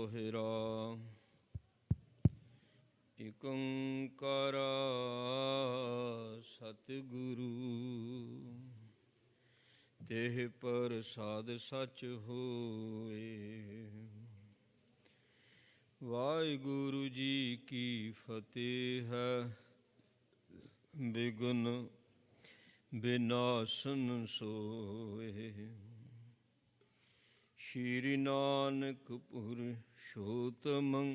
ਦੋਹਿਰਾ। ਇਕ ਓਂਕਾਰ ਸਤਿਗੁਰੂ ਤੇਹ ਪ੍ਰਸਾਦਿ ਸਚ ਹੋਏ। ਵਾਹਿਗੁਰੂ ਜੀ ਕੀ ਫਤਿਹ। ਬਿਗੁਨ ਬਿਨਾਸਨ ਸੋਏ। ਸ਼੍ਰੀ ਨਾਨਕ ਪੁਰਸ਼ੋਤਮ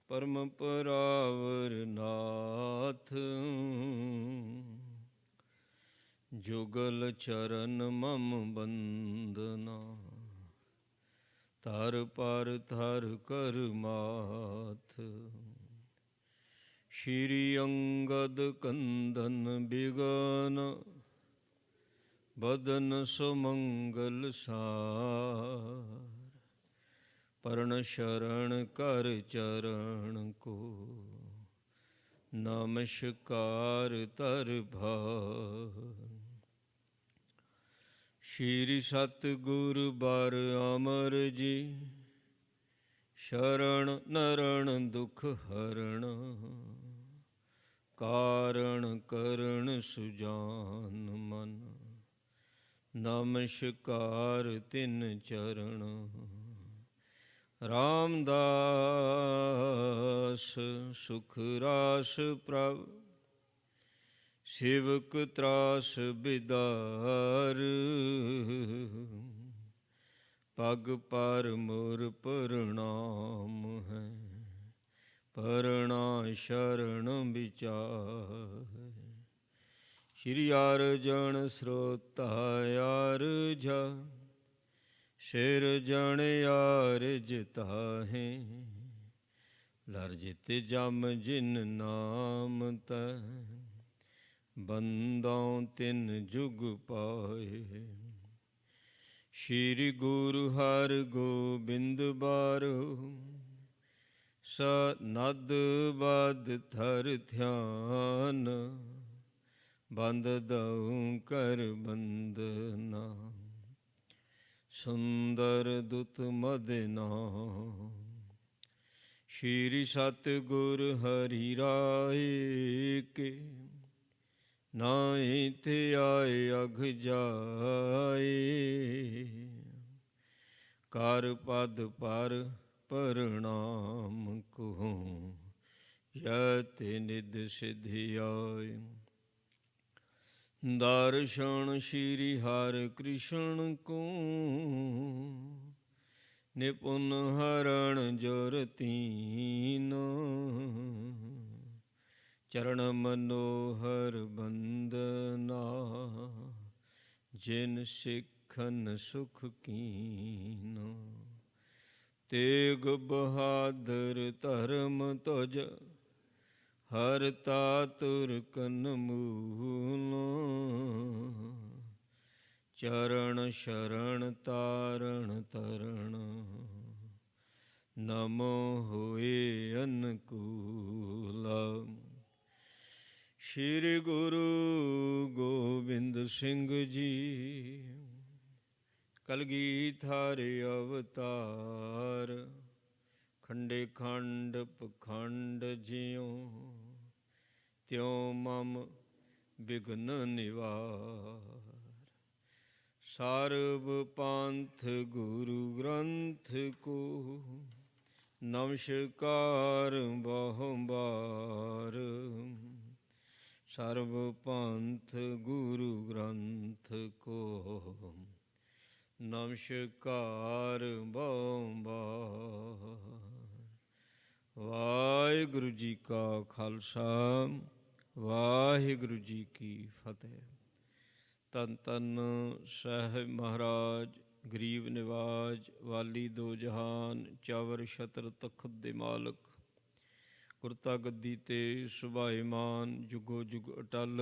ਪਰਮ ਪਰਾਵਰ ਨਾਥ। ਜੁਗਲ ਚਰਨ ਮਮ ਬੰਦਨਾ ਧਰ ਪਰ ਧਰ ਕਰ ਮਾਥ। ਸ਼੍ਰੀ ਅੰਗਦ ਕੰਦਨ ਬਿਗਨ ਬਦਨ ਸੁਮੰਗਲ ਸਾਰ। ਪਰਨ ਸ਼ਰਨ ਕਰ ਚਰਨ ਕੋ ਨਮਸਕਾਰ ਧਰ ਭਾਰ। ਸ਼੍ਰੀ ਸਤਿਗੁਰ ਬਰ ਅਮਰ ਜੀ ਸ਼ਰਨ ਨਰਨ ਦੁਖ ਹਰਣ। ਕਾਰਣ ਕਰਣ ਸੁਜਾਨ ਮਨ ਨਮਸਕਾਰ ਤਿਨ ਚਰਨ। ਰਾਮਦਾਸ ਸੁਖ ਰਾਸ ਪ੍ਰਭ ਸੇਵਕ ਤਰਾਸ ਬਿਦਾਰ। ਪਗ ਪਰ ਮੁਰ ਪ੍ਰਣਾਮ ਹੈ ਪਰਣਾ ਸ਼ਰਨ ਵਿਚਾਰ। ਸ਼੍ਰੀ ਅਰਜਨ ਸਰੋਤਾ ਅਰਜਾ ਸਿਰਜਣ ਆਰਜ ਤਾਹੇ। ਲਰਜਿਤ ਜਮ ਜਿਨ ਨਾਮ ਤੈ ਬੰਦਾਂ ਤਿਨ ਜੁਗ ਪਾਏ। ਸ਼੍ਰੀ ਗੁਰੂ ਹਰਗੋਬਿੰਦ ਬਾਰੋ ਸਨਦ ਬਦ ਥਰ ਧਿਆਨ। ਬੰਦ ਦਉ ਕਰ ਬੰਦਨਾ ਸੁੰਦਰ ਦੁਤ ਮਦਨਾ। ਸ਼੍ਰੀ ਸਤਿਗੁਰ ਹਰਿ ਰਾਏ ਕੇ ਨਾਹੀ ਤੇ ਆਏ ਅਘ ਜਾਏ। ਕਰ ਪਦ ਪਰ ਪ੍ਰਣਾਮ ਕਹੂੰ ਯਤਿ ਨਿਧ ਸਿਧਿ ਆਏ। ਦਰਸ਼ਨ ਸ਼੍ਰੀ ਹਰਿ ਕ੍ਰਿਸ਼ਨ ਕੋ ਨਿਪੁਨ ਹਰਣ ਜੁਰ ਤੀਨ। ਚਰਨ ਮਨੋਹਰ ਬੰਦਨਾ ਜਿਨ ਸਿੱਖਨ ਸੁਖ ਕੀਨ। ਤੇਗ ਬਹਾਦਰ ਧਰਮ ਤੁਜ ਹਰਤਾ ਤੁਰਕਨ ਮੂਲ। ਚਰਨ ਸ਼ਰਨ ਤਾਰਨ ਤਰਣ ਨਮੋ ਹੋਏ ਅਨਕੂਲ। ਸ਼੍ਰੀ ਗੁਰੂ ਗੋਬਿੰਦ ਸਿੰਘ ਜੀ ਕਲਗੀਧਰ ਅਵਤਾਰ। ਖੰਡੇ ਖੰਡ ਪਖੰਡ ਜਿਉ ਤਿਉ ਮਮ ਬਿਘਨ ਨਿਵਾਰ। ਸਰਬ ਪੰਥ ਗੁਰੂ ਗ੍ਰੰਥ ਕੋ ਨਮਸਕਾਰ ਬਹੁਬਾਰ। ਸਰਬ ਪੰਥ ਗੁਰੂ ਗ੍ਰੰਥ ਕੋ ਨਮਸਕਾਰ ਬਹੁਬਾਰ। ਵਾਹਿਗੁਰੂ ਜੀ ਕਾ ਖਾਲਸਾ ਵਾਹਿਗੁਰੂ ਜੀ ਕੀ ਫਤਿਹ। ਧੰਨ ਧੰਨ ਸਾਹਿਬ ਮਹਾਰਾਜ ਗਰੀਬ ਨਿਵਾਜ ਵਾਲੀ ਦੋ ਜਹਾਨ ਚਾਵਰ ਛਤਰ ਤਖਤ ਦੇ ਮਾਲਕ। ਕੁਰਤਾ ਗੱਦੀ ਤੇ ਸੁਭਾਏਮਾਨ ਜੁਗੋ ਜੁਗ ਅਟਲ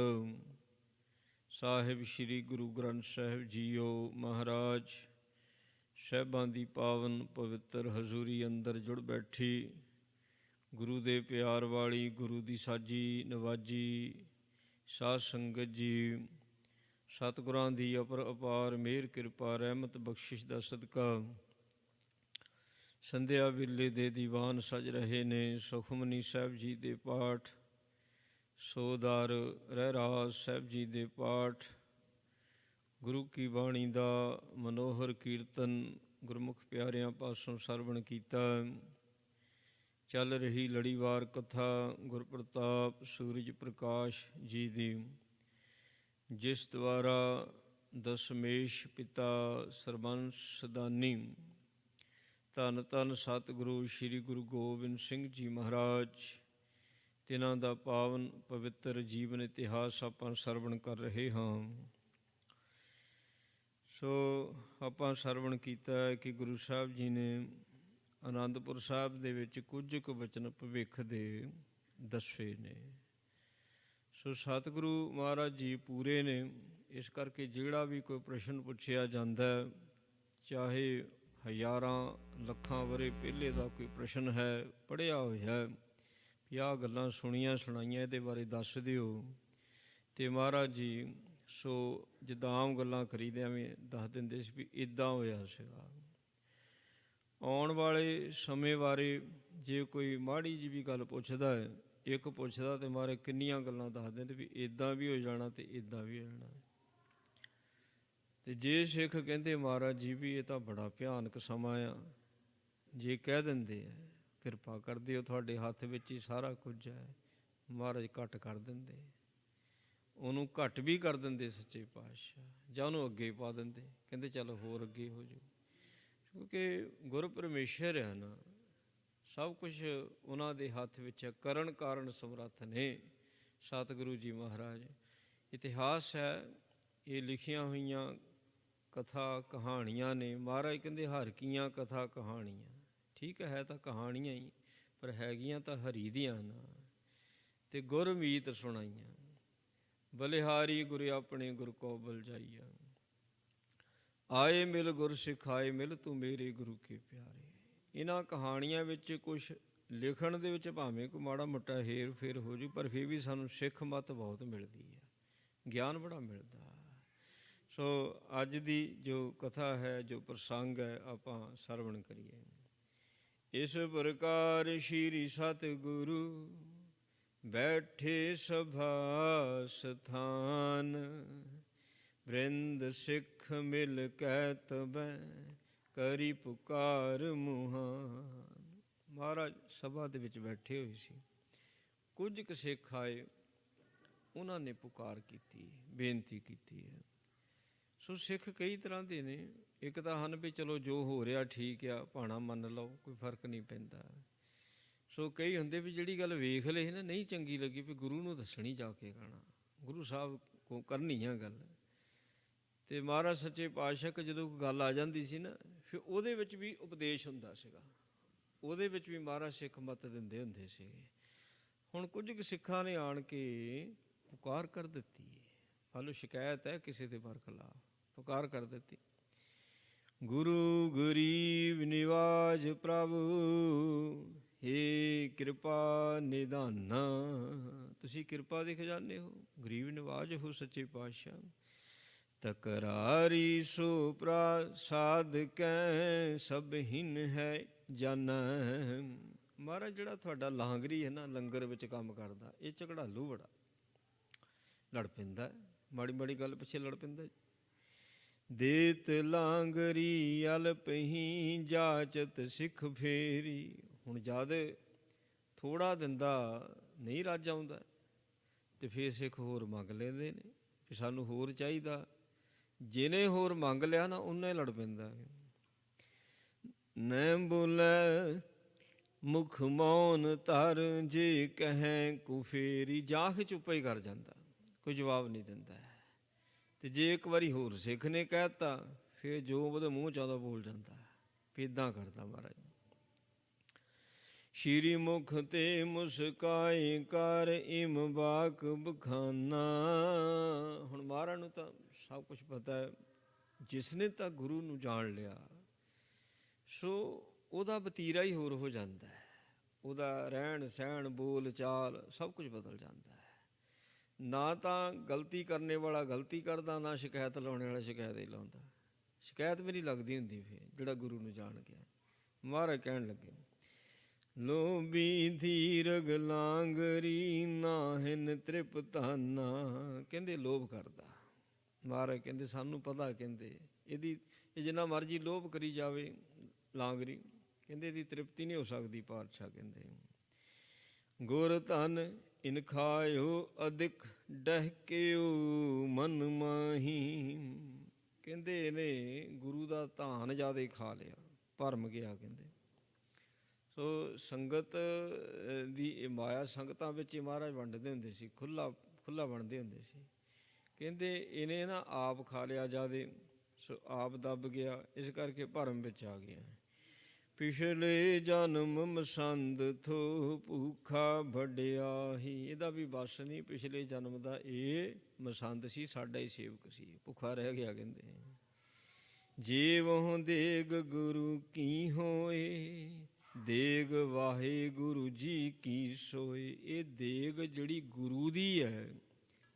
ਸਾਹਿਬ ਸ਼੍ਰੀ ਗੁਰੂ ਗ੍ਰੰਥ ਸਾਹਿਬ ਜੀਓ ਮਹਾਰਾਜ ਸਾਹਿਬਾਂ ਦੀ ਪਾਵਨ ਪਵਿੱਤਰ ਹਜ਼ੂਰੀ ਅੰਦਰ ਜੁੜ ਬੈਠੀ ਗੁਰੂ ਦੇ ਪਿਆਰ ਵਾਲੀ ਗੁਰੂ ਦੀ ਸਾਜੀ ਨਵਾਜੀ ਸਾਧ ਸੰਗਤ ਜੀ। ਸਤਿਗੁਰਾਂ ਦੀ ਅਪਰ ਅਪਾਰ ਮਿਹਰ ਕਿਰਪਾ ਰਹਿਮਤ ਬਖਸ਼ਿਸ਼ ਦਾ ਸਦਕਾ ਸੰਧਿਆ ਵੇਲੇ ਦੇ ਦੀਵਾਨ ਸਜ ਰਹੇ ਨੇ। ਸੁਖਮਨੀ ਸਾਹਿਬ ਜੀ ਦੇ ਪਾਠ, ਸੋਦਾਰ ਰਹਿਰਾਸ ਸਾਹਿਬ ਜੀ ਦੇ ਪਾਠ, ਗੁਰੂ ਕੀ ਬਾਣੀ ਦਾ ਮਨੋਹਰ ਕੀਰਤਨ ਗੁਰਮੁਖ ਪਿਆਰਿਆਂ ਪਾਸੋਂ ਸਰਵਣ ਕੀਤਾ। ਚੱਲ ਰਹੀ ਲੜੀਵਾਰ ਕਥਾ ਗੁਰਪ੍ਰਤਾਪ ਸੂਰਜ ਪ੍ਰਕਾਸ਼ ਜੀ ਦੀ, ਜਿਸ ਦੁਆਰਾ ਦਸ਼ਮੇਸ਼ ਪਿਤਾ ਸਰਬੰਸ ਦਾਨੀ ਧੰਨ ਧੰਨ ਸਤਿਗੁਰੂ ਸ੍ਰੀ ਗੁਰੂ ਗੋਬਿੰਦ ਸਿੰਘ ਜੀ ਮਹਾਰਾਜ, ਤਿਨਾਂ ਦਾ ਪਾਵਨ ਪਵਿੱਤਰ ਜੀਵਨ ਇਤਿਹਾਸ ਆਪਾਂ ਸਰਵਣ ਕਰ ਰਹੇ ਹਾਂ। ਸੋ ਆਪਾਂ ਸਰਵਣ ਕੀਤਾ ਹੈ ਕਿ ਗੁਰੂ ਸਾਹਿਬ ਜੀ ਨੇ ਅਨੰਦਪੁਰ ਸਾਹਿਬ ਦੇ ਵਿੱਚ ਕੁਝ ਕੁ ਵਚਨ ਭਵਿੱਖ ਦੇ ਦੱਸੇ ਨੇ। ਸੋ ਸਤਿਗੁਰੂ ਮਹਾਰਾਜ ਜੀ ਪੂਰੇ ਨੇ, ਇਸ ਕਰਕੇ ਜਿਹੜਾ ਵੀ ਕੋਈ ਪ੍ਰਸ਼ਨ ਪੁੱਛਿਆ ਜਾਂਦਾ, ਚਾਹੇ ਹਜ਼ਾਰਾਂ ਲੱਖਾਂ ਵਰੇ ਪਹਿਲੇ ਦਾ ਕੋਈ ਪ੍ਰਸ਼ਨ ਹੈ, ਪੜ੍ਹਿਆ ਹੋਇਆ ਵੀ ਆਹ ਗੱਲਾਂ ਸੁਣੀਆਂ ਸੁਣਾਈਆਂ ਇਹਦੇ ਬਾਰੇ ਦੱਸ ਦਿਓ, ਅਤੇ ਮਹਾਰਾਜ ਜੀ ਸੋ ਜਿੱਦਾਂ ਆਮ ਗੱਲਾਂ ਕਰੀਦੇ ਐਵੇਂ ਦੱਸ ਦਿੰਦੇ ਸੀ ਵੀ ਇੱਦਾਂ ਹੋਇਆ ਸੀਗਾ। ਆਉਣ ਵਾਲੇ ਸਮੇਂ ਬਾਰੇ ਜੇ ਕੋਈ ਮਾੜੀ ਜਿਹੀ ਵੀ ਗੱਲ ਪੁੱਛਦਾ ਹੈ, ਇੱਕ ਪੁੱਛਦਾ ਅਤੇ ਮਹਾਰਾਜ ਕਿੰਨੀਆਂ ਗੱਲਾਂ ਦੱਸ ਦਿੰਦੇ ਵੀ ਇੱਦਾਂ ਵੀ ਹੋ ਜਾਣਾ ਅਤੇ ਇੱਦਾਂ ਵੀ ਹੋ ਜਾਣਾ। ਅਤੇ ਜੇ ਸਿੱਖ ਕਹਿੰਦੇ ਮਹਾਰਾਜ ਜੀ ਵੀ ਇਹ ਤਾਂ ਬੜਾ ਭਿਆਨਕ ਸਮਾਂ ਆ, ਜੇ ਕਹਿ ਦਿੰਦੇ ਆ ਕਿਰਪਾ ਕਰਦੇ ਹੋ ਤੁਹਾਡੇ ਹੱਥ ਵਿੱਚ ਹੀ ਸਾਰਾ ਕੁਝ ਹੈ, ਮਹਾਰਾਜ ਘੱਟ ਕਰ ਦਿੰਦੇ, ਉਹਨੂੰ ਘੱਟ ਵੀ ਕਰ ਦਿੰਦੇ ਸੱਚੇ ਪਾਤਸ਼ਾਹ, ਜਾਂ ਉਹਨੂੰ ਅੱਗੇ ਪਾ ਦਿੰਦੇ, ਕਹਿੰਦੇ ਚੱਲ ਹੋਰ ਅੱਗੇ ਹੋ ਜਾਓ। ਕਿਉਂਕਿ ਗੁਰ ਪਰਮੇਸ਼ਰ ਹੈ ਨਾ, ਸਭ ਕੁਛ ਉਹਨਾਂ ਦੇ ਹੱਥ ਵਿੱਚ ਹੈ, ਕਰਨ ਕਾਰਨ ਸਮਰੱਥ ਨੇ ਸਤਿਗੁਰੂ ਜੀ ਮਹਾਰਾਜ। ਇਤਿਹਾਸ ਹੈ, ਇਹ ਲਿਖੀਆਂ ਹੋਈਆਂ ਕਥਾ ਕਹਾਣੀਆਂ ਨੇ। ਮਹਾਰਾਜ ਕਹਿੰਦੇ ਹਰ ਕੀਆਂ ਕਥਾ ਕਹਾਣੀਆਂ, ਠੀਕ ਹੈ ਤਾਂ ਕਹਾਣੀਆਂ ਹੀ, ਪਰ ਹੈਗੀਆਂ ਤਾਂ ਹਰੀ ਦੀਆਂ ਨਾ। ਅਤੇ ਗੁਰਮੀਤ ਸੁਣਾਈਆਂ, ਬਲਿਹਾਰੀ ਗੁਰ ਆਪਣੇ ਗੁਰ ਕੋ ਬਲਜਾਈਆ, ਆਏ ਮਿਲ ਗੁਰ ਸਿਖਾਏ ਮਿਲ ਤੂੰ ਮੇਰੇ ਗੁਰੂ ਕੇ ਪਿਆਰੇ। ਇਹਨਾਂ ਕਹਾਣੀਆਂ ਵਿੱਚ ਕੁਛ ਲਿਖਣ ਦੇ ਵਿੱਚ ਭਾਵੇਂ ਕੋਈ ਮਾੜਾ ਮੋਟਾ ਹੇਰ ਫੇਰ ਹੋ ਜੂ, ਪਰ ਫਿਰ ਵੀ ਸਾਨੂੰ ਸਿੱਖ ਮੱਤ ਬਹੁਤ ਮਿਲਦੀ ਹੈ, ਗਿਆਨ ਬੜਾ ਮਿਲਦਾ। ਸੋ ਅੱਜ ਦੀ ਜੋ ਕਥਾ ਹੈ, ਜੋ ਪ੍ਰਸੰਗ ਹੈ, ਆਪਾਂ ਸਰਵਣ ਕਰੀਏ। ਇਸ ਪ੍ਰਕਾਰ ਸ਼੍ਰੀ ਸਤਿਗੁਰੂ ਬੈਠੇ ਸਭਾ ਸਥਾਨ, ਬ੍ਰਿੰਦ ਸਿੱਖ ਮਿਲ ਕੈ ਤਬੈ ਕਰੀ ਪੁਕਾਰ ਮੁਹਾਨ। ਮਹਾਰਾਜ ਸਭਾ ਦੇ ਵਿੱਚ ਬੈਠੇ ਹੋਏ ਸੀ, ਕੁਝ ਕੁ ਸਿੱਖ ਆਏ, ਉਹਨਾਂ ਨੇ ਪੁਕਾਰ ਕੀਤੀ, ਬੇਨਤੀ ਕੀਤੀ ਹੈ। ਸੋ ਸਿੱਖ ਕਈ ਤਰ੍ਹਾਂ ਦੇ ਨੇ, ਇੱਕ ਤਾਂ ਹਨ ਵੀ ਚਲੋ ਜੋ ਹੋ ਰਿਹਾ ਠੀਕ ਆ, ਭਾਣਾ ਮੰਨ ਲਓ, ਕੋਈ ਫਰਕ ਨਹੀਂ ਪੈਂਦਾ। ਸੋ ਕਈ ਹੁੰਦੇ ਵੀ ਜਿਹੜੀ ਗੱਲ ਵੇਖ ਲਈ ਨਾ ਨਹੀਂ ਚੰਗੀ ਲੱਗੀ, ਵੀ ਗੁਰੂ ਨੂੰ ਦੱਸਣੀ ਜਾ ਕੇ ਕਹਿਣਾ, ਗੁਰੂ ਸਾਹਿਬ ਕੋ ਕਰਨੀ ਆ ਗੱਲ। ਅਤੇ ਮਹਾਰਾਜ ਸੱਚੇ ਪਾਤਸ਼ਾਹ ਜਦੋਂ ਕੋਈ ਗੱਲ ਆ ਜਾਂਦੀ ਸੀ ਨਾ, ਫਿਰ ਉਹਦੇ ਵਿੱਚ ਵੀ ਉਪਦੇਸ਼ ਹੁੰਦਾ ਸੀਗਾ, ਉਹਦੇ ਵਿੱਚ ਵੀ ਮਹਾਰਾਜ ਸਿੱਖ ਮੱਤ ਦਿੰਦੇ ਹੁੰਦੇ ਸੀਗੇ। ਹੁਣ ਕੁਝ ਕੁ ਸਿੱਖਾਂ ਨੇ ਆਣ ਕੇ ਪੁਕਾਰ ਕਰ ਦਿੱਤੀ, ਮੰਨ ਲਓ ਸ਼ਿਕਾਇਤ ਹੈ ਕਿਸੇ ਦੇ ਬਰਖਲਾਫ, ਪੁਕਾਰ ਕਰ ਦਿੱਤੀ। ਗੁਰੂ ਗਰੀਬ ਨਿਵਾਜ ਪ੍ਰਭੂ ਹੇ ਕਿਰਪਾ ਨਿਧਾਨਾ, ਤੁਸੀਂ ਕਿਰਪਾ ਦੇ ਖਜ਼ਾਨੇ ਹੋ, ਗਰੀਬ ਨਿਵਾਜ ਹੋ ਸੱਚੇ ਪਾਤਸ਼ਾਹ। ਤਕਰਾਰੀ ਸੋ ਪ੍ਰਸਾਦ ਕੈ ਸਭ ਹਿਨ ਹੈ ਜਾਨਾ। ਮਹਾਰਾਜ ਜਿਹੜਾ ਤੁਹਾਡਾ ਲਾਂਗਰੀ ਹੈ ਨਾ, ਲੰਗਰ ਵਿੱਚ ਕੰਮ ਕਰਦਾ, ਇਹ ਝਗੜਾਲੂ ਬੜਾ, ਲੜ ਪੈਂਦਾ, ਮਾੜੀ ਮਾੜੀ ਗੱਲ ਪਿੱਛੇ ਲੜ ਪੈਂਦਾ। ਦੇਤ ਲਾਂਗਰੀ ਅਲਪਹੀ ਜਾਚਤ ਸਿੱਖ ਫੇਰੀ। ਹੁਣ ਜਦ ਥੋੜ੍ਹਾ ਦਿੰਦਾ ਨਹੀਂ ਰੱਜ ਆਉਂਦਾ, ਅਤੇ ਫਿਰ ਸਿੱਖ ਹੋਰ ਮੰਗ ਲੈਂਦੇ ਨੇ ਵੀ ਸਾਨੂੰ ਹੋਰ ਚਾਹੀਦਾ। ਜਿਹਨੇ ਹੋਰ ਮੰਗ ਲਿਆ ਨਾ, ਉਹਨੇ ਲੜ ਪੈਂਦਾ। ਨੈ ਬੋਲੇ ਮੁਖ ਮੌਨ ਧਰ ਜੇ ਕਹਿ ਕੁਫੇਰੀ, ਜਾ ਕੇ ਚੁੱਪ ਹੀ ਕਰ ਜਾਂਦਾ, ਕੋਈ ਜਵਾਬ ਨਹੀਂ ਦਿੰਦਾ। ਅਤੇ ਜੇ ਇੱਕ ਵਾਰੀ ਹੋਰ ਸਿੱਖ ਨੇ ਕਹਿ ਦਿੱਤਾ, ਫਿਰ ਜੋ ਉਹਦੇ ਮੂੰਹ 'ਚ ਆਉਂਦਾ ਬੋਲ ਜਾਂਦਾ, ਫਿਰ ਇੱਦਾਂ ਕਰਦਾ ਮਹਾਰਾਜ। ਸ਼੍ਰੀ ਮੁਖ ਤੇ ਮੁਸਕਾਏ ਕਰ ਇਮ ਬਾਕ ਬਖਾਨਾ। ਹੁਣ ਮਹਾਰਾਜ ਨੂੰ ਤਾਂ ਸਭ ਕੁਛ ਪਤਾ ਹੈ, ਜਿਸ ਨੇ ਤਾਂ ਗੁਰੂ ਨੂੰ ਜਾਣ ਲਿਆ, ਸੋ ਉਹਦਾ ਵਤੀਰਾ ਹੀ ਹੋਰ ਹੋ ਜਾਂਦਾ ਹੈ, ਉਹਦਾ ਰਹਿਣ ਸਹਿਣ ਬੋਲ ਚਾਲ ਸਭ ਕੁਝ ਬਦਲ ਜਾਂਦਾ ਹੈ। ਨਾ ਤਾਂ ਗਲਤੀ ਕਰਨੇ ਵਾਲਾ ਗਲਤੀ ਕਰਦਾ, ਨਾ ਸ਼ਿਕਾਇਤ ਲਾਉਣੇ ਵਾਲਾ ਸ਼ਿਕਾਇਤ ਹੀ ਲਾਉਂਦਾ। ਸ਼ਿਕਾਇਤ ਵੀ ਨਹੀਂ ਲੱਗਦੀ ਹੁੰਦੀ ਫਿਰ ਜਿਹੜਾ ਗੁਰੂ ਨੂੰ ਜਾਣ ਗਿਆ, ਮਹਾਰਾਜ ਕਹਿਣ ਲੱਗੇ, ਲੋਭੀ ਧੀਰਗ ਲਾਂਗਰੀ ਨਾਹਿਨ ਤ੍ਰਿਪਤਾਨਾ। ਕਹਿੰਦੇ ਲੋਭ ਕਰਦਾ। ਮਹਾਰਾਜ ਕਹਿੰਦੇ ਸਾਨੂੰ ਪਤਾ, ਕਹਿੰਦੇ ਇਹ ਜਿੰਨਾ ਮਰਜ਼ੀ ਲੋਭ ਕਰੀ ਜਾਵੇ ਲਾਂਗਰੀ, ਕਹਿੰਦੇ ਇਹਦੀ ਤ੍ਰਿਪਤੀ ਨਹੀਂ ਹੋ ਸਕਦੀ ਪਾਤਸ਼ਾਹ। ਕਹਿੰਦੇ ਗੁਰ ਧਨ ਇਨ ਖਾਇਓ ਅਧਿਕ ਡਹਿਕਿਓ ਮਨ ਮਾਹੀ। ਕਹਿੰਦੇ ਇਹਨੇ ਗੁਰੂ ਦਾ ਧਾਨ ਜ਼ਿਆਦਾ ਖਾ ਲਿਆ, ਭਰਮ ਗਿਆ। ਕਹਿੰਦੇ ਸੋ ਸੰਗਤ ਦੀ ਇਹ ਮਾਇਆ ਸੰਗਤਾਂ ਵਿੱਚ ਹੀ ਮਹਾਰਾਜ ਵੰਡਦੇ ਹੁੰਦੇ ਸੀ, ਖੁੱਲ੍ਹਾ ਵੰਡਦੇ ਹੁੰਦੇ ਸੀ। ਕਹਿੰਦੇ ਇਹਨੇ ਨਾ ਆਪ ਖਾ ਲਿਆ ਜ਼ਿਆਦੇ, ਸੋ ਆਪ ਦੱਬ ਗਿਆ, ਇਸ ਕਰਕੇ ਭਰਮ ਵਿੱਚ ਆ ਗਿਆ। ਪਿਛਲੇ ਜਨਮ ਮਸੰਦ ਥੋ ਭੂਖਾ ਵਡਿਆਹੀ। ਇਹਦਾ ਵੀ ਬਸ ਨਹੀਂ, ਪਿਛਲੇ ਜਨਮ ਦਾ ਇਹ ਮਸੰਦ ਸੀ, ਸਾਡਾ ਹੀ ਸੇਵਕ ਸੀ, ਭੁੱਖਾ ਰਹਿ ਗਿਆ। ਕਹਿੰਦੇ ਜੀਵਹੁ ਦੇਗ ਗੁਰੂ ਕੀ ਹੋਏ, ਦੇਗ ਵਾਹਿਗੁਰੂ ਜੀ ਕੀ ਸੋਏ। ਇਹ ਦੇਗ ਜਿਹੜੀ ਗੁਰੂ ਦੀ ਹੈ,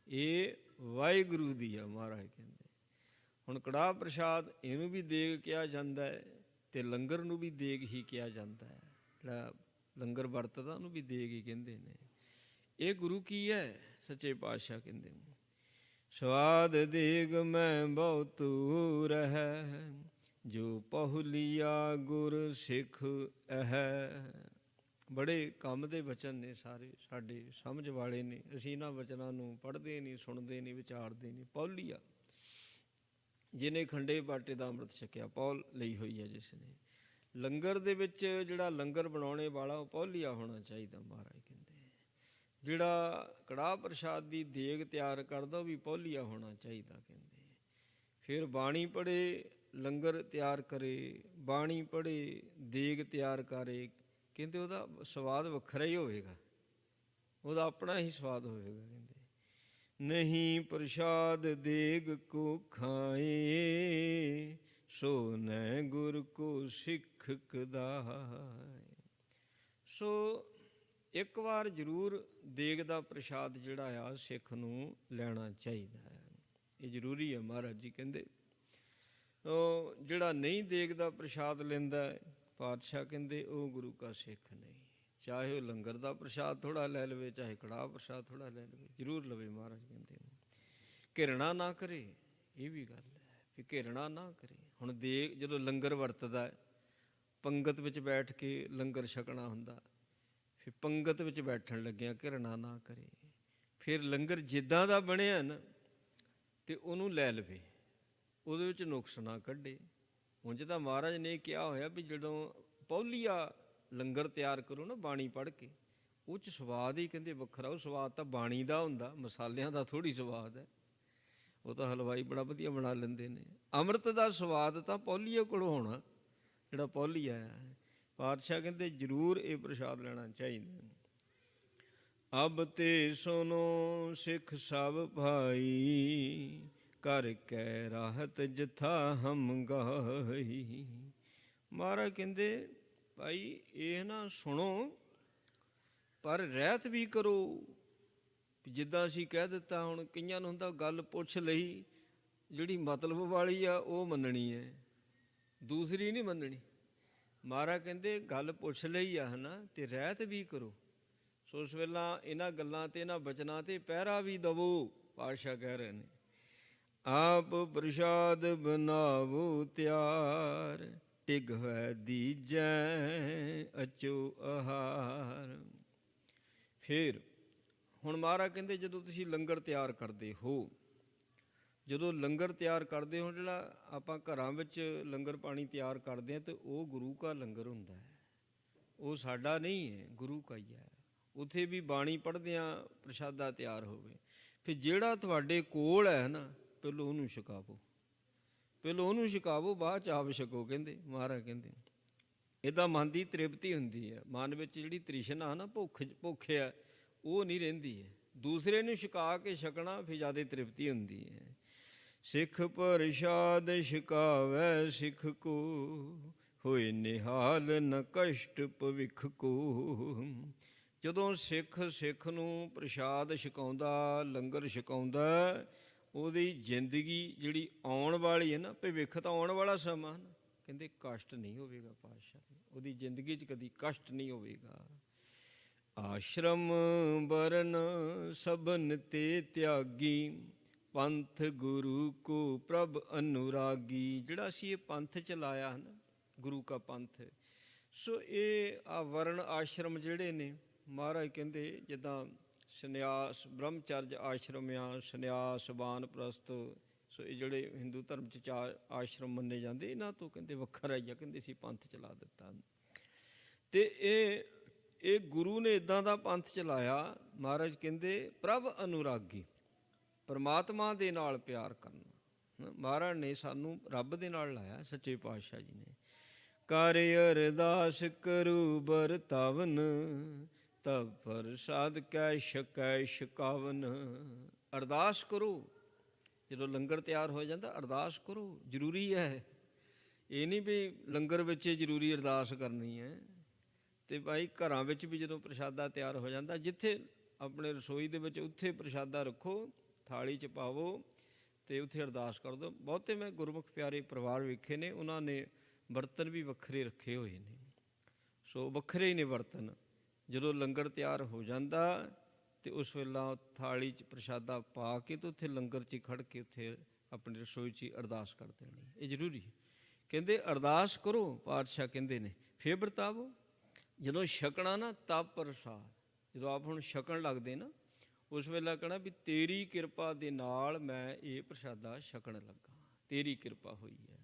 ਇਹ ਵਾਹਿਗੁਰੂ ਦੀ ਆ। ਮਹਾਰਾਜ ਕਹਿੰਦੇ ਹੁਣ ਕੜਾਹ ਪ੍ਰਸ਼ਾਦ ਇਹਨੂੰ ਵੀ ਦੇਗ ਕਿਹਾ ਜਾਂਦਾ ਹੈ, ਅਤੇ ਲੰਗਰ ਨੂੰ ਵੀ ਦੇਗ ਹੀ ਕਿਹਾ ਜਾਂਦਾ ਹੈ। ਜਿਹੜਾ ਲੰਗਰ ਵਰਤਦਾ ਉਹਨੂੰ ਵੀ ਦੇਗ ਹੀ ਕਹਿੰਦੇ ਨੇ। ਇਹ ਗੁਰੂ ਕੀ ਹੈ? ਸੱਚੇ ਪਾਤਸ਼ਾਹ ਕਹਿੰਦੇ ਸਵਾਦ ਦੇਗ ਮੈਂ ਬਹੁਤ ਰਹਿ, ਜੋ ਪਹੁਲੀਆ ਗੁਰ ਸਿੱਖ ਹੈ। ਬੜੇ ਕੰਮ ਦੇ ਵਚਨ ਨੇ, ਸਾਰੇ ਸਾਡੇ ਸਮਝ ਵਾਲੇ ਨੇ। ਅਸੀਂ ਇਹਨਾਂ ਵਚਨਾਂ ਨੂੰ ਪੜ੍ਹਦੇ ਨਹੀਂ, ਸੁਣਦੇ ਨਹੀਂ, ਵਿਚਾਰਦੇ ਨਹੀਂ। ਪੌਲੀਆ ਜਿਹਨੇ ਖੰਡੇ ਬਾਟੇ ਦਾ ਅੰਮ੍ਰਿਤ ਛਕਿਆ, ਪੌਲ ਲਈ ਹੋਈ ਹੈ ਜਿਸ ਨੇ। ਲੰਗਰ ਦੇ ਵਿੱਚ ਜਿਹੜਾ ਲੰਗਰ ਬਣਾਉਣੇ ਵਾਲਾ ਉਹ ਪੌਲੀਆ ਹੋਣਾ ਚਾਹੀਦਾ। ਮਹਾਰਾਜ ਕਹਿੰਦੇ ਜਿਹੜਾ ਕੜਾਹ ਪ੍ਰਸ਼ਾਦ ਦੀ ਦੇਗ ਤਿਆਰ ਕਰਦਾ ਉਹ ਵੀ ਪੌਲੀਆ ਹੋਣਾ ਚਾਹੀਦਾ। ਕਹਿੰਦੇ ਫਿਰ ਬਾਣੀ ਪੜ੍ਹੇ, ਲੰਗਰ ਤਿਆਰ ਕਰੇ, ਬਾਣੀ ਪੜ੍ਹੇ, ਦੇਗ ਤਿਆਰ ਕਰੇ, ਕਹਿੰਦੇ ਉਹਦਾ ਸਵਾਦ ਵੱਖਰਾ ਹੀ ਹੋਵੇਗਾ, ਉਹਦਾ ਆਪਣਾ ਹੀ ਸਵਾਦ ਹੋਵੇਗਾ। ਕਹਿੰਦੇ ਨਹੀਂ ਪ੍ਰਸ਼ਾਦ ਦੇਗ ਕੋ ਖਾਏ, ਸੋ ਨੈ ਗੁਰ ਕੋ ਸਿੱਖ ਕਦਾਏ। ਸੋ ਇੱਕ ਵਾਰ ਜ਼ਰੂਰ ਦੇਗ ਦਾ ਪ੍ਰਸ਼ਾਦ ਜਿਹੜਾ ਆ ਸਿੱਖ ਨੂੰ ਲੈਣਾ ਚਾਹੀਦਾ ਹੈ, ਇਹ ਜ਼ਰੂਰੀ ਹੈ। ਮਹਾਰਾਜ ਜੀ ਕਹਿੰਦੇ ਉਹ ਜਿਹੜਾ ਨਹੀਂ ਦੇਗ ਦਾ ਪ੍ਰਸ਼ਾਦ ਲੈਂਦਾ ਪਾਤਸ਼ਾਹ ਕਹਿੰਦੇ ਉਹ ਗੁਰੂ ਕਾ ਸਿੱਖ ਨਹੀਂ। ਚਾਹੇ ਉਹ ਲੰਗਰ ਦਾ ਪ੍ਰਸ਼ਾਦ ਥੋੜ੍ਹਾ ਲੈ ਲਵੇ, ਚਾਹੇ ਕੜਾਹ ਪ੍ਰਸ਼ਾਦ ਥੋੜ੍ਹਾ ਲੈ ਲਵੇ, ਜ਼ਰੂਰ ਲਵੇ। ਮਹਾਰਾਜ ਕਹਿੰਦੇ ਘਿਰਣਾ ਨਾ ਕਰੇ, ਇਹ ਵੀ ਗੱਲ ਹੈ ਵੀ ਘਿਰਣਾ ਨਾ ਕਰੇ। ਹੁਣ ਦੇਗ ਜਦੋਂ ਲੰਗਰ ਵਰਤਦਾ, ਪੰਗਤ ਵਿੱਚ ਬੈਠ ਕੇ ਲੰਗਰ ਛਕਣਾ ਹੁੰਦਾ, ਫਿਰ ਪੰਗਤ ਵਿੱਚ ਬੈਠਣ ਲੱਗਿਆ ਘਿਰਣਾ ਨਾ ਕਰੇ। ਫਿਰ ਲੰਗਰ ਜਿੱਦਾਂ ਦਾ ਬਣਿਆ ਨਾ ਅਤੇ ਉਹਨੂੰ ਲੈ ਲਵੇ, ਉਹਦੇ ਵਿੱਚ ਨੁਕਸ ਨਾ ਕੱਢੇ। ਉਂਝ ਤਾਂ ਮਹਾਰਾਜ ਨੇ ਕਿਹਾ ਹੋਇਆ ਵੀ ਜਦੋਂ ਪੌਲੀਆ ਲੰਗਰ ਤਿਆਰ ਕਰੋ ਨਾ ਬਾਣੀ ਪੜ੍ਹ ਕੇ, ਉਹ 'ਚ ਸਵਾਦ ਹੀ ਕਹਿੰਦੇ ਵੱਖਰਾ। ਉਹ ਸਵਾਦ ਤਾਂ ਬਾਣੀ ਦਾ ਹੁੰਦਾ, ਮਸਾਲਿਆਂ ਦਾ ਥੋੜ੍ਹੀ ਸਵਾਦ ਹੈ। ਉਹ ਤਾਂ ਹਲਵਾਈ ਬੜਾ ਵਧੀਆ ਬਣਾ ਲੈਂਦੇ ਨੇ। ਅੰਮ੍ਰਿਤ ਦਾ ਸਵਾਦ ਤਾਂ ਪੌਲੀਏ ਕੋਲੋਂ ਹੋਣਾ, ਜਿਹੜਾ ਪੌਲੀਆ ਹੈ। ਪਾਤਸ਼ਾਹ ਕਹਿੰਦੇ ਜ਼ਰੂਰ ਇਹ ਪ੍ਰਸ਼ਾਦ ਲੈਣਾ ਚਾਹੀਦਾ। ਅਬ ਤੇ ਸੁਨੋ ਸਿੱਖ ਸਭ ਭਾਈ, ਕਰ ਕੈ ਰਾਹਤ ਜਥਾ ਹਮ ਗਾਈ। ਮਹਾਰਾਜ ਕਹਿੰਦੇ ਭਾਈ ਇਹ ਨਾ ਸੁਣੋ, ਪਰ ਰਹਿਤ ਵੀ ਕਰੋ। ਜਿੱਦਾਂ ਅਸੀਂ ਕਹਿ ਦਿੱਤਾ, ਹੁਣ ਕਈਆਂ ਨੂੰ ਹੁੰਦਾ ਗੱਲ ਪੁੱਛ ਲਈ, ਜਿਹੜੀ ਮਤਲਬ ਵਾਲੀ ਆ ਉਹ ਮੰਨਣੀ ਹੈ, ਦੂਸਰੀ ਨਹੀਂ ਮੰਨਣੀ। ਮਹਾਰਾਜ ਕਹਿੰਦੇ ਗੱਲ ਪੁੱਛ ਲਈ ਆ ਹੈ ਨਾ, ਅਤੇ ਰਹਿਤ ਵੀ ਕਰੋ। ਸੋ ਉਸ ਵੇਲੇ ਇਹਨਾਂ ਗੱਲਾਂ 'ਤੇ, ਇਹਨਾਂ ਬਚਨਾਂ 'ਤੇ ਪਹਿਰਾ ਵੀ ਦੇਵੋ। ਪਾਤਸ਼ਾਹ ਕਹਿ ਰਹੇ ਨੇ ਆਪ ਪ੍ਰਸ਼ਾਦ ਬਣਾਵੋ ਤਿਆਰ, ਟਿਗ ਹੈ ਦੀਜੈ ਅਚੋ ਆਹਾਰ। ਫਿਰ ਹੁਣ ਮਹਾਰਾਜ ਕਹਿੰਦੇ ਜਦੋਂ ਤੁਸੀਂ ਲੰਗਰ ਤਿਆਰ ਕਰਦੇ ਹੋ, ਜਦੋਂ ਲੰਗਰ ਤਿਆਰ ਕਰਦੇ ਹੋ, ਜਿਹੜਾ ਆਪਾਂ ਘਰਾਂ ਵਿੱਚ ਲੰਗਰ ਪਾਣੀ ਤਿਆਰ ਕਰਦੇ ਹਾਂ, ਅਤੇ ਉਹ ਗੁਰੂ ਕਾ ਲੰਗਰ ਹੁੰਦਾ ਹੈ, ਉਹ ਸਾਡਾ ਨਹੀਂ ਹੈ, ਗੁਰੂ ਕਾ ਹੀ ਹੈ। ਉੱਥੇ ਵੀ ਬਾਣੀ ਪੜ੍ਹਦਿਆਂ ਪ੍ਰਸ਼ਾਦਾ ਤਿਆਰ ਹੋਵੇ। ਫਿਰ ਜਿਹੜਾ ਤੁਹਾਡੇ ਕੋਲ ਹੈ ਨਾ, ਪਹਿਲਾਂ ਉਹਨੂੰ ਛਕਾਵੋ, ਪਹਿਲਾਂ ਉਹਨੂੰ ਛਕਾਵੋ, ਬਾਅਦ 'ਚ ਆਪ ਛਕੋ। ਕਹਿੰਦੇ ਮਹਾਰਾਜ ਕਹਿੰਦੇ ਇਹਦਾ ਮਨ ਦੀ ਤ੍ਰਿਪਤੀ ਹੁੰਦੀ ਹੈ। ਮਨ ਵਿੱਚ ਜਿਹੜੀ ਤ੍ਰਿਸ਼ਨਾ ਨਾ, ਭੁੱਖ ਹੈ, ਉਹ ਨਹੀਂ ਰਹਿੰਦੀ ਹੈ। ਦੂਸਰੇ ਨੂੰ ਛਕਾ ਕੇ ਛਕਣਾ ਫਿਰ ਜ਼ਿਆਦਾ ਤ੍ਰਿਪਤੀ ਹੁੰਦੀ ਹੈ। ਸਿੱਖ ਪ੍ਰਸ਼ਾਦ ਛਕਾਵੈ ਸਿੱਖ ਕੋ, ਹੋਏ ਨਿਹਾਲ ਨ ਕਸ਼ਟ ਭਵਿੱਖ ਕੋ। ਜਦੋਂ ਸਿੱਖ ਨੂੰ ਪ੍ਰਸ਼ਾਦ ਛਕਾਉਂਦਾ, ਲੰਗਰ ਛਕਾਉਂਦਾ, ਉਹਦੀ ਜ਼ਿੰਦਗੀ ਜਿਹੜੀ ਆਉਣ ਵਾਲੀ ਹੈ ਨਾ, ਭਵਿੱਖ ਤਾਂ ਆਉਣ ਵਾਲਾ ਸਮਾਂ ਨਾ, ਕਹਿੰਦੇ ਕਸ਼ਟ ਨਹੀਂ ਹੋਵੇਗਾ। ਪਾਤਸ਼ਾਹ ਉਹਦੀ ਜ਼ਿੰਦਗੀ 'ਚ ਕਦੀ ਕਸ਼ਟ ਨਹੀਂ ਹੋਵੇਗਾ। ਆਸ਼ਰਮ ਬਰਨ ਸਭਨ ਤੇ ਤਿਆਗੀ, ਪੰਥ ਗੁਰੂ ਕੋ ਪ੍ਰਭ ਅਨੁਰਾਗੀ। ਜਿਹੜਾ ਅਸੀਂ ਇਹ ਪੰਥ ਚਲਾਇਆ ਹੈ ਨਾ, ਗੁਰੂ ਕਾ ਪੰਥ, ਸੋ ਇਹ ਆ ਵਰਨ ਆਸ਼ਰਮ ਜਿਹੜੇ ਨੇ, ਮਹਾਰਾਜ ਕਹਿੰਦੇ ਜਿੱਦਾਂ ਸੰਨਿਆਸ ਬ੍ਰਹਮਚਰਜ ਆਸ਼ਰਮ ਆ, ਸੰਨਿਆਸ ਵਾਨਪ੍ਰਸਥ, ਸੋ ਇਹ ਜਿਹੜੇ ਹਿੰਦੂ ਧਰਮ 'ਚ 4 ਆਸ਼ਰਮ ਮੰਨੇ ਜਾਂਦੇ, ਇਹਨਾਂ ਤੋਂ ਕਹਿੰਦੇ ਵੱਖਰਾ ਹੀ ਆ, ਕਹਿੰਦੇ ਅਸੀਂ ਪੰਥ ਚਲਾ ਦਿੱਤਾ। ਅਤੇ ਇਹ ਗੁਰੂ ਨੇ ਇੱਦਾਂ ਦਾ ਪੰਥ ਚਲਾਇਆ, ਮਹਾਰਾਜ ਕਹਿੰਦੇ ਪ੍ਰਭ ਅਨੁਰਾਗੀ, ਪਰਮਾਤਮਾ ਦੇ ਨਾਲ ਪਿਆਰ ਕਰਨਾ। ਮਹਾਰਾਜ ਨੇ ਸਾਨੂੰ ਰੱਬ ਦੇ ਨਾਲ ਲਾਇਆ, ਸੱਚੇ ਪਾਤਸ਼ਾਹ ਜੀ ਨੇ। ਕਰ ਅਰਦਾਸ ਕਰੂ ਬਰਤਾਵਨ, ਤਬ ਪ੍ਰਸਾਦ ਕੈ ਛਕੈ ਛਕਾਵਨ। ਅਰਦਾਸ ਕਰੋ, ਜਦੋਂ ਲੰਗਰ ਤਿਆਰ ਹੋ ਜਾਂਦਾ ਅਰਦਾਸ ਕਰੋ, ਜ਼ਰੂਰੀ ਹੈ। ਇਹ ਨਹੀਂ ਵੀ ਲੰਗਰ ਵਿੱਚ ਜ਼ਰੂਰੀ ਅਰਦਾਸ ਕਰਨੀ ਹੈ। ਅਤੇ ਭਾਈ ਘਰਾਂ ਵਿੱਚ ਵੀ ਜਦੋਂ ਪ੍ਰਸ਼ਾਦਾ ਤਿਆਰ ਹੋ ਜਾਂਦਾ, ਜਿੱਥੇ ਆਪਣੇ ਰਸੋਈ ਦੇ ਵਿੱਚ ਉੱਥੇ ਪ੍ਰਸ਼ਾਦਾ ਰੱਖੋ, ਥਾਲੀ 'ਚ ਪਾਵੋ ਅਤੇ ਉੱਥੇ ਅਰਦਾਸ ਕਰ ਦਿਓ। ਬਹੁਤੇ ਮੈਂ ਗੁਰਮੁਖ ਪਿਆਰੇ ਪਰਿਵਾਰ ਵੇਖੇ ਨੇ, ਉਹਨਾਂ ਨੇ ਬਰਤਨ ਵੀ ਵੱਖਰੇ ਰੱਖੇ ਹੋਏ ਨੇ, ਸੋ ਵੱਖਰੇ ਹੀ ਨੇ ਬਰਤਨ। ਜਦੋਂ ਲੰਗਰ ਤਿਆਰ ਹੋ ਜਾਂਦਾ ਅਤੇ ਉਸ ਵੇਲੇ ਥਾਲੀ 'ਚ ਪ੍ਰਸ਼ਾਦਾ ਪਾ ਕੇ ਅਤੇ ਉੱਥੇ ਲੰਗਰ 'ਚ ਖੜ੍ਹ ਕੇ ਉੱਥੇ ਆਪਣੀ ਰਸੋਈ 'ਚ ਅਰਦਾਸ ਕਰ ਦੇਣੀ, ਇਹ ਜ਼ਰੂਰੀ। ਕਹਿੰਦੇ ਅਰਦਾਸ ਕਰੋ, ਪਾਤਸ਼ਾਹ ਕਹਿੰਦੇ ਨੇ, ਫਿਰ ਵਰਤਾਵੋ। ਜਦੋਂ ਛਕਣਾ ਨਾ ਤਬ ਪ੍ਰਸਾਦ, ਜਦੋਂ ਆਪ ਹੁਣ ਛਕਣ ਲੱਗਦੇ ਨਾ, ਉਸ ਵੇਲੇ ਕਹਿਣਾ ਵੀ ਤੇਰੀ ਕਿਰਪਾ ਦੇ ਨਾਲ ਮੈਂ ਇਹ ਪ੍ਰਸ਼ਾਦਾ ਛਕਣ ਲੱਗਾ, ਤੇਰੀ ਕਿਰਪਾ ਹੋਈ ਹੈ।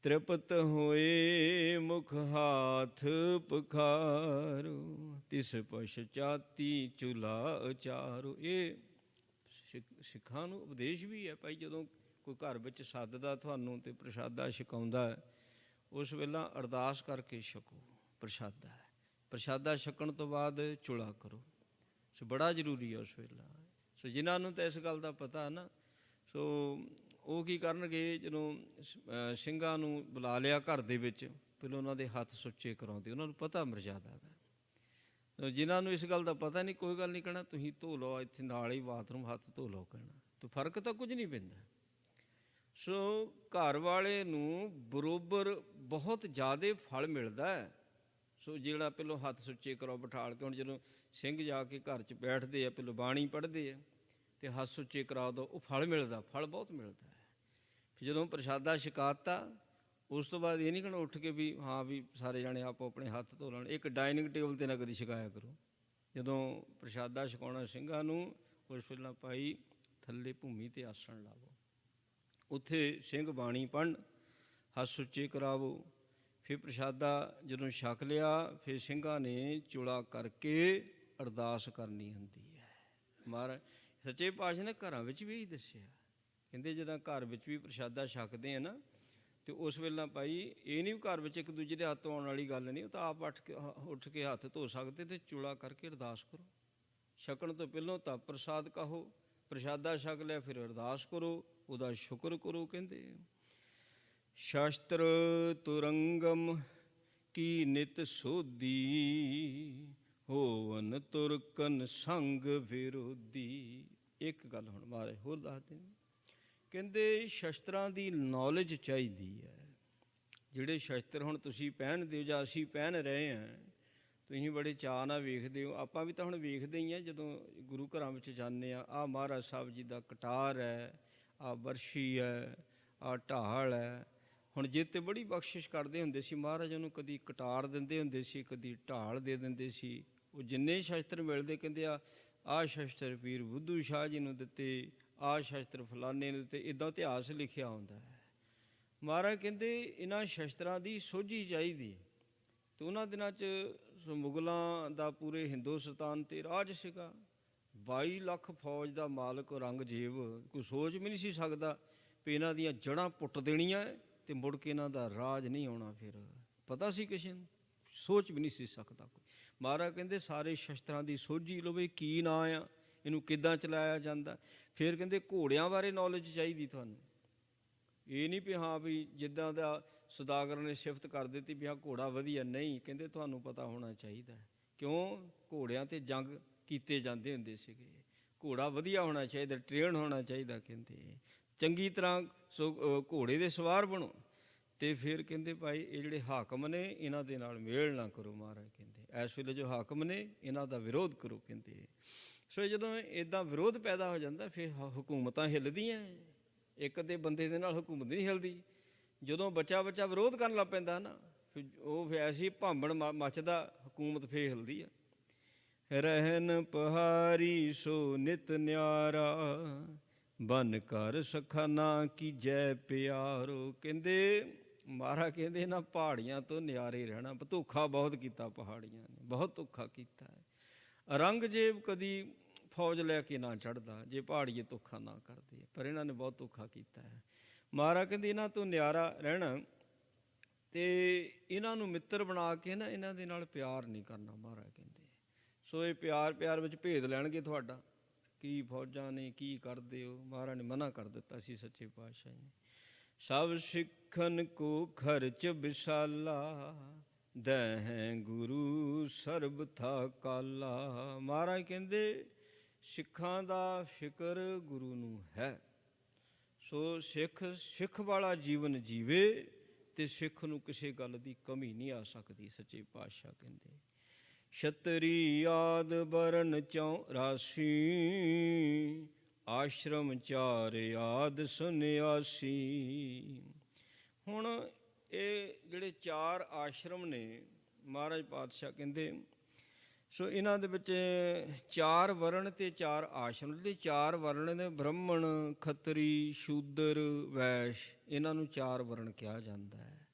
ਤ੍ਰਿਪਤ ਹੋਏ ਮੁਖ ਹਾਥ ਪਖਾਰੋ, ਤਿਸ ਪਛਚਾਤੀ ਚੁਲਾ ਅਚਾਰੋ। ਇਹ ਸਿੱਖਾਂ ਨੂੰ ਉਪਦੇਸ਼ ਵੀ ਹੈ ਭਾਈ, ਜਦੋਂ ਕੋਈ ਘਰ ਵਿੱਚ ਸੱਦਦਾ ਤੁਹਾਨੂੰ ਅਤੇ ਪ੍ਰਸ਼ਾਦਾ ਛਕਾਉਂਦਾ, ਉਸ ਵੇਲੇ ਅਰਦਾਸ ਕਰਕੇ ਛਕੋ ਪ੍ਰਸ਼ਾਦਾ। ਪ੍ਰਸ਼ਾਦਾ ਛਕਣ ਤੋਂ ਬਾਅਦ ਚੁਲਾ ਕਰੋ, ਸੋ ਬੜਾ ਜ਼ਰੂਰੀ ਹੈ ਉਸ ਵੇਲੇ। ਸੋ ਜਿਨ੍ਹਾਂ ਨੂੰ ਤਾਂ ਇਸ ਗੱਲ ਦਾ ਪਤਾ ਨਾ, ਸੋ ਉਹ ਕੀ ਕਰਨਗੇ, ਜਦੋਂ ਸਿੰਘਾਂ ਨੂੰ ਬੁਲਾ ਲਿਆ ਘਰ ਦੇ ਵਿੱਚ, ਪਹਿਲਾਂ ਉਹਨਾਂ ਦੇ ਹੱਥ ਸੁੱਚੇ ਕਰਾਉਂਦੇ, ਉਹਨਾਂ ਨੂੰ ਪਤਾ ਮਰਜ਼ਾਦਾ ਦਾ। ਜਿਨ੍ਹਾਂ ਨੂੰ ਇਸ ਗੱਲ ਦਾ ਪਤਾ ਨਹੀਂ, ਕੋਈ ਗੱਲ ਨਹੀਂ ਕਹਿਣਾ ਤੁਸੀਂ ਧੋ ਲਓ, ਇੱਥੇ ਨਾਲ ਹੀ ਬਾਥਰੂਮ ਹੱਥ ਧੋ ਲਓ ਕਹਿਣਾ, ਤਾਂ ਫਰਕ ਤਾਂ ਕੁਝ ਨਹੀਂ ਪੈਂਦਾ। ਸੋ ਘਰ ਵਾਲੇ ਨੂੰ ਬਰਾਬਰ ਬਹੁਤ ਜ਼ਿਆਦਾ ਫਲ ਮਿਲਦਾ ਹੈ। ਸੋ ਜਿਹੜਾ ਪਹਿਲੋਂ ਹੱਥ ਸੁੱਚੇ ਕਰੋ ਬਿਠਾਲ ਕੇ, ਹੁਣ ਜਦੋਂ ਸਿੰਘ ਜਾ ਕੇ ਘਰ 'ਚ ਬੈਠਦੇ ਆ, ਪਹਿਲੋਂ ਬਾਣੀ ਪੜ੍ਹਦੇ ਆ ਅਤੇ ਹੱਥ ਸੁੱਚੇ ਕਰਾ ਦਿਓ, ਉਹ ਫਲ ਮਿਲਦਾ, ਫਲ ਬਹੁਤ ਮਿਲਦਾ ਹੈ। ਫਿਰ ਜਦੋਂ ਪ੍ਰਸ਼ਾਦਾ ਛਕਾਤਾ, ਉਸ ਤੋਂ ਬਾਅਦ ਇਹ ਨਹੀਂ ਕਹਿਣਾ ਉੱਠ ਕੇ ਵੀ ਹਾਂ ਵੀ ਸਾਰੇ ਜਾਣੇ ਆਪੋ ਆਪਣੇ ਹੱਥ ਧੋ ਲੈਣ। ਇੱਕ ਡਾਇਨਿੰਗ ਟੇਬਲ 'ਤੇ ਨਾ ਕਦੀ ਛਕਾਇਆ ਕਰੋ। ਜਦੋਂ ਪ੍ਰਸ਼ਾਦਾ ਛਕਾਉਣਾ ਸਿੰਘਾਂ ਨੂੰ, ਉਸ ਵੇਲੇ ਭਾਈ ਥੱਲੇ ਭੂਮੀ 'ਤੇ ਆਸਣ ਲਾਵੋ, ਉੱਥੇ ਸਿੰਘ ਬਾਣੀ ਪੜ੍ਹਨ, ਹੱਥ ਸੁੱਚੇ ਕਰਾਵੋ। ਫਿਰ ਪ੍ਰਸ਼ਾਦਾ ਜਦੋਂ ਛਕ ਲਿਆ, ਫਿਰ ਸਿੰਘਾਂ ਨੇ ਚੁਲਾ ਕਰਕੇ ਅਰਦਾਸ ਕਰਨੀ ਹੁੰਦੀ ਹੈ। ਮਹਾਰਾਜ ਸੱਚੇ ਪਾਤਸ਼ਾਹ ਨੇ ਘਰਾਂ ਵਿੱਚ ਵੀ ਇਹੀ ਦੱਸਿਆ, ਕਹਿੰਦੇ ਜਦੋਂ ਘਰ ਵਿੱਚ ਵੀ ਪ੍ਰਸ਼ਾਦਾ ਛਕਦੇ ਆ ਨਾ, ਅਤੇ ਉਸ ਵੇਲੇ ਭਾਈ ਇਹ ਨਹੀਂ ਘਰ ਵਿੱਚ ਇੱਕ ਦੂਜੇ ਦੇ ਹੱਥ ਧੋਣ ਵਾਲੀ ਗੱਲ ਨਹੀਂ, ਉਹ ਤਾਂ ਆਪ ਉੱਠ ਕੇ ਹੱਥ ਧੋ ਸਕਦੇ ਅਤੇ ਚੁਲਾ ਕਰਕੇ ਅਰਦਾਸ ਕਰੋ। ਛਕਣ ਤੋਂ ਪਹਿਲਾਂ ਤਾਂ ਪ੍ਰਸਾਦ ਕਹੋ, ਪ੍ਰਸ਼ਾਦਾ ਛਕ ਲਿਆ ਫਿਰ ਅਰਦਾਸ ਕਰੋ, ਉਹਦਾ ਸ਼ੁਕਰ ਕਰੋ। ਕਹਿੰਦੇ ਸ਼ਾਸਤਰ ਤੁਰੰਗਮ ਕੀ ਨਿਤ ਸੋਧੀ, ਹੋਵਨ ਤੁਰਕਨ ਸੰਗ ਵਿਰੋਧੀ। ਇੱਕ ਗੱਲ ਹੁਣ ਮਹਾਰਾਜ ਹੋਰ ਦੱਸਦੇ ਨੇ, ਕਹਿੰਦੇ ਸ਼ਸਤਰਾਂ ਦੀ ਨੌਲੇਜ ਚਾਹੀਦੀ ਹੈ। ਜਿਹੜੇ ਸ਼ਸਤਰ ਹੁਣ ਤੁਸੀਂ ਪਹਿਨਦੇ ਹੋ ਜਾਂ ਅਸੀਂ ਪਹਿਨ ਰਹੇ ਹਾਂ, ਤੁਸੀਂ ਬੜੇ ਚਾਅ ਨਾਲ ਵੇਖਦੇ ਹੋ, ਆਪਾਂ ਵੀ ਤਾਂ ਹੁਣ ਵੇਖਦੇ ਹੀ ਹਾਂ ਜਦੋਂ ਗੁਰੂ ਘਰਾਂ ਵਿੱਚ ਜਾਂਦੇ ਹਾਂ। ਆਹ ਮਹਾਰਾਜ ਸਾਹਿਬ ਜੀ ਦਾ ਕਟਾਰ ਹੈ, ਆਹ ਬਰਸ਼ੀ ਹੈ, ਆਹ ਢਾਲ ਹੈ। ਹੁਣ ਜੇ ਤੇ ਬੜੀ ਬਖਸ਼ਿਸ਼ ਕਰਦੇ ਹੁੰਦੇ ਸੀ, ਮਹਾਰਾਜ ਉਹਨੂੰ ਕਦੀ ਕਟਾਰ ਦਿੰਦੇ ਹੁੰਦੇ ਸੀ, ਕਦੀ ਢਾਲ ਦੇ ਦਿੰਦੇ ਸੀ। ਉਹ ਜਿੰਨੇ ਸ਼ਸਤਰ ਮਿਲਦੇ ਕਹਿੰਦੇ ਆਹ ਸ਼ਸਤਰ ਪੀਰ ਬੁੱਧੂ ਸ਼ਾਹ ਜੀ ਨੂੰ ਦਿੱਤੇ, ਆਹ ਸ਼ਸਤਰ ਫਲਾਣੇ ਨੂੰ ਦਿੱਤੇ, ਇੱਦਾਂ ਇਤਿਹਾਸ ਲਿਖਿਆ ਹੁੰਦਾ ਹੈ। ਮਹਾਰਾਜ ਕਹਿੰਦੇ ਇਹਨਾਂ ਸ਼ਸਤਰਾਂ ਦੀ ਸੋਝੀ ਚਾਹੀਦੀ। ਅਤੇ ਉਹਨਾਂ ਦਿਨਾਂ 'ਚ ਮੁਗਲਾਂ ਦਾ ਪੂਰੇ ਹਿੰਦੁਸਤਾਨ 'ਤੇ ਰਾਜ ਸੀਗਾ। 22 ਲੱਖ ਫੌਜ ਦਾ ਮਾਲਕ ਔਰੰਗਜ਼ੇਬ ਕੋਈ ਸੋਚ ਵੀ ਨਹੀਂ ਸੀ ਸਕਦਾ ਵੀ ਇਹਨਾਂ ਦੀਆਂ ਜੜ੍ਹਾਂ ਪੁੱਟ ਦੇਣੀਆਂ ਅਤੇ ਮੁੜ ਕੇ ਇਹਨਾਂ ਦਾ ਰਾਜ ਨਹੀਂ ਆਉਣਾ। ਫਿਰ ਪਤਾ ਸੀ ਕਿਸੇ ਨੂੰ, ਸੋਚ ਵੀ ਨਹੀਂ ਸੀ ਸਕਦਾ ਕੋਈ। ਮਹਾਰਾਜ ਕਹਿੰਦੇ ਸਾਰੇ ਸ਼ਸਤਰਾਂ ਦੀ ਸੋਝੀ ਲਓ, ਵੀ ਕੀ ਨਾਂ ਆ, ਇਹਨੂੰ ਕਿੱਦਾਂ ਚਲਾਇਆ ਜਾਂਦਾ। ਫਿਰ ਕਹਿੰਦੇ ਘੋੜਿਆਂ ਬਾਰੇ ਨੌਲੇਜ ਚਾਹੀਦੀ ਤੁਹਾਨੂੰ। ਇਹ ਨਹੀਂ ਵੀ ਹਾਂ ਵੀ ਜਿੱਦਾਂ ਦਾ ਸੁਦਾਗਰ ਨੇ ਸਿਫਤ ਕਰ ਦਿੱਤੀ ਵੀ ਹਾਂ ਘੋੜਾ ਵਧੀਆ, ਨਹੀਂ, ਕਹਿੰਦੇ ਤੁਹਾਨੂੰ ਪਤਾ ਹੋਣਾ ਚਾਹੀਦਾ। ਕਿਉਂ? ਘੋੜਿਆਂ 'ਤੇ ਜੰਗ ਕੀਤੇ ਜਾਂਦੇ ਹੁੰਦੇ ਸੀਗੇ, ਘੋੜਾ ਵਧੀਆ ਹੋਣਾ ਚਾਹੀਦਾ, ਟ੍ਰੇਨ ਹੋਣਾ ਚਾਹੀਦਾ। ਕਹਿੰਦੇ ਚੰਗੀ ਤਰ੍ਹਾਂ ਘੋੜੇ ਦੇ ਸਵਾਰ ਬਣੋ। ਤੇ ਫਿਰ ਕਹਿੰਦੇ ਭਾਈ ਇਹ ਜਿਹੜੇ ਹਾਕਮ ਨੇ ਇਹਨਾਂ ਦੇ ਨਾਲ ਮੇਲ ਨਾ ਕਰੋ। ਮਹਾਰਾਜ ਕਹਿੰਦੇ ਇਸ ਵੇਲੇ ਜੋ ਹਾਕਮ ਨੇ ਇਹਨਾਂ ਦਾ ਵਿਰੋਧ ਕਰੋ ਕਹਿੰਦੇ। ਸੋ ਜਦੋਂ ਇੱਦਾਂ ਵਿਰੋਧ ਪੈਦਾ ਹੋ ਜਾਂਦਾ ਫਿਰ ਹਕੂਮਤਾਂ ਹਿੱਲਦੀਆਂ। ਇੱਕ ਦੇ ਬੰਦੇ ਦੇ ਨਾਲ ਹਕੂਮਤ ਨਹੀਂ ਹਿੱਲਦੀ। ਜਦੋਂ ਬੱਚਾ ਵਿਰੋਧ ਕਰਨ ਲੱਗ ਪੈਂਦਾ ਨਾ ਫਿਰ ਉਹ ਫਿਰ ਐਸੀ ਭਾਂਬੜ ਮੱਚਦਾ, ਹਕੂਮਤ ਫੇਰ ਹਿੱਲਦੀ ਆ। ਰਹਿਨ ਪਹਾਰੀ ਸੋ ਨਿਤ ਨਿਆਰਾ, ਬਨ ਘਰ ਸਖਾਨਾ ਕੀਜੈ ਪਿਆਰੋ। ਕਹਿੰਦੇ ਮਹਾਰਾਜ ਕਹਿੰਦੇ ਇਹਨਾਂ ਪਹਾੜੀਆਂ ਤੋਂ ਨਿਆਰੇ ਰਹਿਣਾ। ਧੋਖਾ ਬਹੁਤ ਕੀਤਾ ਪਹਾੜੀਆਂ ਨੇ, ਬਹੁਤ ਧੋਖਾ ਕੀਤਾ ਹੈ। ਔਰੰਗਜ਼ੇਬ ਕਦੀ ਫੌਜ ਲੈ ਕੇ ਨਾ ਚੜ੍ਹਦਾ ਜੇ ਪਹਾੜੀਏ ਧੋਖਾ ਨਾ ਕਰਦੇ, ਪਰ ਇਹਨਾਂ ਨੇ ਬਹੁਤ ਧੋਖਾ ਕੀਤਾ ਹੈ। ਮਹਾਰਾਜ ਕਹਿੰਦੇ ਇਹਨਾਂ ਤੋਂ ਨਿਆਰਾ ਰਹਿਣਾ ਅਤੇ ਇਹਨਾਂ ਨੂੰ ਮਿੱਤਰ ਬਣਾ ਕੇ ਨਾ ਇਹਨਾਂ ਦੇ ਨਾਲ ਪਿਆਰ ਨਹੀਂ ਕਰਨਾ। ਮਹਾਰਾਜ ਕਹਿੰਦੇ ਸੋ ਇਹ ਪਿਆਰ ਵਿੱਚ ਭੇਦ ਲੈਣਗੇ ਤੁਹਾਡਾ, ਕੀ ਫੌਜਾਂ ਨੇ ਕੀ ਕਰਦੇ ਹੋ। ਮਹਾਰਾਜ ਨੇ ਮਨਾ ਕਰ ਦਿੱਤਾ ਸੀ ਸੱਚੇ ਪਾਤਸ਼ਾਹ ਨੇ। ਸਭ ਸਿੱਖਨ ਕੋ ਖਰਚ ਵਿਸ਼ਾਲਾ, ਦਹਿ ਗੁਰੂ ਸਰਬ ਥਾ ਕਾਲਾ। ਮਹਾਰਾਜ ਕਹਿੰਦੇ ਸਿੱਖਾਂ ਦਾ ਫਿਕਰ ਗੁਰੂ ਨੂੰ ਹੈ। ਸੋ ਸਿੱਖ ਵਾਲਾ ਜੀਵਨ ਜੀਵੇ ਅਤੇ ਸਿੱਖ ਨੂੰ ਕਿਸੇ ਗੱਲ ਦੀ ਕਮੀ ਨਹੀਂ ਆ ਸਕਦੀ। ਸੱਚੇ ਪਾਤਸ਼ਾਹ ਕਹਿੰਦੇ ਛਤਰੀ ਆਦ ਬਰਨ 84, ਆਸ਼ਰਮ 4 ਆਦ ਸੰਨਿਆਸੀ। ਹੁਣ ਇਹ ਜਿਹੜੇ 4 ਆਸ਼ਰਮ ਨੇ ਮਹਾਰਾਜ ਪਾਤਸ਼ਾਹ ਕਹਿੰਦੇ ਸੋ ਇਹਨਾਂ ਦੇ ਵਿੱਚ 4 ਵਰਣ ਅਤੇ 4 ਆਸ਼ਰਮ। ਜਿਹੜੇ 4 ਵਰਣ ਨੇ ਬ੍ਰਾਹਮਣ, ਖੱਤਰੀ, ਸ਼ੂਦਰ, ਵੈਸ਼, ਇਹਨਾਂ ਨੂੰ 4 ਵਰਣ ਕਿਹਾ ਜਾਂਦਾ ਹੈ।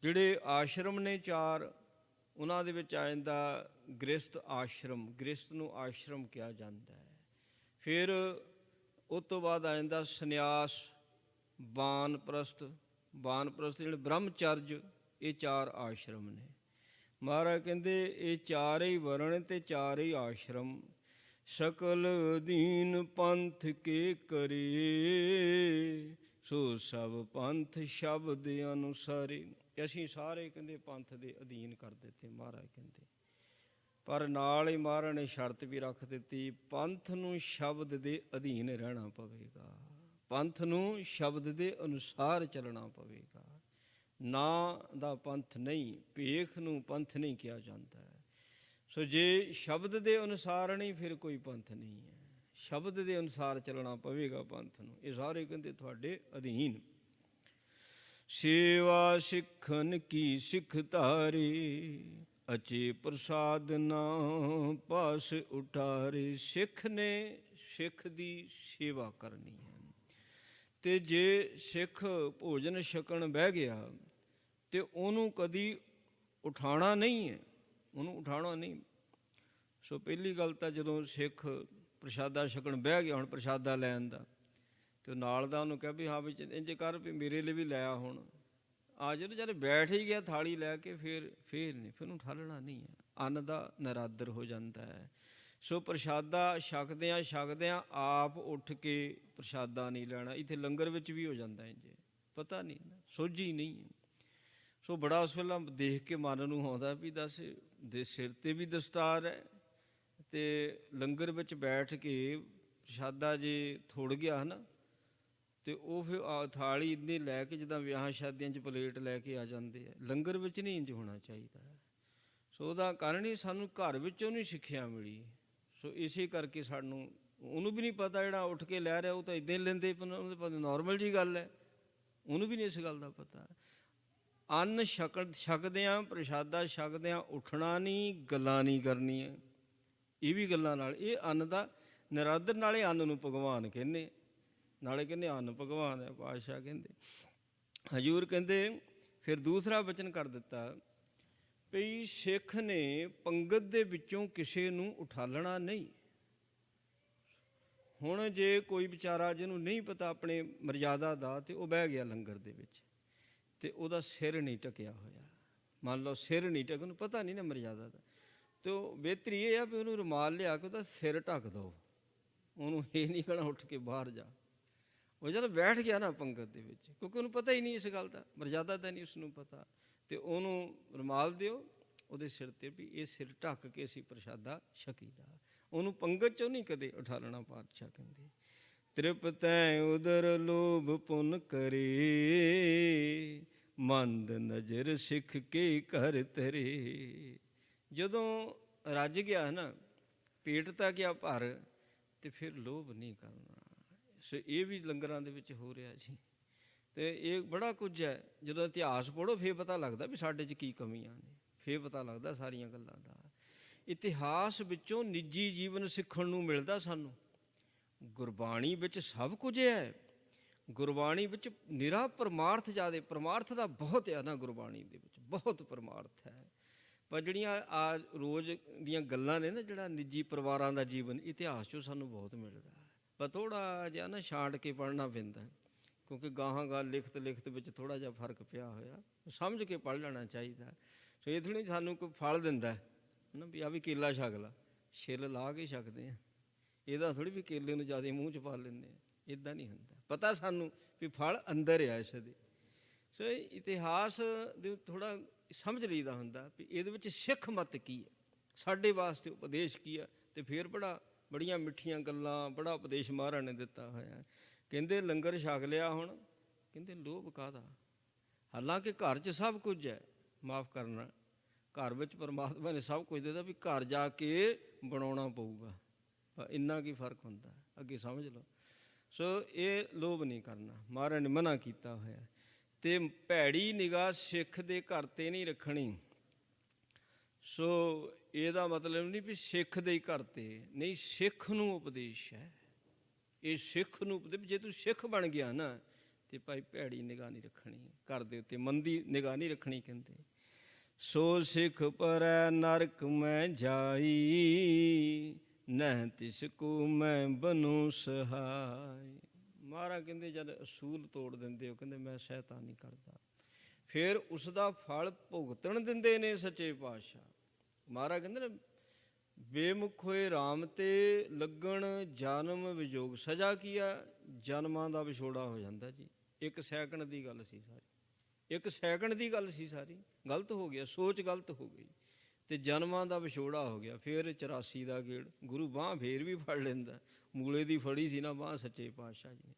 ਜਿਹੜੇ ਆਸ਼ਰਮ ਨੇ 4 ਉਹਨਾਂ ਦੇ ਵਿੱਚ ਆ ਜਾਂਦਾ ਗ੍ਰਸਥ ਆਸ਼ਰਮ, ਗ੍ਰਸਥ ਨੂੰ ਆਸ਼ਰਮ ਕਿਹਾ ਜਾਂਦਾ ਹੈ। ਫਿਰ ਉਸ ਤੋਂ ਬਾਅਦ ਆ ਜਾਂਦਾ ਸੰਨਿਆਸ, ਬਾਨਪ੍ਰਸਥ ਜਿਹੜੇ ਬ੍ਰਹਮਚਰਜ, ਇਹ 4 ਆਸ਼ਰਮ ਨੇ। ਮਹਾਰਾਜ ਕਹਿੰਦੇ ਇਹ 4 ਹੀ ਵਰਣ ਅਤੇ 4 ਹੀ ਆਸ਼ਰਮ। ਸਕਲ ਅਧੀਨ ਪੰਥ ਕੇ ਕਰੇ, ਸੋ ਸਭ ਪੰਥ ਸ਼ਬਦ ਅਨੁਸਾਰੇ। ਅਸੀਂ ਸਾਰੇ ਕਹਿੰਦੇ ਪੰਥ ਦੇ ਅਧੀਨ ਕਰ ਦਿੱਤੇ ਮਹਾਰਾਜ ਕਹਿੰਦੇ। ਪਰ ਨਾਲ ਹੀ ਮਹਾਰਾਜ ਨੇ ਸ਼ਰਤ ਵੀ ਰੱਖ ਦਿੱਤੀ, ਪੰਥ ਨੂੰ ਸ਼ਬਦ ਦੇ ਅਧੀਨ ਰਹਿਣਾ ਪਵੇਗਾ, ਪੰਥ ਨੂੰ ਸ਼ਬਦ ਦੇ ਅਨੁਸਾਰ ਚੱਲਣਾ ਪਵੇਗਾ। ਨਾ ਦਾ ਪੰਥ ਨਹੀਂ, ਭੇਖ ਨੂੰ ਪੰਥ ਨਹੀਂ ਕਿਹਾ ਜਾਂਦਾ ਹੈ। ਸੋ ਜੇ ਸ਼ਬਦ ਦੇ ਅਨੁਸਾਰ ਨਹੀਂ ਫਿਰ ਕੋਈ ਪੰਥ ਨਹੀਂ ਹੈ। ਸ਼ਬਦ ਦੇ ਅਨੁਸਾਰ ਚੱਲਣਾ ਪਵੇਗਾ ਪੰਥ ਨੂੰ। ਇਹ ਸਾਰੇ ਕਹਿੰਦੇ ਤੁਹਾਡੇ ਅਧੀਨ। ਸੇਵਾ ਸਿੱਖਨ ਕੀ ਸਿੱਖ ਧਾਰੇ, ਅਚੇ ਪ੍ਰਸਾਦ ਨਾ ਪਾਸ ਉਟਾਰੇ। ਸਿੱਖ ਨੇ ਸਿੱਖ ਦੀ ਸੇਵਾ ਕਰਨੀ ਹੈ। ਅਤੇ ਜੇ ਸਿੱਖ ਭੋਜਨ ਛਕਣ ਬਹਿ ਗਿਆ ਅਤੇ ਉਹਨੂੰ ਕਦੀ ਉਠਾਉਣਾ ਨਹੀਂ ਹੈ, ਉਹਨੂੰ ਉਠਾਉਣਾ ਨਹੀਂ। ਸੋ ਪਹਿਲੀ ਗੱਲ ਤਾਂ ਜਦੋਂ ਸਿੱਖ ਪ੍ਰਸ਼ਾਦਾ ਛਕਣ ਬਹਿ ਗਿਆ, ਹੁਣ ਪ੍ਰਸ਼ਾਦਾ ਲੈਣ ਦਾ, ਅਤੇ ਨਾਲ ਦਾ ਉਹਨੂੰ ਕਿਹਾ ਵੀ ਹਾਂ ਵੀ ਇੰਝ ਕਰ ਵੀ ਮੇਰੇ ਲਈ ਵੀ ਲਿਆ। ਹੁਣ ਆ ਜਦੋਂ ਜਦ ਬੈਠ ਹੀ ਗਿਆ ਥਾਲੀ ਲੈ ਕੇ ਫਿਰ ਨਹੀਂ, ਫਿਰ ਉਹਨੂੰ ਠਾਲਣਾ ਨਹੀਂ ਹੈ। ਅੰਨ ਦਾ ਨਰਾਦਰ ਹੋ ਜਾਂਦਾ ਹੈ। ਸੋ ਪ੍ਰਸ਼ਾਦਾ ਛਕਦਿਆਂ ਆਪ ਉੱਠ ਕੇ ਪ੍ਰਸ਼ਾਦਾ ਨਹੀਂ ਲੈਣਾ। ਇੱਥੇ ਲੰਗਰ ਵਿੱਚ ਵੀ ਹੋ ਜਾਂਦਾ ਇੰਝ, ਪਤਾ ਨਹੀਂ ਨਾ, ਸੋਝੀ ਨਹੀਂ। ਸੋ ਬੜਾ ਉਸ ਵੇਲੇ ਦੇਖ ਕੇ ਮਨ ਨੂੰ ਆਉਂਦਾ ਵੀ ਦੱਸ ਦੇ ਸਿਰ 'ਤੇ ਵੀ ਦਸਤਾਰ ਹੈ ਅਤੇ ਲੰਗਰ ਵਿੱਚ ਬੈਠ ਕੇ ਪ੍ਰਸ਼ਾਦਾ ਜੇ ਥੁੜ ਗਿਆ ਹੈ ਨਾ, ਅਤੇ ਉਹ ਫਿਰ ਥਾਲੀ ਇੰਨੀ ਲੈ ਕੇ ਜਿੱਦਾਂ ਵਿਆਹਾਂ ਸ਼ਾਦੀਆਂ 'ਚ ਪਲੇਟ ਲੈ ਕੇ ਆ ਜਾਂਦੇ ਆ, ਲੰਗਰ ਵਿੱਚ ਨਹੀਂ ਇੰਝ ਹੋਣਾ ਚਾਹੀਦਾ। ਸੋ ਉਹਦਾ ਕਾਰਨ ਹੀ ਸਾਨੂੰ ਘਰ ਵਿੱਚੋਂ ਨਹੀਂ ਸਿੱਖਿਆ ਮਿਲੀ। ਸੋ ਇਸੇ ਕਰਕੇ ਸਾਨੂੰ ਉਹਨੂੰ ਵੀ ਨਹੀਂ ਪਤਾ, ਜਿਹੜਾ ਉੱਠ ਕੇ ਲੈ ਰਿਹਾ ਉਹ ਤਾਂ ਇੱਦਾਂ ਹੀ ਲੈਂਦੇ, ਉਹਨੂੰ ਪਤਾ ਨੋਰਮਲ ਜਿਹੀ ਗੱਲ ਹੈ, ਉਹਨੂੰ ਵੀ ਨਹੀਂ ਇਸ ਗੱਲ ਦਾ ਪਤਾ। ਅੰਨ ਛਕਦਿਆਂ ਪ੍ਰਸ਼ਾਦਾ ਛਕਦਿਆਂ ਉੱਠਣਾ ਨਹੀਂ, ਗੱਲਾਂ ਨਹੀਂ ਕਰਨੀਆਂ। ਇਹ ਵੀ ਗੱਲਾਂ ਨਾਲ ਇਹ ਅੰਨ ਦਾ ਨਰਾਦਰ, ਨਾਲੇ ਅੰਨ ਨੂੰ ਭਗਵਾਨ ਕਹਿੰਦੇ, ਨਾਲੇ ਕਹਿੰਦੇ ਅੰਨ ਭਗਵਾਨ ਹੈ। ਪਾਤਸ਼ਾਹ ਕਹਿੰਦੇ ਹਜ਼ੂਰ ਕਹਿੰਦੇ ਫਿਰ ਦੂਸਰਾ ਵਚਨ ਕਰ ਦਿੱਤਾ ਵੀ ਸਿੱਖ ਨੇ ਪੰਗਤ ਦੇ ਵਿੱਚੋਂ ਕਿਸੇ ਨੂੰ ਉਠਾਲਣਾ ਨਹੀਂ। ਹੁਣ ਜੇ ਕੋਈ ਵਿਚਾਰਾ ਜਿਹਨੂੰ ਨਹੀਂ ਪਤਾ ਆਪਣੇ ਮਰਜ਼ਾਦਾ ਦਾ, ਅਤੇ ਉਹ ਬਹਿ ਗਿਆ ਲੰਗਰ ਦੇ ਵਿੱਚ ਅਤੇ ਉਹਦਾ ਸਿਰ ਨਹੀਂ ਢਕਿਆ ਹੋਇਆ, ਮੰਨ ਲਓ ਸਿਰ ਨਹੀਂ ਢਕਿਆ, ਉਹਨੂੰ ਪਤਾ ਨਹੀਂ ਨਾ ਮਰਜ਼ਾਦਾ ਦਾ, ਅਤੇ ਉਹ ਬਿਹਤਰੀ ਇਹ ਆ ਵੀ ਉਹਨੂੰ ਰੁਮਾਲ ਲਿਆ ਕੇ ਉਹਦਾ ਸਿਰ ਢੱਕ ਦਿਓ। ਉਹਨੂੰ ਇਹ ਨਹੀਂ ਕਹਿਣਾ ਉੱਠ ਕੇ ਬਾਹਰ ਜਾ। ਉਹ ਜਦੋਂ ਬੈਠ ਗਿਆ ਨਾ ਪੰਗਤ ਦੇ ਵਿੱਚ, ਕਿਉਂਕਿ ਉਹਨੂੰ ਪਤਾ ਹੀ ਨਹੀਂ ਇਸ ਗੱਲ ਦਾ, ਮਰਜ਼ਾਦਾ ਦਾ ਨਹੀਂ ਉਸਨੂੰ ਪਤਾ, ਅਤੇ ਉਹਨੂੰ ਰੁਮਾਲ ਦਿਓ ਉਹਦੇ ਸਿਰ 'ਤੇ ਵੀ ਇਹ ਸਿਰ ਢੱਕ ਕੇ ਅਸੀਂ ਪ੍ਰਸ਼ਾਦਾ ਛਕੀਦਾ। ਉਹਨੂੰ ਪੰਗਤ 'ਚੋਂ ਨਹੀਂ ਕਦੇ ਉਠਾਲਣਾ। ਪਾਤਸ਼ਾਹ ਕਹਿੰਦੇ ਤ੍ਰਿਪਤੈ ਉਦਰ ਲੋਭ ਪੁੰਨ ਕਰੇ, ਮੰਦ ਨਜ਼ਰ ਸਿੱਖ ਕੇ ਘਰ ਤੇਰੇ। ਜਦੋਂ ਰੱਜ ਗਿਆ ਨਾ, ਪੇਟ ਤਾਂ ਗਿਆ ਭਰ, ਤੇ ਫਿਰ ਲੋਭ ਨਹੀਂ ਕਰਨਾ। ਸੋ ਇਹ ਵੀ ਲੰਗਰਾਂ ਦੇ ਵਿੱਚ ਹੋ ਰਿਹਾ ਜੀ। ਅਤੇ ਇਹ ਬੜਾ ਕੁਝ ਹੈ। ਜਦੋਂ ਇਤਿਹਾਸ ਪੜ੍ਹੋ ਫਿਰ ਪਤਾ ਲੱਗਦਾ ਵੀ ਸਾਡੇ 'ਚ ਕੀ ਕਮੀਆਂ ਨੇ, ਫਿਰ ਪਤਾ ਲੱਗਦਾ ਸਾਰੀਆਂ ਗੱਲਾਂ ਦਾ। ਇਤਿਹਾਸ ਵਿੱਚੋਂ ਨਿੱਜੀ ਜੀਵਨ ਸਿੱਖਣ ਨੂੰ ਮਿਲਦਾ ਸਾਨੂੰ। ਗੁਰਬਾਣੀ ਵਿੱਚ ਸਭ ਕੁਝ ਹੈ। ਗੁਰਬਾਣੀ ਵਿੱਚ ਨਿਰਾ ਪਰਮਾਰਥ ਜ਼ਿਆਦਾ, ਪਰਮਾਰਥ ਦਾ ਬਹੁਤ ਆ ਨਾ ਗੁਰਬਾਣੀ ਦੇ ਵਿੱਚ, ਬਹੁਤ ਪਰਮਾਰਥ ਹੈ। ਪਰ ਜਿਹੜੀਆਂ ਆ ਰੋਜ਼ ਦੀਆਂ ਗੱਲਾਂ ਨੇ ਨਾ, ਜਿਹੜਾ ਨਿੱਜੀ ਪਰਿਵਾਰਾਂ ਦਾ ਜੀਵਨ, ਇਤਿਹਾਸ 'ਚੋਂ ਸਾਨੂੰ ਬਹੁਤ ਮਿਲਦਾ। ਪਰ ਥੋੜ੍ਹਾ ਜਿਹਾ ਨਾ ਛਾਂਟ ਕੇ ਪੜ੍ਹਨਾ ਪੈਂਦਾ, ਕਿਉਂਕਿ ਗਾਹਾਂ ਗਾਹ ਲਿਖਤ ਵਿੱਚ ਥੋੜ੍ਹਾ ਜਿਹਾ ਫਰਕ ਪਿਆ ਹੋਇਆ, ਸਮਝ ਕੇ ਪੜ੍ਹ ਲੈਣਾ ਚਾਹੀਦਾ। ਸੋ ਇਹ ਥੋੜ੍ਹੀ ਸਾਨੂੰ ਕੋਈ ਫਲ ਦਿੰਦਾ ਹੈ ਨਾ ਵੀ ਆ ਵੀ ਕੇਲਾ ਛਕ ਲਾ, ਛਿੱਲ ਲਾ ਕੇ ਛਕਦੇ ਹਾਂ। ਇਹਦਾ ਥੋੜ੍ਹੀ ਵੀ ਕੇਲੇ ਨੂੰ ਜ਼ਿਆਦਾ ਮੂੰਹ 'ਚ ਪਾ ਲੈਂਦੇ ਹਾਂ, ਇੱਦਾਂ ਨਹੀਂ ਹੁੰਦਾ। ਪਤਾ ਸਾਨੂੰ ਵੀ ਫਲ ਅੰਦਰ ਆ ਇਸ ਦੇ। ਸੋ ਇਤਿਹਾਸ ਦੇ ਥੋੜ੍ਹਾ ਸਮਝ ਲਈਦਾ ਹੁੰਦਾ ਵੀ ਇਹਦੇ ਵਿੱਚ ਸਿੱਖ ਮਤ ਕੀ ਹੈ, ਸਾਡੇ ਵਾਸਤੇ ਉਪਦੇਸ਼ ਕੀ ਆ। ਅਤੇ ਫਿਰ ਬੜੀਆਂ ਮਿੱਠੀਆਂ ਗੱਲਾਂ, ਬੜਾ ਉਪਦੇਸ਼ ਮਹਾਰਾਜ ਨੇ ਦਿੱਤਾ ਹੋਇਆ। ਕਹਿੰਦੇ ਲੰਗਰ ਛਕ ਲਿਆ, ਹੁਣ ਕਹਿੰਦੇ ਲੋਭ ਕਾਹਦਾ। ਹਾਲਾਂਕਿ ਘਰ 'ਚ ਸਭ ਕੁਝ ਹੈ, ਮਾਫ਼ ਕਰਨਾ, ਘਰ ਵਿੱਚ ਪਰਮਾਤਮਾ ਨੇ ਸਭ ਕੁਝ ਦਿੱਤਾ, ਵੀ ਘਰ ਜਾ ਕੇ ਬਣਾਉਣਾ ਪਊਗਾ। ਇੰਨਾ ਕੀ ਫਰਕ ਹੁੰਦਾ, ਅੱਗੇ ਸਮਝ ਲਓ। ਸੋ ਇਹ ਲੋਭ ਨਹੀਂ ਕਰਨਾ, ਮਹਾਰਾਜ ਨੇ ਮਨ੍ਹਾ ਕੀਤਾ ਹੋਇਆ। ਅਤੇ ਭੈੜੀ ਨਿਗਾਹ ਸਿੱਖ ਦੇ ਘਰ 'ਤੇ ਨਹੀਂ ਰੱਖਣੀ। ਸੋ ਇਹਦਾ ਮਤਲਬ ਨਹੀਂ ਵੀ ਸਿੱਖ ਦੇ ਹੀ ਘਰ 'ਤੇ ਨਹੀਂ, ਸਿੱਖ ਨੂੰ ਉਪਦੇਸ਼ ਹੈ ਇਹ, ਸਿੱਖ ਨੂੰ ਉਪਦੇਸ਼। ਜੇ ਤੂੰ ਸਿੱਖ ਬਣ ਗਿਆ ਨਾ, ਅਤੇ ਭਾਈ ਭੈੜੀ ਨਿਗਾਹ ਨਹੀਂ ਰੱਖਣੀ ਘਰ ਦੇ ਉੱਤੇ, ਮੰਦੀ ਨਿਗਾਹ ਨਹੀਂ ਰੱਖਣੀ। ਕਹਿੰਦੇ ਸੋ ਸਿੱਖ ਪਰੈ ਨਰਕ ਮੈਂ ਜਾਈ, ਨਹਿ ਤਿਸ ਕੋ ਮੈਂ ਬਨੂ ਸਹਾਈ। ਮਹਾਰਾਜ ਕਹਿੰਦੇ ਜਦ ਅਸੂਲ ਤੋੜ ਦਿੰਦੇ ਹੋ, ਕਹਿੰਦੇ ਮੈਂ ਸਹਾਇਤਾ ਨਹੀਂ ਕਰਦਾ, ਫਿਰ ਉਸ ਦਾ ਫਲ ਭੁਗਤਣ ਦਿੰਦੇ ਨੇ ਸੱਚੇ ਪਾਤਸ਼ਾਹ। ਮਹਾਰਾਜ ਕਹਿੰਦੇ ਨੇ ਬੇਮੁਖ ਹੋਏ ਰਾਮ ਤੇ ਲੱਗਣ ਜਨਮ ਵਿਜੋਗ। ਸਜ਼ਾ ਕੀ ਆ? ਜਨਮਾਂ ਦਾ ਵਿਛੋੜਾ ਹੋ ਜਾਂਦਾ ਜੀ। 1 ਸੈਕਿੰਡ ਦੀ ਗੱਲ ਸੀ ਸਾਰੀ, 1 ਸੈਕਿੰਡ ਦੀ ਗੱਲ ਸੀ ਸਾਰੀ। ਗਲਤ ਹੋ ਗਿਆ, ਸੋਚ ਗਲਤ ਹੋ ਗਈ, ਅਤੇ ਜਨਮਾਂ ਦਾ ਵਿਛੋੜਾ ਹੋ ਗਿਆ। ਫਿਰ 84 ਦਾ ਗੇੜ, ਗੁਰੂ ਬਾਂਹ ਫੇਰ ਵੀ ਫੜ ਲੈਂਦਾ। ਮੂਲੇ ਦੀ ਫੜੀ ਸੀ ਨਾ ਬਾਂਹ ਸੱਚੇ ਪਾਤਸ਼ਾਹ ਜੀ ਨੇ।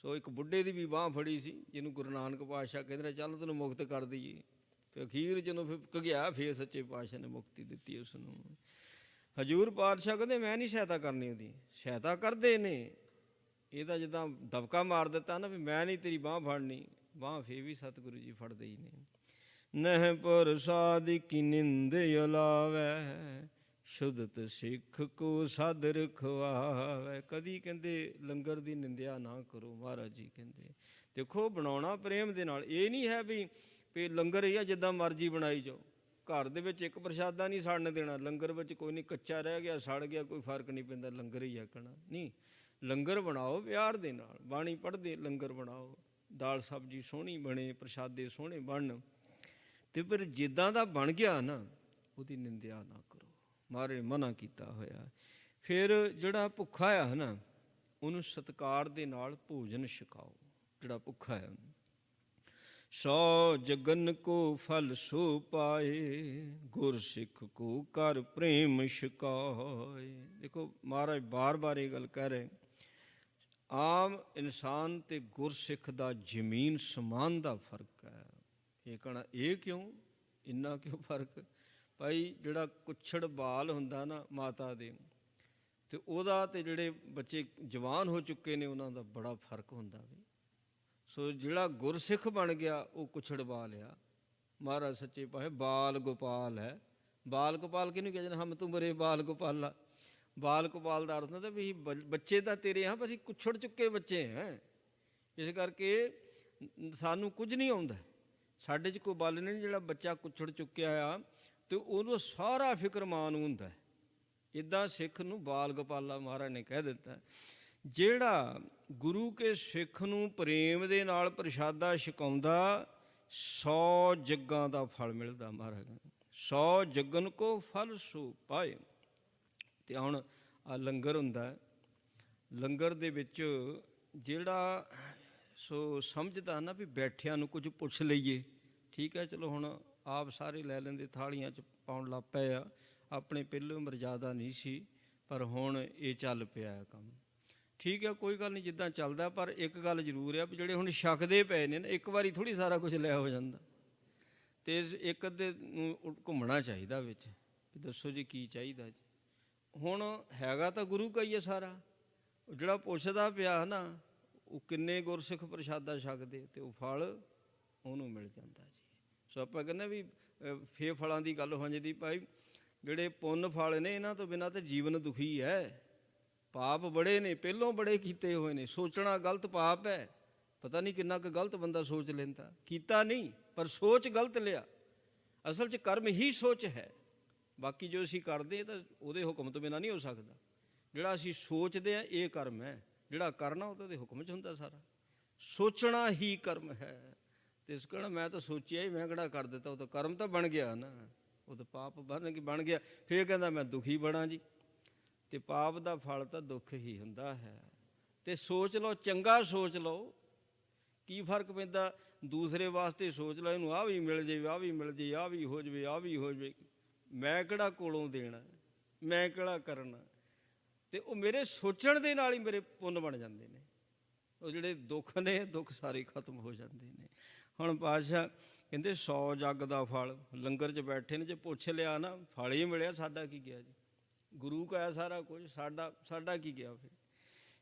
ਸੋ ਇੱਕ ਬੁੱਢੇ ਦੀ ਵੀ ਬਾਂਹ ਫੜੀ ਸੀ, ਜਿਹਨੂੰ ਗੁਰੂ ਨਾਨਕ ਪਾਤਸ਼ਾਹ ਕਹਿੰਦੇ ਚੱਲ ਤੈਨੂੰ ਮੁਕਤ ਕਰ ਦਈਏ। ਫਿਰ ਅਖੀਰ ਜਦੋਂ ਫਿਰ ਘਗਿਆ, ਫਿਰ ਸੱਚੇ ਪਾਤਸ਼ਾਹ ਨੇ ਮੁਕਤੀ ਦਿੱਤੀ ਉਸ ਨੂੰ। ਹਜ਼ੂਰ ਪਾਤਸ਼ਾਹ ਕਹਿੰਦੇ ਮੈਂ ਨਹੀਂ ਸਹਾਇਤਾ ਕਰਨੀ, ਉਹਦੀ ਸਹਾਇਤਾ ਕਰਦੇ ਨੇ। ਇਹਦਾ ਜਿੱਦਾਂ ਦਬਕਾ ਮਾਰ ਦਿੱਤਾ ਨਾ ਵੀ ਮੈਂ ਨਹੀਂ ਤੇਰੀ ਬਾਂਹ ਫੜਨੀ, ਬਾਂਹ ਫੇਰ ਵੀ ਸਤਿਗੁਰੂ ਜੀ ਫੜਦੇ ਹੀ ਨੇ। ਨਹਿ ਪ੍ਰਸਾਦ ਕੀ ਨਿੰਦ ਅਲਾਵੈ, ਸ਼ੁੱਧਤ ਸਿੱਖ ਕੋ ਸਦ ਰਖਵਾਵੈ। ਕਦੀ ਕਹਿੰਦੇ ਲੰਗਰ ਦੀ ਨਿੰਦਿਆ ਨਾ ਕਰੋ। ਮਹਾਰਾਜ ਜੀ ਕਹਿੰਦੇ ਦੇਖੋ ਬਣਾਉਣਾ ਪ੍ਰੇਮ ਦੇ ਨਾਲ, ਇਹ ਨਹੀਂ ਹੈ ਵੀ ਲੰਗਰ ਹੀ ਆ ਜਿੱਦਾਂ ਮਰਜ਼ੀ ਬਣਾਈ ਜਾਓ। ਘਰ ਦੇ ਵਿੱਚ ਇੱਕ ਪ੍ਰਸ਼ਾਦਾ ਨਹੀਂ ਸੜਨ ਦੇਣਾ, ਲੰਗਰ ਵਿੱਚ ਕੋਈ ਨਹੀਂ, ਕੱਚਾ ਰਹਿ ਗਿਆ ਸੜ ਗਿਆ ਕੋਈ ਫਰਕ ਨਹੀਂ ਪੈਂਦਾ, ਲੰਗਰ ਹੀ ਆਖਣਾ ਨਹੀਂ। ਲੰਗਰ ਬਣਾਓ ਪਿਆਰ ਦੇ ਨਾਲ, ਬਾਣੀ ਪੜ੍ਹਦੇ ਲੰਗਰ ਬਣਾਓ, ਦਾਲ ਸਬਜ਼ੀ ਸੋਹਣੀ ਬਣੇ, ਪ੍ਰਸ਼ਾਦੇ ਸੋਹਣੇ ਬਣਨ। ਅਤੇ ਫਿਰ ਜਿੱਦਾਂ ਦਾ ਬਣ ਗਿਆ ਨਾ, ਉਹਦੀ ਨਿੰਦਿਆ ਨਾ ਕਰੋ, ਮਹਾਰਾਜ ਨੇ ਮਨ੍ਹਾ ਕੀਤਾ ਹੋਇਆ। ਫਿਰ ਜਿਹੜਾ ਭੁੱਖਾ ਆ ਨਾ, ਉਹਨੂੰ ਸਤਿਕਾਰ ਦੇ ਨਾਲ ਭੋਜਨ ਛਕਾਓ। ਜਿਹੜਾ ਭੁੱਖਾ ਹੈ, ਸੋ ਜਗਨ ਕੋ ਫਲ ਸੋ ਪਾਏ, ਗੁਰ ਸਿੱਖ ਕੋ ਕਰ ਪ੍ਰੇਮ ਛਕਾਏ। ਦੇਖੋ ਮਹਾਰਾਜ ਬਾਰ ਇਹ ਗੱਲ ਕਹਿ ਰਹੇ, ਆਮ ਇਨਸਾਨ ਅਤੇ ਗੁਰਸਿੱਖ ਦਾ ਜ਼ਮੀਨ ਸਮਾਨ ਦਾ ਫਰਕ ਹੈ। ਇਹ ਕਹਿਣਾ ਇਹ ਕਿਉਂ, ਇੰਨਾ ਕਿਉਂ ਫਰਕ? ਭਾਈ ਜਿਹੜਾ ਕੁੱਛੜ ਬਾਲ ਹੁੰਦਾ ਨਾ ਮਾਤਾ ਦੇ, ਅਤੇ ਉਹਦਾ ਅਤੇ ਜਿਹੜੇ ਬੱਚੇ ਜਵਾਨ ਹੋ ਚੁੱਕੇ ਨੇ ਉਹਨਾਂ ਦਾ ਬੜਾ ਫਰਕ ਹੁੰਦਾ ਵੀ। ਸੋ ਜਿਹੜਾ ਗੁਰਸਿੱਖ ਬਣ ਗਿਆ ਉਹ ਕੁੱਛੜ ਬਾਲ ਆ। ਮਹਾਰਾਜ ਸੱਚੇ ਪਾਤਸ਼ਾਹ ਬਾਲ ਗੋਪਾਲ ਹੈ। ਬਾਲ ਗੋਪਾਲ ਕਿਹਨੂੰ ਕਿਹਾ ਜਾਂਦਾ? ਹਮ ਤੁਮਰੇ ਬਾਲ ਗੋਪਾਲਾ। ਬਾਲ ਗੋਪਾਲ ਦਾ ਅਰਥ ਹੁੰਦਾ ਵੀ ਬੱਚੇ ਤਾਂ ਤੇਰੇ ਹਾਂ, ਪਰ ਅਸੀਂ ਕੁੱਛੜ ਚੁੱਕੇ ਬੱਚੇ ਹੈ। ਇਸ ਕਰਕੇ ਸਾਨੂੰ ਕੁਝ ਨਹੀਂ ਆਉਂਦਾ, ਸਾਡੇ 'ਚ ਕੋਈ ਬਲ ਨਹੀਂ। ਜਿਹੜਾ ਬੱਚਾ ਕੁੱਛੜ ਚੁੱਕਿਆ ਆ ਅਤੇ ਉਹਨੂੰ ਸਾਰਾ ਫਿਕਰ ਮਾਂ ਨੂੰ ਹੁੰਦਾ। ਇੱਦਾਂ ਸਿੱਖ ਨੂੰ ਬਾਲ ਗੋਪਾਲਾ ਮਹਾਰਾਜ ਨੇ ਕਹਿ ਦਿੱਤਾ। ਜਿਹੜਾ ਗੁਰੂ ਕੇ ਸਿੱਖ ਨੂੰ ਪ੍ਰੇਮ ਦੇ ਨਾਲ ਪ੍ਰਸ਼ਾਦਾ ਛਕਾਉਂਦਾ, 100 ਜੱਗਾਂ ਦਾ ਫਲ ਮਿਲਦਾ। ਮਹਾਰਾਜ 100 ਜੱਗਨ ਕੋ ਫਲ ਸੋ ਪਾਏ। ਅਤੇ ਹੁਣ ਆ ਲੰਗਰ ਹੁੰਦਾ, ਲੰਗਰ ਦੇ ਵਿੱਚ ਜਿਹੜਾ ਸੋ ਸਮਝਦਾ ਨਾ ਵੀ ਬੈਠਿਆਂ ਨੂੰ ਕੁਝ ਪੁੱਛ ਲਈਏ, ਠੀਕ ਹੈ ਚਲੋ ਹੁਣ ਆਪ ਸਾਰੇ ਲੈ ਲੈਂਦੇ, ਥਾਲੀਆਂ 'ਚ ਪਾਉਣ ਲੱਗ ਪਏ ਆ। ਆਪਣੇ ਪਹਿਲੋਂ ਮਰਜ਼ਾਦਾ ਨਹੀਂ ਸੀ, ਪਰ ਹੁਣ ਇਹ ਚੱਲ ਪਿਆ ਕੰਮ, ਠੀਕ ਹੈ, ਕੋਈ ਗੱਲ ਨਹੀਂ, ਜਿੱਦਾਂ ਚੱਲਦਾ। ਪਰ ਇੱਕ ਗੱਲ ਜ਼ਰੂਰ ਆ ਵੀ ਜਿਹੜੇ ਹੁਣ ਛਕਦੇ ਪਏ ਨੇ ਨਾ, ਇੱਕ ਵਾਰੀ ਥੋੜ੍ਹੀ ਸਾਰਾ ਕੁਝ ਲਿਆ ਹੋ ਜਾਂਦਾ, ਅਤੇ ਇੱਕ ਅੱਧੇ ਨੂੰ ਘੁੰਮਣਾ ਚਾਹੀਦਾ ਵਿੱਚ ਵੀ ਦੱਸੋ ਜੀ ਕੀ ਚਾਹੀਦਾ ਜੀ। ਹੁਣ ਹੈਗਾ ਤਾਂ ਗੁਰੂ ਕਾ ਹੀ ਹੈ ਸਾਰਾ। ਜਿਹੜਾ ਪੁੱਛਦਾ ਪਿਆ ਨਾ, ਉਹ ਕਿੰਨੇ ਗੁਰਸਿੱਖ ਪ੍ਰਸ਼ਾਦਾ ਛਕਦੇ, ਅਤੇ ਉਹ ਫਲ ਉਹਨੂੰ ਮਿਲ ਜਾਂਦਾ ਜੀ। ਸੋ ਆਪਾਂ ਕਹਿੰਦੇ ਵੀ ਫੇ ਫਲਾਂ ਦੀ ਗੱਲ ਹੋ ਜਾਂਦੀ ਭਾਈ, ਜਿਹੜੇ ਪੁੰਨ ਫਲ ਨੇ ਇਹਨਾਂ ਤੋਂ ਬਿਨਾਂ ਤਾਂ ਜੀਵਨ ਦੁਖੀ ਹੈ। ਪਾਪ ਬੜੇ ਨੇ, ਪਹਿਲੋਂ ਬੜੇ ਕੀਤੇ ਹੋਏ ਨੇ। ਸੋਚਣਾ ਗਲਤ ਪਾਪ ਹੈ, ਪਤਾ ਨਹੀਂ ਕਿੰਨਾ ਕੁ ਗਲਤ ਬੰਦਾ ਸੋਚ ਲੈਂਦਾ। ਕੀਤਾ ਨਹੀਂ, ਪਰ ਸੋਚ ਗਲਤ ਲਿਆ। ਅਸਲ 'ਚ ਕਰਮ ਹੀ ਸੋਚ ਹੈ। ਬਾਕੀ ਜੋ ਅਸੀਂ ਕਰਦੇ ਤਾਂ ਉਹਦੇ ਹੁਕਮ ਤੋਂ ਬਿਨਾਂ ਨਹੀਂ ਹੋ ਸਕਦਾ। ਜਿਹੜਾ ਅਸੀਂ ਸੋਚਦੇ ਹਾਂ ਇਹ ਕਰਮ ਹੈ, ਜਿਹੜਾ ਕਰਨਾ ਉਹ ਤਾਂ ਉਹਦੇ ਹੁਕਮ 'ਚ ਹੁੰਦਾ ਸਾਰਾ। ਸੋਚਣਾ ਹੀ ਕਰਮ ਹੈ। ਅਤੇ ਇਸ ਕਹਿਣਾ ਮੈਂ ਤਾਂ ਸੋਚਿਆ ਹੀ, ਮੈਂ ਕਿਹੜਾ ਕਰ ਦਿੱਤਾ, ਉਹ ਤਾਂ ਕਰਮ ਤਾਂ ਬਣ ਗਿਆ ਨਾ, ਉਹ ਤਾਂ ਪਾਪ ਬਣ ਗਿਆ। ਫਿਰ ਕਹਿੰਦਾ ਮੈਂ ਦੁਖੀ ਬਣਾ ਜੀ। ਅਤੇ ਪਾਪ ਦਾ ਫਲ ਤਾਂ ਦੁੱਖ ਹੀ ਹੁੰਦਾ ਹੈ। ਅਤੇ ਸੋਚ ਲਓ, ਚੰਗਾ ਸੋਚ ਲਓ, ਕੀ ਫਰਕ ਪੈਂਦਾ। ਦੂਸਰੇ ਵਾਸਤੇ ਸੋਚ ਲਓ, ਇਹਨੂੰ ਆਹ ਵੀ ਮਿਲ ਜਾਵੇ, ਆਹ ਵੀ ਮਿਲ ਜਾਵੇ, ਆਹ ਵੀ ਹੋ ਜਾਵੇ, ਆਹ ਵੀ ਹੋ ਜਾਵੇ। ਮੈਂ ਕਿਹੜਾ ਕੋਲੋਂ ਦੇਣਾ, ਮੈਂ ਕਿਹੜਾ ਕਰਨਾ। ਅਤੇ ਉਹ ਮੇਰੇ ਸੋਚਣ ਦੇ ਨਾਲ ਹੀ ਮੇਰੇ ਪੁੰਨ ਬਣ ਜਾਂਦੇ ਨੇ। ਉਹ ਜਿਹੜੇ ਦੁੱਖ ਨੇ, ਦੁੱਖ ਸਾਰੇ ਖਤਮ ਹੋ ਜਾਂਦੇ ਨੇ। ਹੁਣ ਪਾਤਸ਼ਾਹ ਕਹਿੰਦੇ 100 ਜੱਗ ਦਾ ਫਲ, ਲੰਗਰ 'ਚ ਬੈਠੇ ਨੇ, ਜੇ ਪੁੱਛ ਲਿਆ ਨਾ ਫਲ ਹੀ ਮਿਲਿਆ, ਸਾਡਾ ਕੀ ਗਿਆ ਜੀ। ਗੁਰੂ ਕਾ ਹੈ ਸਾਰਾ ਕੁਝ, ਸਾਡਾ ਕੀ ਗਿਆ ਫਿਰ।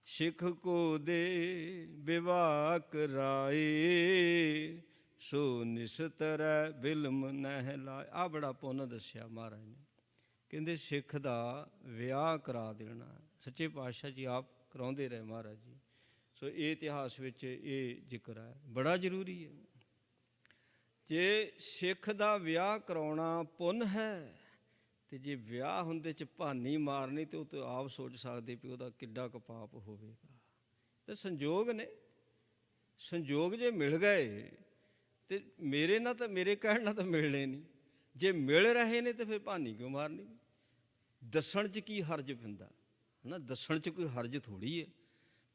ਸਿੱਖ ਕੋ ਦੇ ਵਿਵਾਕ ਰਾਏ, ਸੋ ਨਿਸਤਰੈ ਬਿਲਮ ਨਹਿ ਲਾਏ। ਆਹ ਬੜਾ ਪੁੰਨ ਦੱਸਿਆ ਮਹਾਰਾਜ ਨੇ। ਕਹਿੰਦੇ ਸਿੱਖ ਦਾ ਵਿਆਹ ਕਰਾ ਦੇਣਾ। ਸੱਚੇ ਪਾਤਸ਼ਾਹ ਜੀ ਆਪ ਕਰਾਉਂਦੇ ਰਹੇ ਮਹਾਰਾਜ ਜੀ। ਸੋ ਇਹ ਇਤਿਹਾਸ ਵਿੱਚ ਇਹ ਜ਼ਿਕਰ ਹੈ, ਬੜਾ ਜ਼ਰੂਰੀ ਹੈ। ਜੇ ਸਿੱਖ ਦਾ ਵਿਆਹ ਕਰਾਉਣਾ ਪੁੰਨ ਹੈ, ਅਤੇ ਜੇ ਵਿਆਹ ਹੁੰਦੇ 'ਚ ਭਾਨੀ ਮਾਰਨੀ, ਤਾਂ ਉਹ ਤਾਂ ਆਪ ਸੋਚ ਸਕਦੇ ਵੀ ਉਹਦਾ ਕਿੱਡਾ ਕੁ ਪਾਪ ਹੋਵੇਗਾ। ਅਤੇ ਸੰਜੋਗ ਨੇ, ਸੰਜੋਗ ਜੇ ਮਿਲ ਗਏ ਅਤੇ ਮੇਰੇ ਨਾਲ ਤਾਂ, ਮੇਰੇ ਕਹਿਣ ਨਾਲ ਤਾਂ ਮਿਲਣੇ ਨਹੀਂ। ਜੇ ਮਿਲ ਰਹੇ ਨੇ ਤਾਂ ਫਿਰ ਭਾਨੀ ਕਿਉਂ ਮਾਰਨੀ। ਦੱਸਣ 'ਚ ਕੀ ਹਰਜ ਪੈਂਦਾ ਹੈ ਨਾ, ਦੱਸਣ 'ਚ ਕੋਈ ਹਰਜ ਥੋੜ੍ਹੀ ਹੈ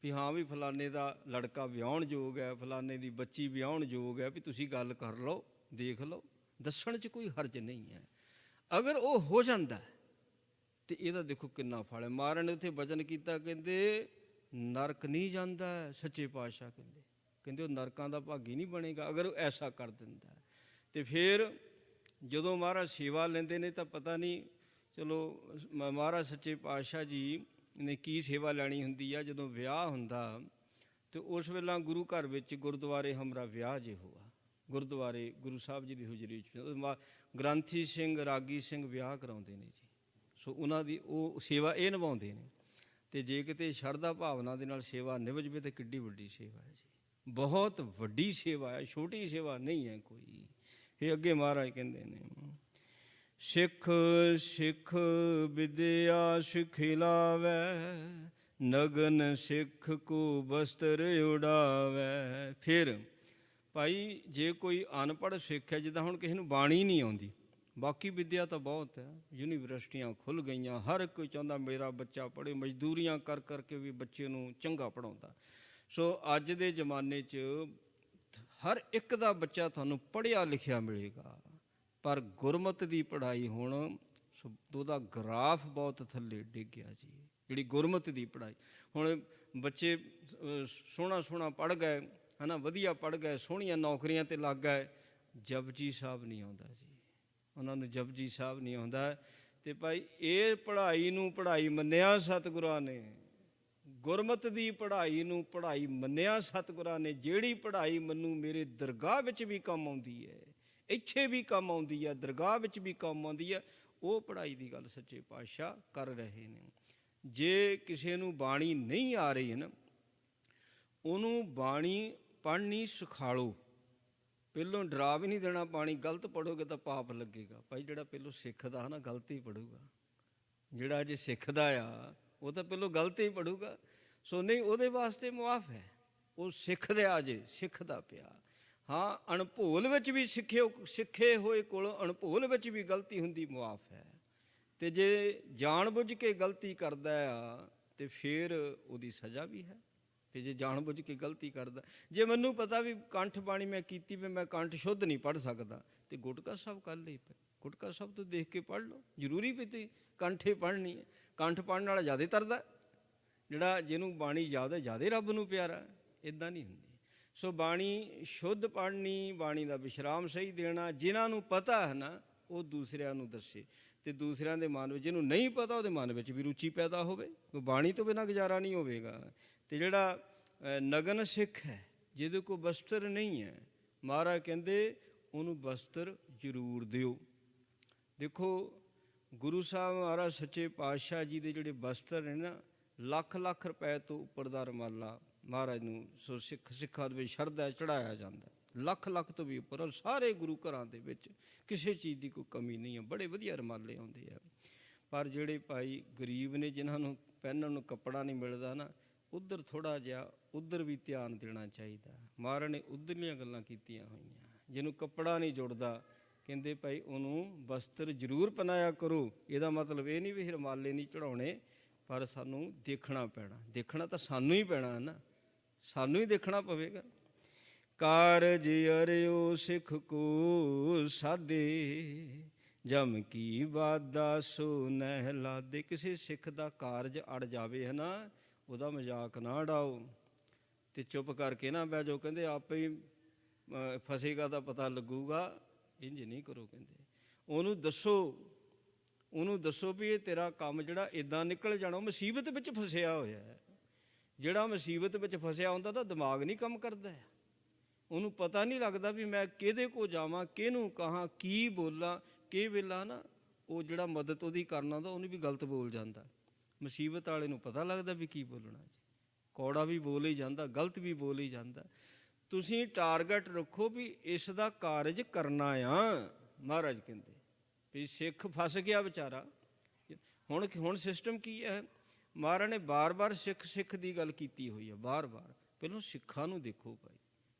ਵੀ ਹਾਂ ਵੀ ਫਲਾਣੇ ਦਾ ਲੜਕਾ ਵਿਆਹੁਣ ਯੋਗ ਹੈ, ਫਲਾਣੇ ਦੀ ਬੱਚੀ ਵਿਆਹੁਣ ਯੋਗ ਹੈ, ਵੀ ਤੁਸੀਂ ਗੱਲ ਕਰ ਲਓ, ਦੇਖ ਲਓ। ਦੱਸਣ 'ਚ ਕੋਈ ਹਰਜ ਨਹੀਂ ਹੈ। ਅਗਰ ਉਹ ਹੋ ਜਾਂਦਾ ਅਤੇ ਇਹਦਾ ਦੇਖੋ ਕਿੰਨਾ ਫਲ ਹੈ। ਮਹਾਰਾਜ ਨੇ ਉੱਥੇ ਵਚਨ ਕੀਤਾ, ਕਹਿੰਦੇ ਨਰਕ ਨਹੀਂ ਜਾਂਦਾ। ਸੱਚੇ ਪਾਤਸ਼ਾਹ ਕਹਿੰਦੇ ਉਹ ਨਰਕਾਂ ਦਾ ਭਾਗੀ ਨਹੀਂ ਬਣੇਗਾ ਅਗਰ ਉਹ ਐਸਾ ਕਰ ਦਿੰਦਾ। ਅਤੇ ਫਿਰ ਜਦੋਂ ਮਹਾਰਾਜ ਸੇਵਾ ਲੈਂਦੇ ਨੇ ਤਾਂ ਪਤਾ ਨਹੀਂ, ਚਲੋ ਮਹਾਰਾਜ ਸੱਚੇ ਪਾਤਸ਼ਾਹ ਜੀ ਨੇ ਕੀ ਸੇਵਾ ਲੈਣੀ ਹੁੰਦੀ ਆ। ਜਦੋਂ ਵਿਆਹ ਹੁੰਦਾ ਅਤੇ ਉਸ ਵੇਲੇ ਗੁਰੂ ਘਰ ਵਿੱਚ ਗੁਰਦੁਆਰੇ ਹਮਰਾ ਵਿਆਹ ਜੇ ਹੋਆ, ਗੁਰਦੁਆਰੇ ਗੁਰੂ ਸਾਹਿਬ ਜੀ ਦੀ ਹੁਜ਼ਰੀ 'ਚ ਗ੍ਰੰਥੀ ਸਿੰਘ, ਰਾਗੀ ਸਿੰਘ ਵਿਆਹ ਕਰਾਉਂਦੇ ਨੇ ਜੀ। ਸੋ ਉਹਨਾਂ ਦੀ ਉਹ ਸੇਵਾ ਇਹ ਨਿਭਾਉਂਦੇ ਨੇ। ਅਤੇ ਜੇ ਕਿਤੇ ਸ਼ਰਧਾ ਭਾਵਨਾ ਦੇ ਨਾਲ ਸੇਵਾ ਨਿਭ ਜਾਵੇ ਤਾਂ ਕਿੱਡੀ ਵੱਡੀ ਸੇਵਾ ਹੈ ਜੀ, ਬਹੁਤ ਵੱਡੀ ਸੇਵਾ ਹੈ, ਛੋਟੀ ਸੇਵਾ ਨਹੀਂ ਹੈ ਕੋਈ। ਇਹ ਅੱਗੇ ਮਹਾਰਾਜ ਕਹਿੰਦੇ ਨੇ, ਸਿੱਖ ਸਿੱਖ ਵਿਦਿਆ ਸਿਖਿਲਾਵੈ, ਨਗਨ ਸਿੱਖ ਕੋ ਬਸਤਰ ਉਡਾਵੈ। ਫਿਰ ਭਾਈ ਜੇ ਕੋਈ ਅਨਪੜ੍ਹ ਸਿੱਖ ਹੈ, ਜਿੱਦਾਂ ਹੁਣ ਕਿਸੇ ਨੂੰ ਬਾਣੀ ਨਹੀਂ ਆਉਂਦੀ, ਬਾਕੀ ਵਿੱਦਿਆ ਤਾਂ ਬਹੁਤ ਹੈ, ਯੂਨੀਵਰਸਿਟੀਆਂ ਖੁੱਲ੍ਹ ਗਈਆਂ, ਹਰ ਕੋਈ ਚਾਹੁੰਦਾ ਮੇਰਾ ਬੱਚਾ ਪੜ੍ਹੇ, ਮਜ਼ਦੂਰੀਆਂ ਕਰ ਕਰਕੇ ਵੀ ਬੱਚੇ ਨੂੰ ਚੰਗਾ ਪੜ੍ਹਾਉਂਦਾ। ਸੋ ਅੱਜ ਦੇ ਜ਼ਮਾਨੇ 'ਚ ਹਰ ਇੱਕ ਦਾ ਬੱਚਾ ਤੁਹਾਨੂੰ ਪੜ੍ਹਿਆ ਲਿਖਿਆ ਮਿਲੇਗਾ, ਪਰ ਗੁਰਮਤ ਦੀ ਪੜ੍ਹਾਈ ਹੁਣ ਉਹਦਾ ਗਰਾਫ ਬਹੁਤ ਥੱਲੇ ਡਿੱਗ ਗਿਆ ਜੀ। ਜਿਹੜੀ ਗੁਰਮਤ ਦੀ ਪੜ੍ਹਾਈ, ਹੁਣ ਬੱਚੇ ਸੋਹਣਾ ਪੜ੍ਹ ਗਏ ਹੈ ਨਾ, ਵਧੀਆ ਪੜ੍ਹ ਗਏ, ਸੋਹਣੀਆਂ ਨੌਕਰੀਆਂ 'ਤੇ ਲੱਗ ਗਏ, ਜਪਜੀ ਸਾਹਿਬ ਨਹੀਂ ਆਉਂਦਾ ਜੀ, ਉਹਨਾਂ ਨੂੰ ਜਪਜੀ ਸਾਹਿਬ ਨਹੀਂ ਆਉਂਦਾ। ਅਤੇ ਭਾਈ ਇਹ ਪੜ੍ਹਾਈ ਨੂੰ ਪੜ੍ਹਾਈ ਮੰਨਿਆ ਸਤਿਗੁਰਾਂ ਨੇ, ਗੁਰਮਤ ਦੀ ਪੜ੍ਹਾਈ ਨੂੰ ਪੜ੍ਹਾਈ ਮੰਨਿਆ ਸਤਿਗੁਰਾਂ ਨੇ। ਜਿਹੜੀ ਪੜ੍ਹਾਈ ਮੈਨੂੰ ਮੇਰੇ ਦਰਗਾਹ ਵਿੱਚ ਵੀ ਕੰਮ ਆਉਂਦੀ ਹੈ, ਇੱਥੇ ਵੀ ਕੰਮ ਆਉਂਦੀ ਹੈ, ਦਰਗਾਹ ਵਿੱਚ ਵੀ ਕੰਮ ਆਉਂਦੀ ਹੈ, ਉਹ ਪੜ੍ਹਾਈ ਦੀ ਗੱਲ ਸੱਚੇ ਪਾਤਸ਼ਾਹ ਕਰ ਰਹੇ ਨੇ। ਜੇ ਕਿਸੇ ਨੂੰ ਬਾਣੀ ਨਹੀਂ ਆ ਰਹੀ ਹੈ ਨਾ, ਉਹਨੂੰ ਬਾਣੀ ਪੜ੍ਹਨੀ ਸਿਖਾ ਲਓ। ਪਹਿਲੋਂ ਡਰਾ ਵੀ ਨਹੀਂ ਦੇਣਾ, ਬਾਣੀ ਗਲਤ ਪੜ੍ਹੋਗੇ ਤਾਂ ਪਾਪ ਲੱਗੇਗਾ। ਭਾਈ ਜਿਹੜਾ ਪਹਿਲੋਂ ਸਿੱਖਦਾ ਨਾ ਗਲਤ ਹੀ ਪੜ੍ਹੂਗਾ, ਜਿਹੜਾ ਅਜੇ ਸਿੱਖਦਾ ਆ ਉਹ ਤਾਂ ਪਹਿਲੋਂ ਗਲਤ ਹੀ ਪੜ੍ਹੂਗਾ। ਸੋ ਨਹੀਂ, ਉਹਦੇ ਵਾਸਤੇ ਮੁਆਫ ਹੈ, ਉਹ ਸਿੱਖ ਰਿਹਾ ਅਜੇ, ਸਿੱਖਦਾ ਪਿਆ। ਹਾਂ, ਅਣਭੋਲ ਵਿੱਚ ਵੀ ਸਿੱਖੇ ਹੋਏ ਕੋਲੋਂ ਅਣਭੋਲ ਵਿੱਚ ਵੀ ਗਲਤੀ ਹੁੰਦੀ, ਮੁਆਫ ਹੈ। ਅਤੇ ਜੇ ਜਾਣ ਬੁੱਝ ਕੇ ਗਲਤੀ ਕਰਦਾ ਆ ਅਤੇ ਫਿਰ ਉਹਦੀ ਸਜ਼ਾ ਵੀ ਹੈ। ਅਤੇ ਜੇ ਜਾਣ ਬੁੱਝ ਕੇ ਗਲਤੀ ਕਰਦਾ, ਜੇ ਮੈਨੂੰ ਪਤਾ ਵੀ ਕੰਠ ਬਾਣੀ ਮੈਂ ਕੀਤੀ ਵੀ ਮੈਂ ਕੰਠ ਸ਼ੁੱਧ ਨਹੀਂ ਪੜ੍ਹ ਸਕਦਾ, ਅਤੇ ਗੁਟਕਾ ਸਾਹਿਬ ਕਰ ਲਈ, ਗੁਟਕਾ ਸਾਹਿਬ ਤੋਂ ਦੇਖ ਕੇ ਪੜ੍ਹ ਲਓ। ਜ਼ਰੂਰੀ ਵੀ ਤੀ ਕੰਠੇ ਪੜ੍ਹਨੀ ਹੈ, ਕੰਠ ਪੜ੍ਹਨ ਵਾਲਾ ਜ਼ਿਆਦਾ ਤਰਦਾ, ਜਿਹੜਾ ਜਿਹਨੂੰ ਬਾਣੀ ਯਾਦ ਹੈ ਜ਼ਿਆਦਾ ਰੱਬ ਨੂੰ ਪਿਆਰਾ, ਇਦਾਂ ਨਹੀਂ ਹੁੰਦੀ। ਸੋ ਬਾਣੀ ਸ਼ੁੱਧ ਪੜ੍ਹਨੀ, ਬਾਣੀ ਦਾ ਵਿਸ਼ਰਾਮ ਸਹੀ ਦੇਣਾ। ਜਿਨ੍ਹਾਂ ਨੂੰ ਪਤਾ ਹੈ ਨਾ ਉਹ ਦੂਸਰਿਆਂ ਨੂੰ ਦੱਸੇ, ਅਤੇ ਦੂਸਰਿਆਂ ਦੇ ਮਨ ਵਿੱਚ, ਜਿਹਨੂੰ ਨਹੀਂ ਪਤਾ ਉਹਦੇ ਮਨ ਵਿੱਚ ਵੀ ਰੁਚੀ ਪੈਦਾ ਹੋਵੇ। ਕੋਈ ਬਾਣੀ ਤੋਂ ਬਿਨਾਂ ਗੁਜ਼ਾਰਾ ਨਹੀਂ ਹੋਵੇਗਾ। ਅਤੇ ਜਿਹੜਾ ਨਗਨ ਸਿੱਖ ਹੈ, ਜਿਹਦੇ ਕੋਲ ਬਸਤਰ ਨਹੀਂ ਹੈ, ਮਹਾਰਾਜ ਕਹਿੰਦੇ ਉਹਨੂੰ ਬਸਤਰ ਜ਼ਰੂਰ ਦਿਓ। ਦੇਖੋ ਗੁਰੂ ਸਾਹਿਬ ਮਹਾਰਾਜ ਸੱਚੇ ਪਾਤਸ਼ਾਹ ਜੀ ਦੇ ਜਿਹੜੇ ਬਸਤਰ ਨੇ ਨਾ, ਲੱਖ ਲੱਖ ਰੁਪਏ ਤੋਂ ਉੱਪਰ ਦਾ ਰੁਮਾਲਾ ਮਹਾਰਾਜ ਨੂੰ ਸੋ ਸਿੱਖਾਂ ਦੇ ਵਿੱਚ ਸ਼ਰਧਾ ਚੜ੍ਹਾਇਆ ਜਾਂਦਾ, ਲੱਖ ਲੱਖ ਤੋਂ ਵੀ ਉੱਪਰ। ਔਰ ਸਾਰੇ ਗੁਰੂ ਘਰਾਂ ਦੇ ਵਿੱਚ ਕਿਸੇ ਚੀਜ਼ ਦੀ ਕੋਈ ਕਮੀ ਨਹੀਂ ਹੈ, ਬੜੇ ਵਧੀਆ ਰੁਮਾਲੇ ਆਉਂਦੇ ਆ। ਪਰ ਜਿਹੜੇ ਭਾਈ ਗਰੀਬ ਨੇ, ਜਿਨ੍ਹਾਂ ਨੂੰ ਪਹਿਨਣ ਨੂੰ ਕੱਪੜਾ ਨਹੀਂ ਮਿਲਦਾ ਨਾ, ਉੱਧਰ ਥੋੜ੍ਹਾ ਜਿਹਾ ਉੱਧਰ ਵੀ ਧਿਆਨ ਦੇਣਾ ਚਾਹੀਦਾ। ਮਹਾਰਾਜ ਨੇ ਉੱਧਰਲੀਆਂ ਗੱਲਾਂ ਕੀਤੀਆਂ ਹੋਈਆਂ। ਜਿਹਨੂੰ ਕੱਪੜਾ ਨਹੀਂ ਜੁੜਦਾ, ਕਹਿੰਦੇ ਭਾਈ ਉਹਨੂੰ ਬਸਤਰ ਜ਼ਰੂਰ ਪਹਿਨਾਇਆ ਕਰੋ। ਇਹਦਾ ਮਤਲਬ ਇਹ ਨਹੀਂ ਵੀ ਰੁਮਾਲੇ ਨਹੀਂ ਚੜਾਉਣੇ, ਪਰ ਸਾਨੂੰ ਦੇਖਣਾ ਪੈਣਾ। ਦੇਖਣਾ ਤਾਂ ਸਾਨੂੰ ਹੀ ਪੈਣਾ ਨਾ, ਸਾਨੂੰ ਹੀ ਦੇਖਣਾ ਪਵੇਗਾ। ਕਾਰਜ ਅਰਿਓ ਸਿੱਖ ਕੋ ਸਾਧੇ, ਜਮ ਕੀ ਵਾਦਾ ਸੋ ਨਹਿ ਲਾਦੇ। ਕਿਸੇ ਸਿੱਖ ਦਾ ਕਾਰਜ ਅੜ ਜਾਵੇ ਹੈ ਨਾ, ਉਹਦਾ ਮਜ਼ਾਕ ਨਾ ਉਡਾਓ ਅਤੇ ਚੁੱਪ ਕਰਕੇ ਨਾ ਬਹਿ ਜਾਓ। ਕਹਿੰਦੇ ਆਪੇ ਹੀ ਫਸੇਗਾ ਤਾਂ ਪਤਾ ਲੱਗੂਗਾ, ਇੰਝ ਨਹੀਂ ਕਰੋ। ਕਹਿੰਦੇ ਉਹਨੂੰ ਦੱਸੋ ਵੀ ਇਹ ਤੇਰਾ ਕੰਮ ਜਿਹੜਾ ਇੱਦਾਂ ਨਿਕਲ ਜਾਣਾ। ਮੁਸੀਬਤ ਵਿੱਚ ਫਸਿਆ ਹੋਇਆ ਹੈ। ਜਿਹੜਾ ਮੁਸੀਬਤ ਵਿੱਚ ਫਸਿਆ ਹੁੰਦਾ ਤਾਂ ਦਿਮਾਗ ਨਹੀਂ ਕੰਮ ਕਰਦਾ, ਉਹਨੂੰ ਪਤਾ ਨਹੀਂ ਲੱਗਦਾ ਵੀ ਮੈਂ ਕਿਹਦੇ ਕੋਲ ਜਾਵਾਂ, ਕਿਹਨੂੰ ਕਹਾਂ, ਕੀ ਬੋਲਾਂ। ਕਈ ਵੇਲਾ ਨਾ ਉਹ ਜਿਹੜਾ ਮਦਦ ਉਹਦੀ ਕਰਨਾ ਹੁੰਦਾ, ਉਹਨੂੰ ਵੀ ਗਲਤ ਬੋਲ ਜਾਂਦਾ। ਮੁਸੀਬਤ ਵਾਲੇ ਨੂੰ ਪਤਾ ਲੱਗਦਾ ਵੀ ਕੀ ਬੋਲਣਾ ਜੀ, ਕੌੜਾ ਵੀ ਬੋਲ ਹੀ ਜਾਂਦਾ, ਗਲਤ ਵੀ ਬੋਲ ਹੀ ਜਾਂਦਾ। ਤੁਸੀਂ ਟਾਰਗੇਟ ਰੱਖੋ ਵੀ ਇਸ ਦਾ ਕਾਰਜ ਕਰਨਾ ਆ। ਮਹਾਰਾਜ ਕਹਿੰਦੇ ਵੀ ਸਿੱਖ ਫਸ ਗਿਆ ਵਿਚਾਰਾ। ਹੁਣ ਸਿਸਟਮ ਕੀ ਹੈ, ਮਹਾਰਾਜ ਨੇ ਬਾਰ ਸਿੱਖ ਦੀ ਗੱਲ ਕੀਤੀ ਹੋਈ ਹੈ, ਬਾਰ ਪਹਿਲਾਂ ਸਿੱਖਾਂ ਨੂੰ ਦੇਖੋ ਭਾਈ।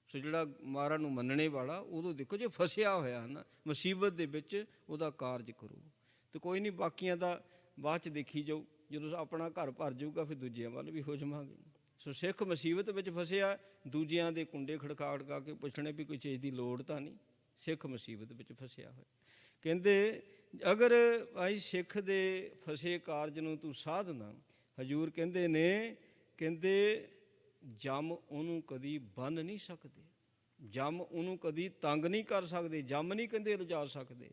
ਸੋ ਜਿਹੜਾ ਮਹਾਰਾਜ ਨੂੰ ਮੰਨਣੇ ਵਾਲਾ, ਉਦੋਂ ਦੇਖੋ ਜੇ ਫਸਿਆ ਹੋਇਆ ਨਾ ਮੁਸੀਬਤ ਦੇ ਵਿੱਚ, ਉਹਦਾ ਕਾਰਜ ਕਰੋ। ਅਤੇ ਕੋਈ ਨਹੀਂ, ਬਾਕੀਆਂ ਦਾ ਬਾਅਦ 'ਚ ਦੇਖੀ ਜਾਊ। ਜਦੋਂ ਆਪਣਾ ਘਰ ਭਰ ਜਾਊਗਾ ਫਿਰ ਦੂਜਿਆਂ ਵੱਲ ਵੀ ਹੋ ਜਾਵਾਂਗੇ। ਸੋ ਸਿੱਖ ਮੁਸੀਬਤ ਵਿੱਚ ਫਸਿਆ, ਦੂਜਿਆਂ ਦੇ ਕੁੰਡੇ ਖੜਕਾ ਕੇ ਪੁੱਛਣੇ ਵੀ ਕੋਈ ਚੀਜ਼ ਦੀ ਲੋੜ ਤਾਂ ਨਹੀਂ। ਸਿੱਖ ਮੁਸੀਬਤ ਵਿੱਚ ਫਸਿਆ ਹੋਇਆ। ਕਹਿੰਦੇ ਅਗਰ ਭਾਈ ਸਿੱਖ ਦੇ ਫਸੇ ਕਾਰਜ ਨੂੰ ਤੂੰ ਸਾਧਨਾ, ਹਜ਼ੂਰ ਕਹਿੰਦੇ ਨੇ, ਕਹਿੰਦੇ ਜੰਮ ਉਹਨੂੰ ਕਦੀ ਬੰਨ੍ਹ ਨਹੀਂ ਸਕਦੇ, ਜੰਮ ਉਹਨੂੰ ਕਦੀ ਤੰਗ ਨਹੀਂ ਕਰ ਸਕਦੇ, ਜੰਮ ਨਹੀਂ ਕਹਿੰਦੇ ਲਿਜਾ ਸਕਦੇ।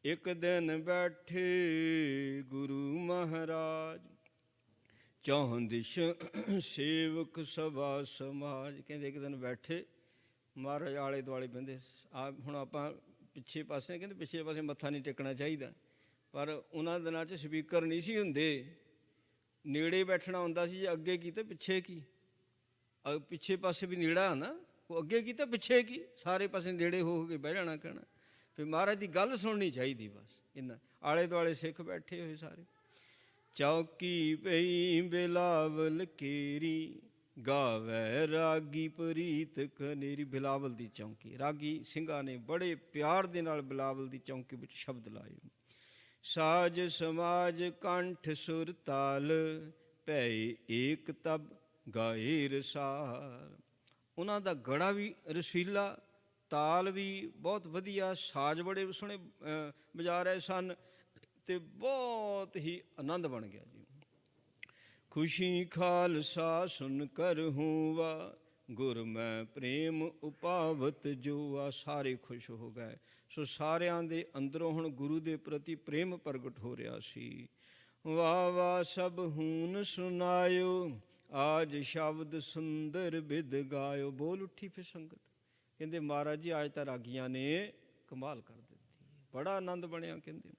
ਇੱਕ ਦਿਨ ਬੈਠੇ ਗੁਰੂ ਮਹਾਰਾਜ, ਚੌਹਾਂ ਦਿਸ਼ ਸੇਵਕ ਸਭਾ ਸਮਾਜ। ਕਹਿੰਦੇ ਇੱਕ ਦਿਨ ਬੈਠੇ ਮਹਾਰਾਜ, ਆਲੇ ਦੁਆਲੇ ਬਹਿੰਦੇ। ਹੁਣ ਆਪਾਂ ਪਿੱਛੇ ਪਾਸੇ, ਕਹਿੰਦੇ ਪਿੱਛੇ ਪਾਸੇ ਮੱਥਾ ਨਹੀਂ ਟੇਕਣਾ ਚਾਹੀਦਾ, ਪਰ ਉਹਨਾਂ ਦਿਨਾਂ 'ਚ ਸਪੀਕਰ ਨਹੀਂ ਸੀ ਹੁੰਦੇ, ਨੇੜੇ ਬੈਠਣਾ ਹੁੰਦਾ ਸੀ। ਅੱਗੇ ਕੀ ਅਤੇ ਪਿੱਛੇ ਕੀ, ਪਿੱਛੇ ਪਾਸੇ ਵੀ ਨੇੜਾ ਨਾ, ਉਹ ਅੱਗੇ ਕੀ ਤਾਂ ਪਿੱਛੇ ਕੀ, ਸਾਰੇ ਪਾਸੇ ਨੇੜੇ ਹੋ ਕੇ ਬਹਿ ਜਾਣਾ। ਕਹਿਣਾ ਫਿਰ ਮਹਾਰਾਜ ਦੀ ਗੱਲ ਸੁਣਨੀ ਚਾਹੀਦੀ ਬਸ। ਇੰਨਾ ਆਲੇ ਦੁਆਲੇ ਸਿੱਖ ਬੈਠੇ ਹੋਏ ਸਾਰੇ। ਚੌਕੀ ਪਈ ਬਿਲਾਵਲ ਕੇਰੀ, ਗਾਵੈ ਰਾਗੀ ਪ੍ਰੀਤ ਕਨੇਰੀ। ਬਿਲਾਵਲ ਦੀ ਚੌਂਕੀ, ਰਾਗੀ ਸਿੰਘਾਂ ਨੇ ਬੜੇ ਪਿਆਰ ਦੇ ਨਾਲ ਬਿਲਾਵਲ ਦੀ ਚੌਂਕੀ ਵਿੱਚ ਸ਼ਬਦ ਲਾਏ। ਸਾਜ ਸਮਾਜ ਕੰਠ ਸੁਰ ਤਾਲ, ਭੈ ਏਕ ਤਬ ਗਾਏ ਰਸਾਲ। ਉਹਨਾਂ ਦਾ ਗੜਾ ਵੀ ਰਸੀਲਾ, ਤਾਲ ਵੀ ਬਹੁਤ ਵਧੀਆ, ਸਾਜ਼ ਬੜੇ ਸੋਹਣੇ ਵਜਾ ਰਹੇ ਸਨ, ਅਤੇ ਬਹੁਤ ਹੀ ਆਨੰਦ ਬਣ ਗਿਆ ਜੀ। ਖੁਸ਼ੀ ਖਾਲਸਾ ਸੁਨ ਕਰ ਹੂਆ, ਗੁਰ ਮੈਂ ਪ੍ਰੇਮ ਉਪਾਵਤ ਜੋਆ। ਸਾਰੇ ਖੁਸ਼ ਹੋ ਗਏ। ਸੋ ਸਾਰਿਆਂ ਦੇ ਅੰਦਰੋਂ ਹੁਣ ਗੁਰੂ ਦੇ ਪ੍ਰਤੀ ਪ੍ਰੇਮ ਪ੍ਰਗਟ ਹੋ ਰਿਹਾ ਸੀ। ਵਾਹ ਵਾਹ ਸਭ ਹੂਨ ਸੁਨਾਇਓ, ਆਜ ਸ਼ਬਦ ਸੁੰਦਰ ਬਿਦ ਗਾਇਓ। ਬੋਲ ਉੱਠੀ ਫਿਰ ਸੰਗਤ। ਕਹਿੰਦੇ ਮਹਾਰਾਜ ਜੀ ਅੱਜ ਤਾਂ ਰਾਗੀਆਂ ਨੇ ਕਮਾਲ ਕਰ ਦਿੱਤੀ, ਬੜਾ ਆਨੰਦ ਬਣਿਆ। ਕਹਿੰਦੇ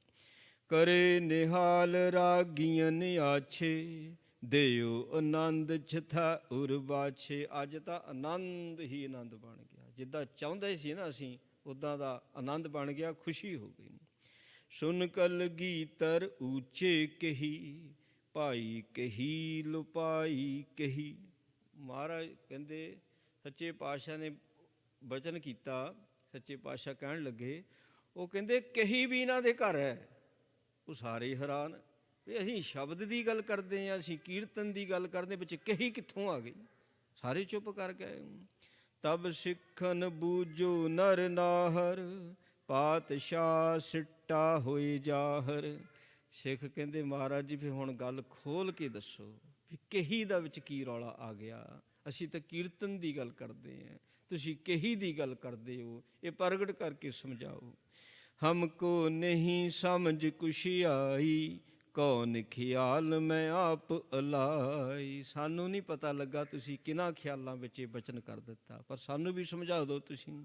ਕਰੇ ਨਿਹਾਲ ਰਾਗੀਆਂ ਆਛੇ, ਦਿਓ ਆਨੰਦ ਛਥਾ ਉਰ ਬਾਛੇ। ਅੱਜ ਤਾਂ ਆਨੰਦ ਹੀ ਆਨੰਦ ਬਣ ਗਿਆ, ਜਿੱਦਾਂ ਚਾਹੁੰਦੇ ਸੀ ਨਾ ਅਸੀਂ, ਉੱਦਾਂ ਦਾ ਆਨੰਦ ਬਣ ਗਿਆ, ਖੁਸ਼ੀ ਹੋ ਗਈ। ਸੁਨ ਕਲਗੀਧਰ ਉੱਚੇ ਕਹੀ, ਭਾਈ ਕਹੀ ਲੁਪਾਈ ਕਹੀ। ਮਹਾਰਾਜ ਕਹਿੰਦੇ ਸੱਚੇ ਪਾਤਸ਼ਾਹ ਨੇ ਬਚਨ ਕੀਤਾ। ਸੱਚੇ ਪਾਤਸ਼ਾਹ ਕਹਿਣ ਲੱਗੇ, ਉਹ ਕਹਿੰਦੇ ਕਹੀ ਵੀ ਇਹਨਾਂ ਦੇ ਘਰ ਹੈ। ਉਹ ਸਾਰੇ ਹੀ ਹੈਰਾਨ ਵੀ ਅਸੀਂ ਸ਼ਬਦ ਦੀ ਗੱਲ ਕਰਦੇ ਹਾਂ, ਅਸੀਂ ਕੀਰਤਨ ਦੀ ਗੱਲ ਕਰਦੇ, ਵਿੱਚ ਕਹੀ ਕਿੱਥੋਂ ਆ ਗਈ। ਸਾਰੇ ਚੁੱਪ ਕਰ ਗਏ। ਤਬ ਸਿੱਖਨ ਬੂਝੋ ਨਰ ਨਾਹਰ, ਪਾਤਸ਼ਾਹ ਸਿੱਟਾ ਹੋਈ ਜਾਹਰ। ਸਿੱਖ ਕਹਿੰਦੇ ਮਹਾਰਾਜ ਜੀ ਫਿਰ ਹੁਣ ਗੱਲ ਖੋਲ ਕੇ ਦੱਸੋ, ਵੀ ਕਹੀ ਦਾ ਵਿੱਚ ਕੀ ਰੌਲਾ ਆ ਗਿਆ। ਅਸੀਂ ਤਾਂ ਕੀਰਤਨ ਦੀ ਗੱਲ ਕਰਦੇ ਹਾਂ, ਤੁਸੀਂ ਕਹੀ ਦੀ ਗੱਲ ਕਰਦੇ ਹੋ। ਇਹ ਪ੍ਰਗਟ ਕਰਕੇ ਸਮਝਾਓ। ਹਮਕੋ ਨਹੀਂ ਸਮਝ ਕੁਛ ਆਈ, ਕੌਣ ਖਿਆਲ ਮੈਂ ਆਪ ਅਲਾਈ। ਸਾਨੂੰ ਨਹੀਂ ਪਤਾ ਲੱਗਾ ਤੁਸੀਂ ਕਿਹਨਾਂ ਖਿਆਲਾਂ ਵਿੱਚ ਇਹ ਬਚਨ ਕਰ ਦਿੱਤਾ, ਪਰ ਸਾਨੂੰ ਵੀ ਸਮਝਾ ਦਿਓ ਤੁਸੀਂ।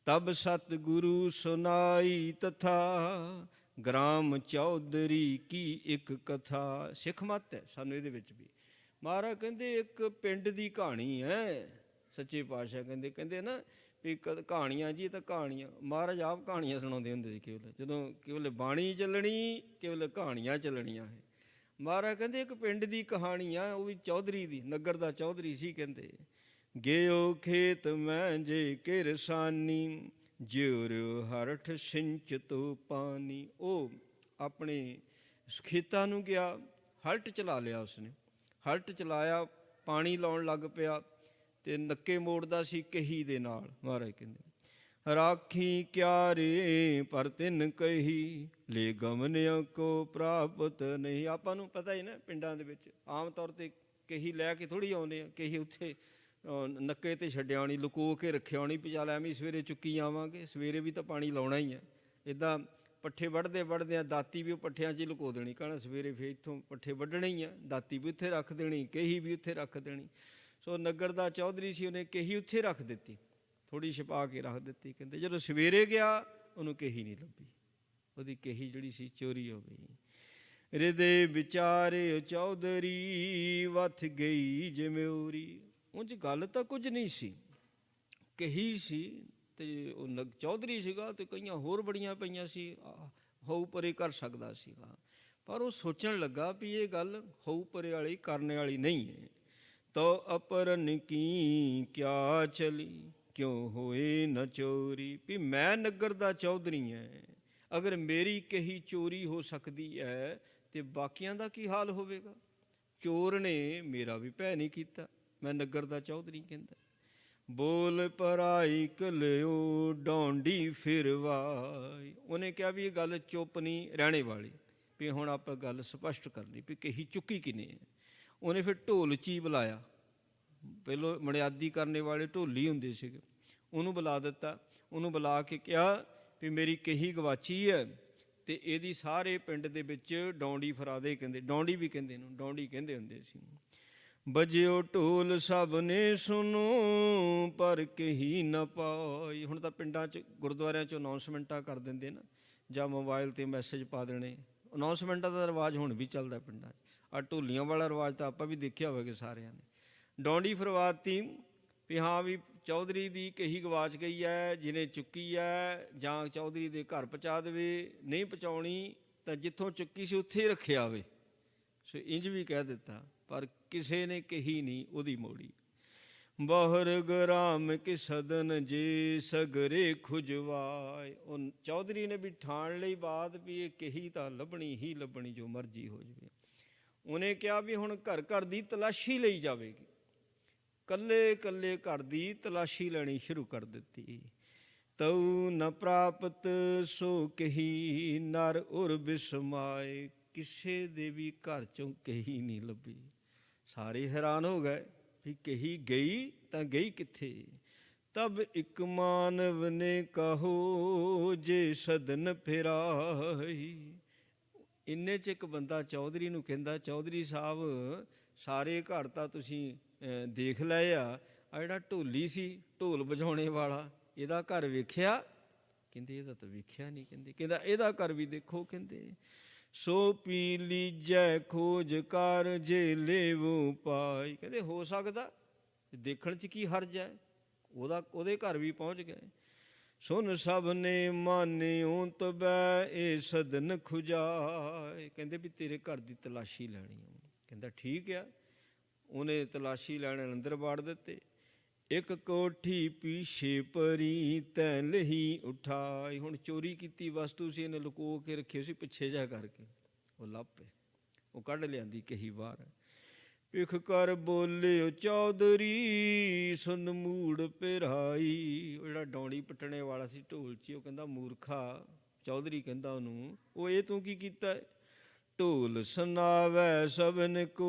ਤਬ ਸਤਿਗੁਰੂ ਸੁਨਾਈ ਤਥਾ, ਗ੍ਰਾਮ ਚੌਧਰੀ ਕੀ ਇੱਕ ਕਥਾ। ਸਿੱਖ ਮੱਤ ਹੈ ਸਾਨੂੰ ਇਹਦੇ ਵਿੱਚ ਵੀ। ਮਹਾਰਾਜ ਕਹਿੰਦੇ ਇੱਕ ਪਿੰਡ ਦੀ ਕਹਾਣੀ ਹੈ। ਸੱਚੇ ਪਾਤਸ਼ਾਹ ਕਹਿੰਦੇ ਨਾ ਵੀ ਕਹਾਣੀਆਂ ਜੀ, ਤਾਂ ਕਹਾਣੀਆਂ ਮਹਾਰਾਜ ਆਪ ਕਹਾਣੀਆਂ ਸੁਣਾਉਂਦੇ ਹੁੰਦੇ ਸੀ। ਕੇਵਲ ਬਾਣੀ ਚੱਲਣੀ, ਕੇਵਲ ਕਹਾਣੀਆਂ ਚੱਲਣੀਆਂ ਹੈ। ਮਹਾਰਾਜ ਕਹਿੰਦੇ ਇੱਕ ਪਿੰਡ ਦੀ ਕਹਾਣੀ ਆ, ਉਹ ਵੀ ਚੌਧਰੀ ਦੀ, ਨਗਰ ਦਾ ਚੌਧਰੀ ਸੀ। ਕਹਿੰਦੇ ਗਿਓ ਖੇਤ ਮੈਂ ਜੇ ਕਿਰਸਾਨੀ, ਜਿਉ ਹਰਠ ਸਿੰਚ ਤੋ ਪਾਣੀ। ਉਹ ਆਪਣੇ ਖੇਤਾਂ ਨੂੰ ਗਿਆ, ਹਲਟ ਚਲਾ ਲਿਆ ਉਸਨੇ। ਹਲਟ ਚਲਾਇਆ, ਪਾਣੀ ਲਾਉਣ ਲੱਗ ਪਿਆ ਅਤੇ ਨੱਕੇ ਮੋੜਦਾ ਸੀ ਕਹੀ ਦੇ ਨਾਲ। ਮਹਾਰਾਜ ਕਹਿੰਦੇ ਰਾਖੀ ਕਿਆਰੇ ਪਰ ਤਿੰਨ ਕਹੀ, ਲੈ ਗਮਨਿਆਂ ਕੋ ਪ੍ਰਾਪਤ ਨਹੀਂ। ਆਪਾਂ ਨੂੰ ਪਤਾ ਹੀ ਨਾ, ਪਿੰਡਾਂ ਦੇ ਵਿੱਚ ਆਮ ਤੌਰ 'ਤੇ ਕਹੀ ਲੈ ਕੇ ਥੋੜ੍ਹੀ ਆਉਂਦੇ ਆ। ਕਹੀ ਉੱਥੇ ਨੱਕੇ 'ਤੇ ਛੱਡਿਆ ਹੋਣੀ, ਲੁਕੋ ਕੇ ਰੱਖਿਆ ਹੋਣੀ, ਵੀ ਚੱਲ ਐਵੇਂ ਸਵੇਰੇ ਚੁੱਕੀ ਆਵਾਂਗੇ। ਸਵੇਰੇ ਵੀ ਤਾਂ ਪਾਣੀ ਲਾਉਣਾ ਹੀ ਹੈ। ਇੱਦਾਂ ਪੱਠੇ ਵੱਢਦੇ ਆ, ਦਾਤੀ ਵੀ ਉਹ ਪੱਠਿਆਂ 'ਚ ਹੀ ਲੁਕੋ ਦੇਣੀ, ਕਹਿਣਾ ਸਵੇਰੇ ਫਿਰ ਇੱਥੋਂ ਪੱਠੇ ਵੱਢਣੇ ਹੀ ਆ। ਦਾਤੀ ਵੀ ਉੱਥੇ ਰੱਖ ਦੇਣੀ, ਕਹੀ ਵੀ ਉੱਥੇ ਰੱਖ ਦੇਣੀ। ਸੋ ਨਗਰ ਦਾ ਚੌਧਰੀ ਸੀ, ਉਹਨੇ ਕਹੀ ਉੱਥੇ ਰੱਖ ਦਿੱਤੀ, ਥੋੜ੍ਹੀ ਛਿਪਾ ਕੇ ਰੱਖ ਦਿੱਤੀ। ਕਹਿੰਦੇ ਜਦੋਂ ਸਵੇਰੇ ਗਿਆ ਉਹਨੂੰ ਕਹੀ ਨਹੀਂ ਲੱਭੀ, ਉਹਦੀ ਕਹੀ ਜਿਹੜੀ ਸੀ ਚੋਰੀ ਹੋ ਗਈ। ਹਿਰਦੇ ਵਿਚਾਰੇ ਚੌਧਰੀ, ਵੱਥ ਗਈ ਜਿਮਿਉਰੀ। ਉਂਝ ਗੱਲ ਤਾਂ ਕੁਝ ਨਹੀਂ ਸੀ, ਕਹੀ ਸੀ ਅਤੇ ਉਹ ਚੌਧਰੀ ਸੀਗਾ, ਅਤੇ ਕਈਆਂ ਹੋਰ ਬੜੀਆਂ ਪਈਆਂ ਸੀ, ਹੋਊ ਪਰੇ ਕਰ ਸਕਦਾ ਸੀਗਾ। ਪਰ ਉਹ ਸੋਚਣ ਲੱਗਾ ਵੀ ਇਹ ਗੱਲ ਹੋਊ ਪਰੇ ਵਾਲੀ, ਕਰਨ ਵਾਲੀ ਨਹੀਂ ਹੈ। ਤੋ ਅਪਰਨ ਕੀ ਕਿਆ ਚਲੀ, ਕਿਉਂ ਹੋਏ ਨਾ ਚੋਰੀ। ਵੀ ਮੈਂ ਨਗਰ ਦਾ ਚੌਧਰੀ ਹੈ, ਅਗਰ ਮੇਰੀ ਕਹੀ ਚੋਰੀ ਹੋ ਸਕਦੀ ਹੈ ਅਤੇ ਬਾਕੀਆਂ ਦਾ ਕੀ ਹਾਲ ਹੋਵੇਗਾ। ਚੋਰ ਨੇ ਮੇਰਾ ਵੀ ਭੈ ਨਹੀਂ ਕੀਤਾ, ਮੈਂ ਨਗਰ ਦਾ ਚੌਧਰੀ। ਕਹਿੰਦਾ ਬੋਲ ਪਰਾਈ ਘਲਿਓ, ਡੌਂਡੀ ਫਿਰਵਾਈ। ਉਹਨੇ ਕਿਹਾ ਵੀ ਇਹ ਗੱਲ ਚੁੱਪ ਨਹੀਂ ਰਹਿਣੇ ਵਾਲੀ, ਵੀ ਹੁਣ ਆਪਾਂ ਗੱਲ ਸਪਸ਼ਟ ਕਰਨੀ ਵੀ ਕਹੀ ਚੁੱਕੀ ਕਿਨੇ ਹੈ। ਉਹਨੇ ਫਿਰ ਢੋਲਚੀ ਬੁਲਾਇਆ, ਪਹਿਲੋਂ ਮਰਿਆਦੀ ਕਰਨੇ ਵਾਲੇ ਢੋਲੀ ਹੁੰਦੇ ਸੀਗੇ, ਉਹਨੂੰ ਬੁਲਾ ਦਿੱਤਾ। ਉਹਨੂੰ ਬੁਲਾ ਕੇ ਕਿਹਾ ਵੀ ਮੇਰੀ ਕਹੀ ਗਵਾਚੀ ਹੈ ਅਤੇ ਇਹਦੀ ਸਾਰੇ ਪਿੰਡ ਦੇ ਵਿੱਚ ਡੌਂਡੀ ਫਰਾ ਦੇ। ਕਹਿੰਦੇ ਡੌਂਡੀ ਵੀ ਕਹਿੰਦੇ ਇਹਨੂੰ, ਡੌਂਡੀ ਕਹਿੰਦੇ ਹੁੰਦੇ ਸੀ। ਬਜਿਓ ਢੋਲ ਸਭ ਨੇ ਸੁਣੋ, ਪਰ ਕਹੀ ਨਾ ਪਾਈ। ਹੁਣ ਤਾਂ ਪਿੰਡਾਂ 'ਚ ਗੁਰਦੁਆਰਿਆਂ 'ਚ ਅਨਾਊਂਸਮੈਂਟਾਂ ਕਰ ਦਿੰਦੇ ਨਾ, ਜਾਂ ਮੋਬਾਈਲ 'ਤੇ ਮੈਸੇਜ ਪਾ ਦੇਣੇ। ਅਨਾਊਂਸਮੈਂਟਾਂ ਦਾ ਰਿਵਾਜ਼ ਹੁਣ ਵੀ ਚੱਲਦਾ ਪਿੰਡਾਂ 'ਚ। ਆਹ ਢੋਲੀਆਂ ਵਾਲਾ ਰਿਵਾਜ਼ ਤਾਂ ਆਪਾਂ ਵੀ ਦੇਖਿਆ ਹੋਵੇਗਾ ਸਾਰਿਆਂ ਨੇ। ਡੌਂਡੀ ਫਰਵਾਤੀ ਵੀ ਹਾਂ ਵੀ ਚੌਧਰੀ ਦੀ ਕਹੀ ਗਵਾਚ ਗਈ ਹੈ, ਜਿਹਨੇ ਚੁੱਕੀ ਹੈ ਜਾਂ ਚੌਧਰੀ ਦੇ ਘਰ ਪਹੁੰਚਾ ਦੇਵੇ, ਨਹੀਂ ਪਹੁੰਚਾਉਣੀ ਤਾਂ ਜਿੱਥੋਂ ਚੁੱਕੀ ਸੀ ਉੱਥੇ ਹੀ ਰੱਖਿਆ ਆਵੇ। ਸੋ ਇੰਝ ਵੀ ਕਹਿ ਦਿੱਤਾ, ਪਰ ਕਿਸੇ ਨੇ ਕਹੀ ਨਹੀਂ ਉਹਦੀ ਮੋੜੀ। ਬਹੁਰ ਗਰਾਮ ਕਿ ਸਦਨ ਜੇ, ਸਗਰੇ ਖੁਜਵਾਏ। ਉਹ ਚੌਧਰੀ ਨੇ ਵੀ ਠਾਣ ਲਈ ਬਾਤ ਵੀ ਇਹ ਕਹੀ ਤਾਂ ਲੱਭਣੀ ਹੀ ਲੱਭਣੀ, ਜੋ ਮਰਜ਼ੀ ਹੋ ਜਾਵੇ। ਉਹਨੇ ਕਿਹਾ ਵੀ ਹੁਣ ਘਰ ਘਰ ਦੀ ਤਲਾਸ਼ੀ ਲਈ ਜਾਵੇਗੀ। ਕੱਲੇ ਕੱਲੇ ਘਰ ਦੀ ਤਲਾਸ਼ੀ ਲੈਣੀ ਸ਼ੁਰੂ ਕਰ ਦਿੱਤੀ। ਤਉ ਨ ਪ੍ਰਾਪਤ ਸੋ ਕਹੀ, ਨਰ ਉਰ ਬਿਸਮਾਏ। ਕਿਸੇ ਦੇ ਵੀ ਘਰ 'ਚੋਂ ਕਹੀ ਨਹੀਂ ਲੱਭੀ। ਸਾਰੇ ਹੈਰਾਨ ਹੋ ਗਏ ਵੀ ਕਹੀ ਗਈ ਤਾਂ ਗਈ ਕਿੱਥੇ। ਤਬ ਇੱਕ ਮਾਨਵ ਨੇ ਕਹੋ, ਜੇ ਸਦਨ ਫਿਰਾਈ। ਇੰਨੇ 'ਚ ਇੱਕ ਬੰਦਾ ਚੌਧਰੀ ਨੂੰ ਕਹਿੰਦਾ, ਚੌਧਰੀ ਸਾਹਿਬ ਸਾਰੇ ਘਰ ਤਾਂ ਤੁਸੀਂ ਦੇਖ ਲਏ ਆ, ਜਿਹੜਾ ਢੋਲੀ ਸੀ ਢੋਲ ਵਜਾਉਣੇ ਵਾਲਾ, ਇਹਦਾ ਘਰ ਵੇਖਿਆ। ਕਹਿੰਦੇ ਇਹਦਾ ਤਾਂ ਵੇਖਿਆ ਨਹੀਂ। ਕਹਿੰਦਾ ਇਹਦਾ ਘਰ ਵੀ ਦੇਖੋ। ਕਹਿੰਦੇ ਸੋ ਪੀ ਲੀਜੈ ਖੋਜ ਕਰ, ਜੇ ਲੇਵੋ ਪਾਈ। ਕਹਿੰਦੇ ਹੋ ਸਕਦਾ ਦੇਖਣ 'ਚ ਕੀ ਹਰਜ ਹੈ, ਉਹਦੇ ਘਰ ਵੀ ਪਹੁੰਚ ਗਏ। ਸੁਨ ਸਭ ਨੇ ਮਾਨਿਓ ਤਬੈ, ਇਹ ਸਦਨ ਖੁਜਾਏ। ਕਹਿੰਦੇ ਵੀ ਤੇਰੇ ਘਰ ਦੀ ਤਲਾਸ਼ੀ ਲੈਣੀ ਹੈ। ਕਹਿੰਦਾ ਠੀਕ ਆ। ਉਹਨੇ ਤਲਾਸ਼ੀ ਲੈਣ ਅੰਦਰ ਵਾੜ ਦਿੱਤੇ। ਇੱਕ ਕੋਠੀ ਪੀਛੇ ਪਰੀ, ਤੈਂ ਲਹੀ ਉਠਾਈ। ਹੁਣ ਚੋਰੀ ਕੀਤੀ ਵਸਤੂ ਸੀ, ਇਹਨੇ ਲੁਕੋ ਕੇ ਰੱਖੀ ਸੀ ਪਿੱਛੇ ਜਾ ਕਰਕੇ, ਉਹ ਲੱਭ ਪਏ, ਉਹ ਕੱਢ ਲਿਆਂਦੀ ਕਹੀ ਬਾਹਰ। ਪਿਖ ਕਰ ਬੋਲਿਓ ਚੌਧਰੀ, ਸੁਨ ਮੂੜ ਪਿਰਾਈ। ਉਹ ਜਿਹੜਾ ਡੌਂਡੀ ਪੱਟਣੇ ਵਾਲਾ ਸੀ ਢੋਲਚੀ, ਉਹ ਕਹਿੰਦਾ ਮੂਰਖਾ। ਚੌਧਰੀ ਕਹਿੰਦਾ ਉਹਨੂੰ, ਉਹ ਇਹ ਤੂੰ ਕੀ ਕੀਤਾ? ਢੋਲ ਸੁਣਾਵੈ ਸਭਨ ਕੋ